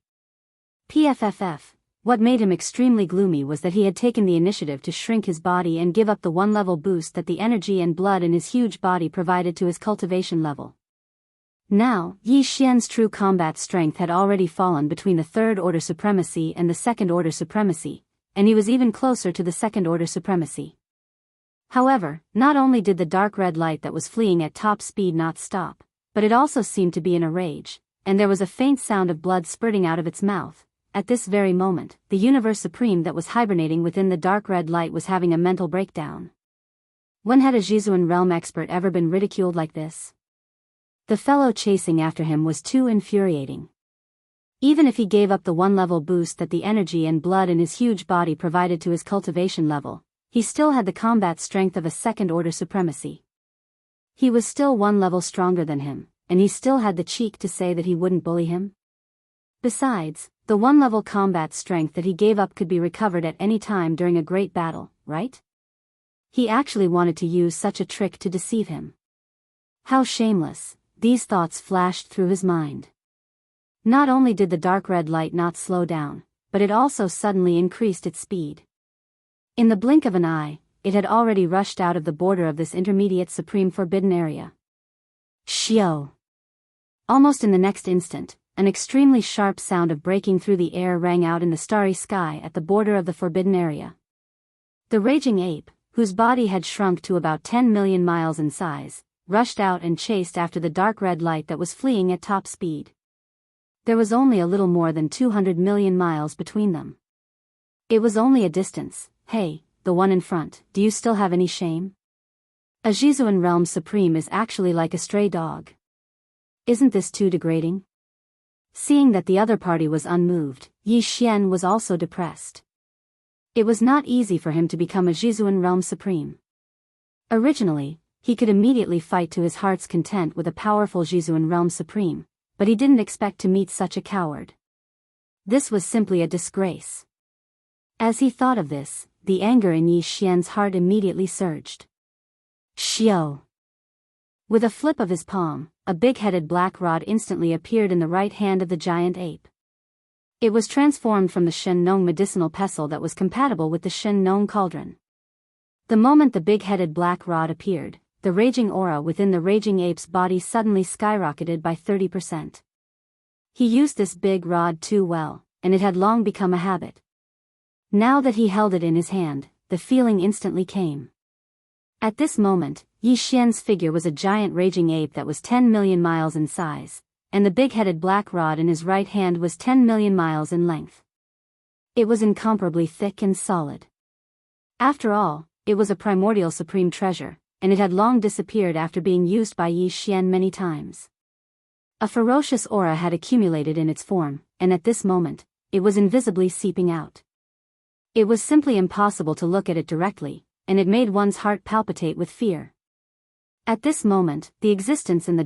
PFFF, what made him extremely gloomy was that he had taken the initiative to shrink his body and give up the one-level boost that the energy and blood in his huge body provided to his cultivation level. Now, Yi Xian's true combat strength had already fallen between the third-order supremacy and the second-order supremacy, and he was even closer to the second-order supremacy. However, not only did the dark red light that was fleeing at top speed not stop, but it also seemed to be in a rage, and there was a faint sound of blood spurting out of its mouth, at this very moment, the universe supreme that was hibernating within the dark red light was having a mental breakdown. When had a Jizuan realm expert ever been ridiculed like this? The fellow chasing after him was too infuriating. Even if he gave up the one-level boost that the energy and blood in his huge body provided to his cultivation level, he still had the combat strength of a second-order supremacy. He was still one level stronger than him, and he still had the cheek to say that he wouldn't bully him. Besides, the one-level combat strength that he gave up could be recovered at any time during a great battle, right? He actually wanted to use such a trick to deceive him. How shameless, these thoughts flashed through his mind. Not only did the dark red light not slow down, but it also suddenly increased its speed. In the blink of an eye, it had already rushed out of the border of this intermediate supreme forbidden area. Shio! Almost in the next instant, an extremely sharp sound of breaking through the air rang out in the starry sky at the border of the forbidden area. The raging ape, whose body had shrunk to about 10 million miles in size, rushed out and chased after the dark red light that was fleeing at top speed. There was only a little more than 200 million miles between them. It was only a distance. Hey, the one in front, do you still have any shame? A Jizuan realm supreme is actually like a stray dog. Isn't this too degrading? Seeing that the other party was unmoved, Yi Xian was also depressed. It was not easy for him to become a Jizuan realm supreme. Originally, he could immediately fight to his heart's content with a powerful Jizuan realm supreme, but he didn't expect to meet such a coward. This was simply a disgrace. As he thought of this, the anger in Yi Xian's heart immediately surged. Shio! With a flip of his palm, a big-headed black rod instantly appeared in the right hand of the giant ape. It was transformed from the Shen Nong medicinal pestle that was compatible with the Shen Nong cauldron. The moment the big-headed black rod appeared, the raging aura within the raging ape's body suddenly skyrocketed by 30%. He used this big rod too well, and it had long become a habit. Now that he held it in his hand, the feeling instantly came. At this moment, Yi Xian's figure was a giant raging ape that was 10 million miles in size, and the big-headed black rod in his right hand was 10 million miles in length. It was incomparably thick and solid. After all, it was a primordial supreme treasure, and it had long disappeared after being used by Yi Xian many times. A ferocious aura had accumulated in its form, and at this moment, it was invisibly seeping out. It was simply impossible to look at it directly, and it made one's heart palpitate with fear. At this moment, the existence in the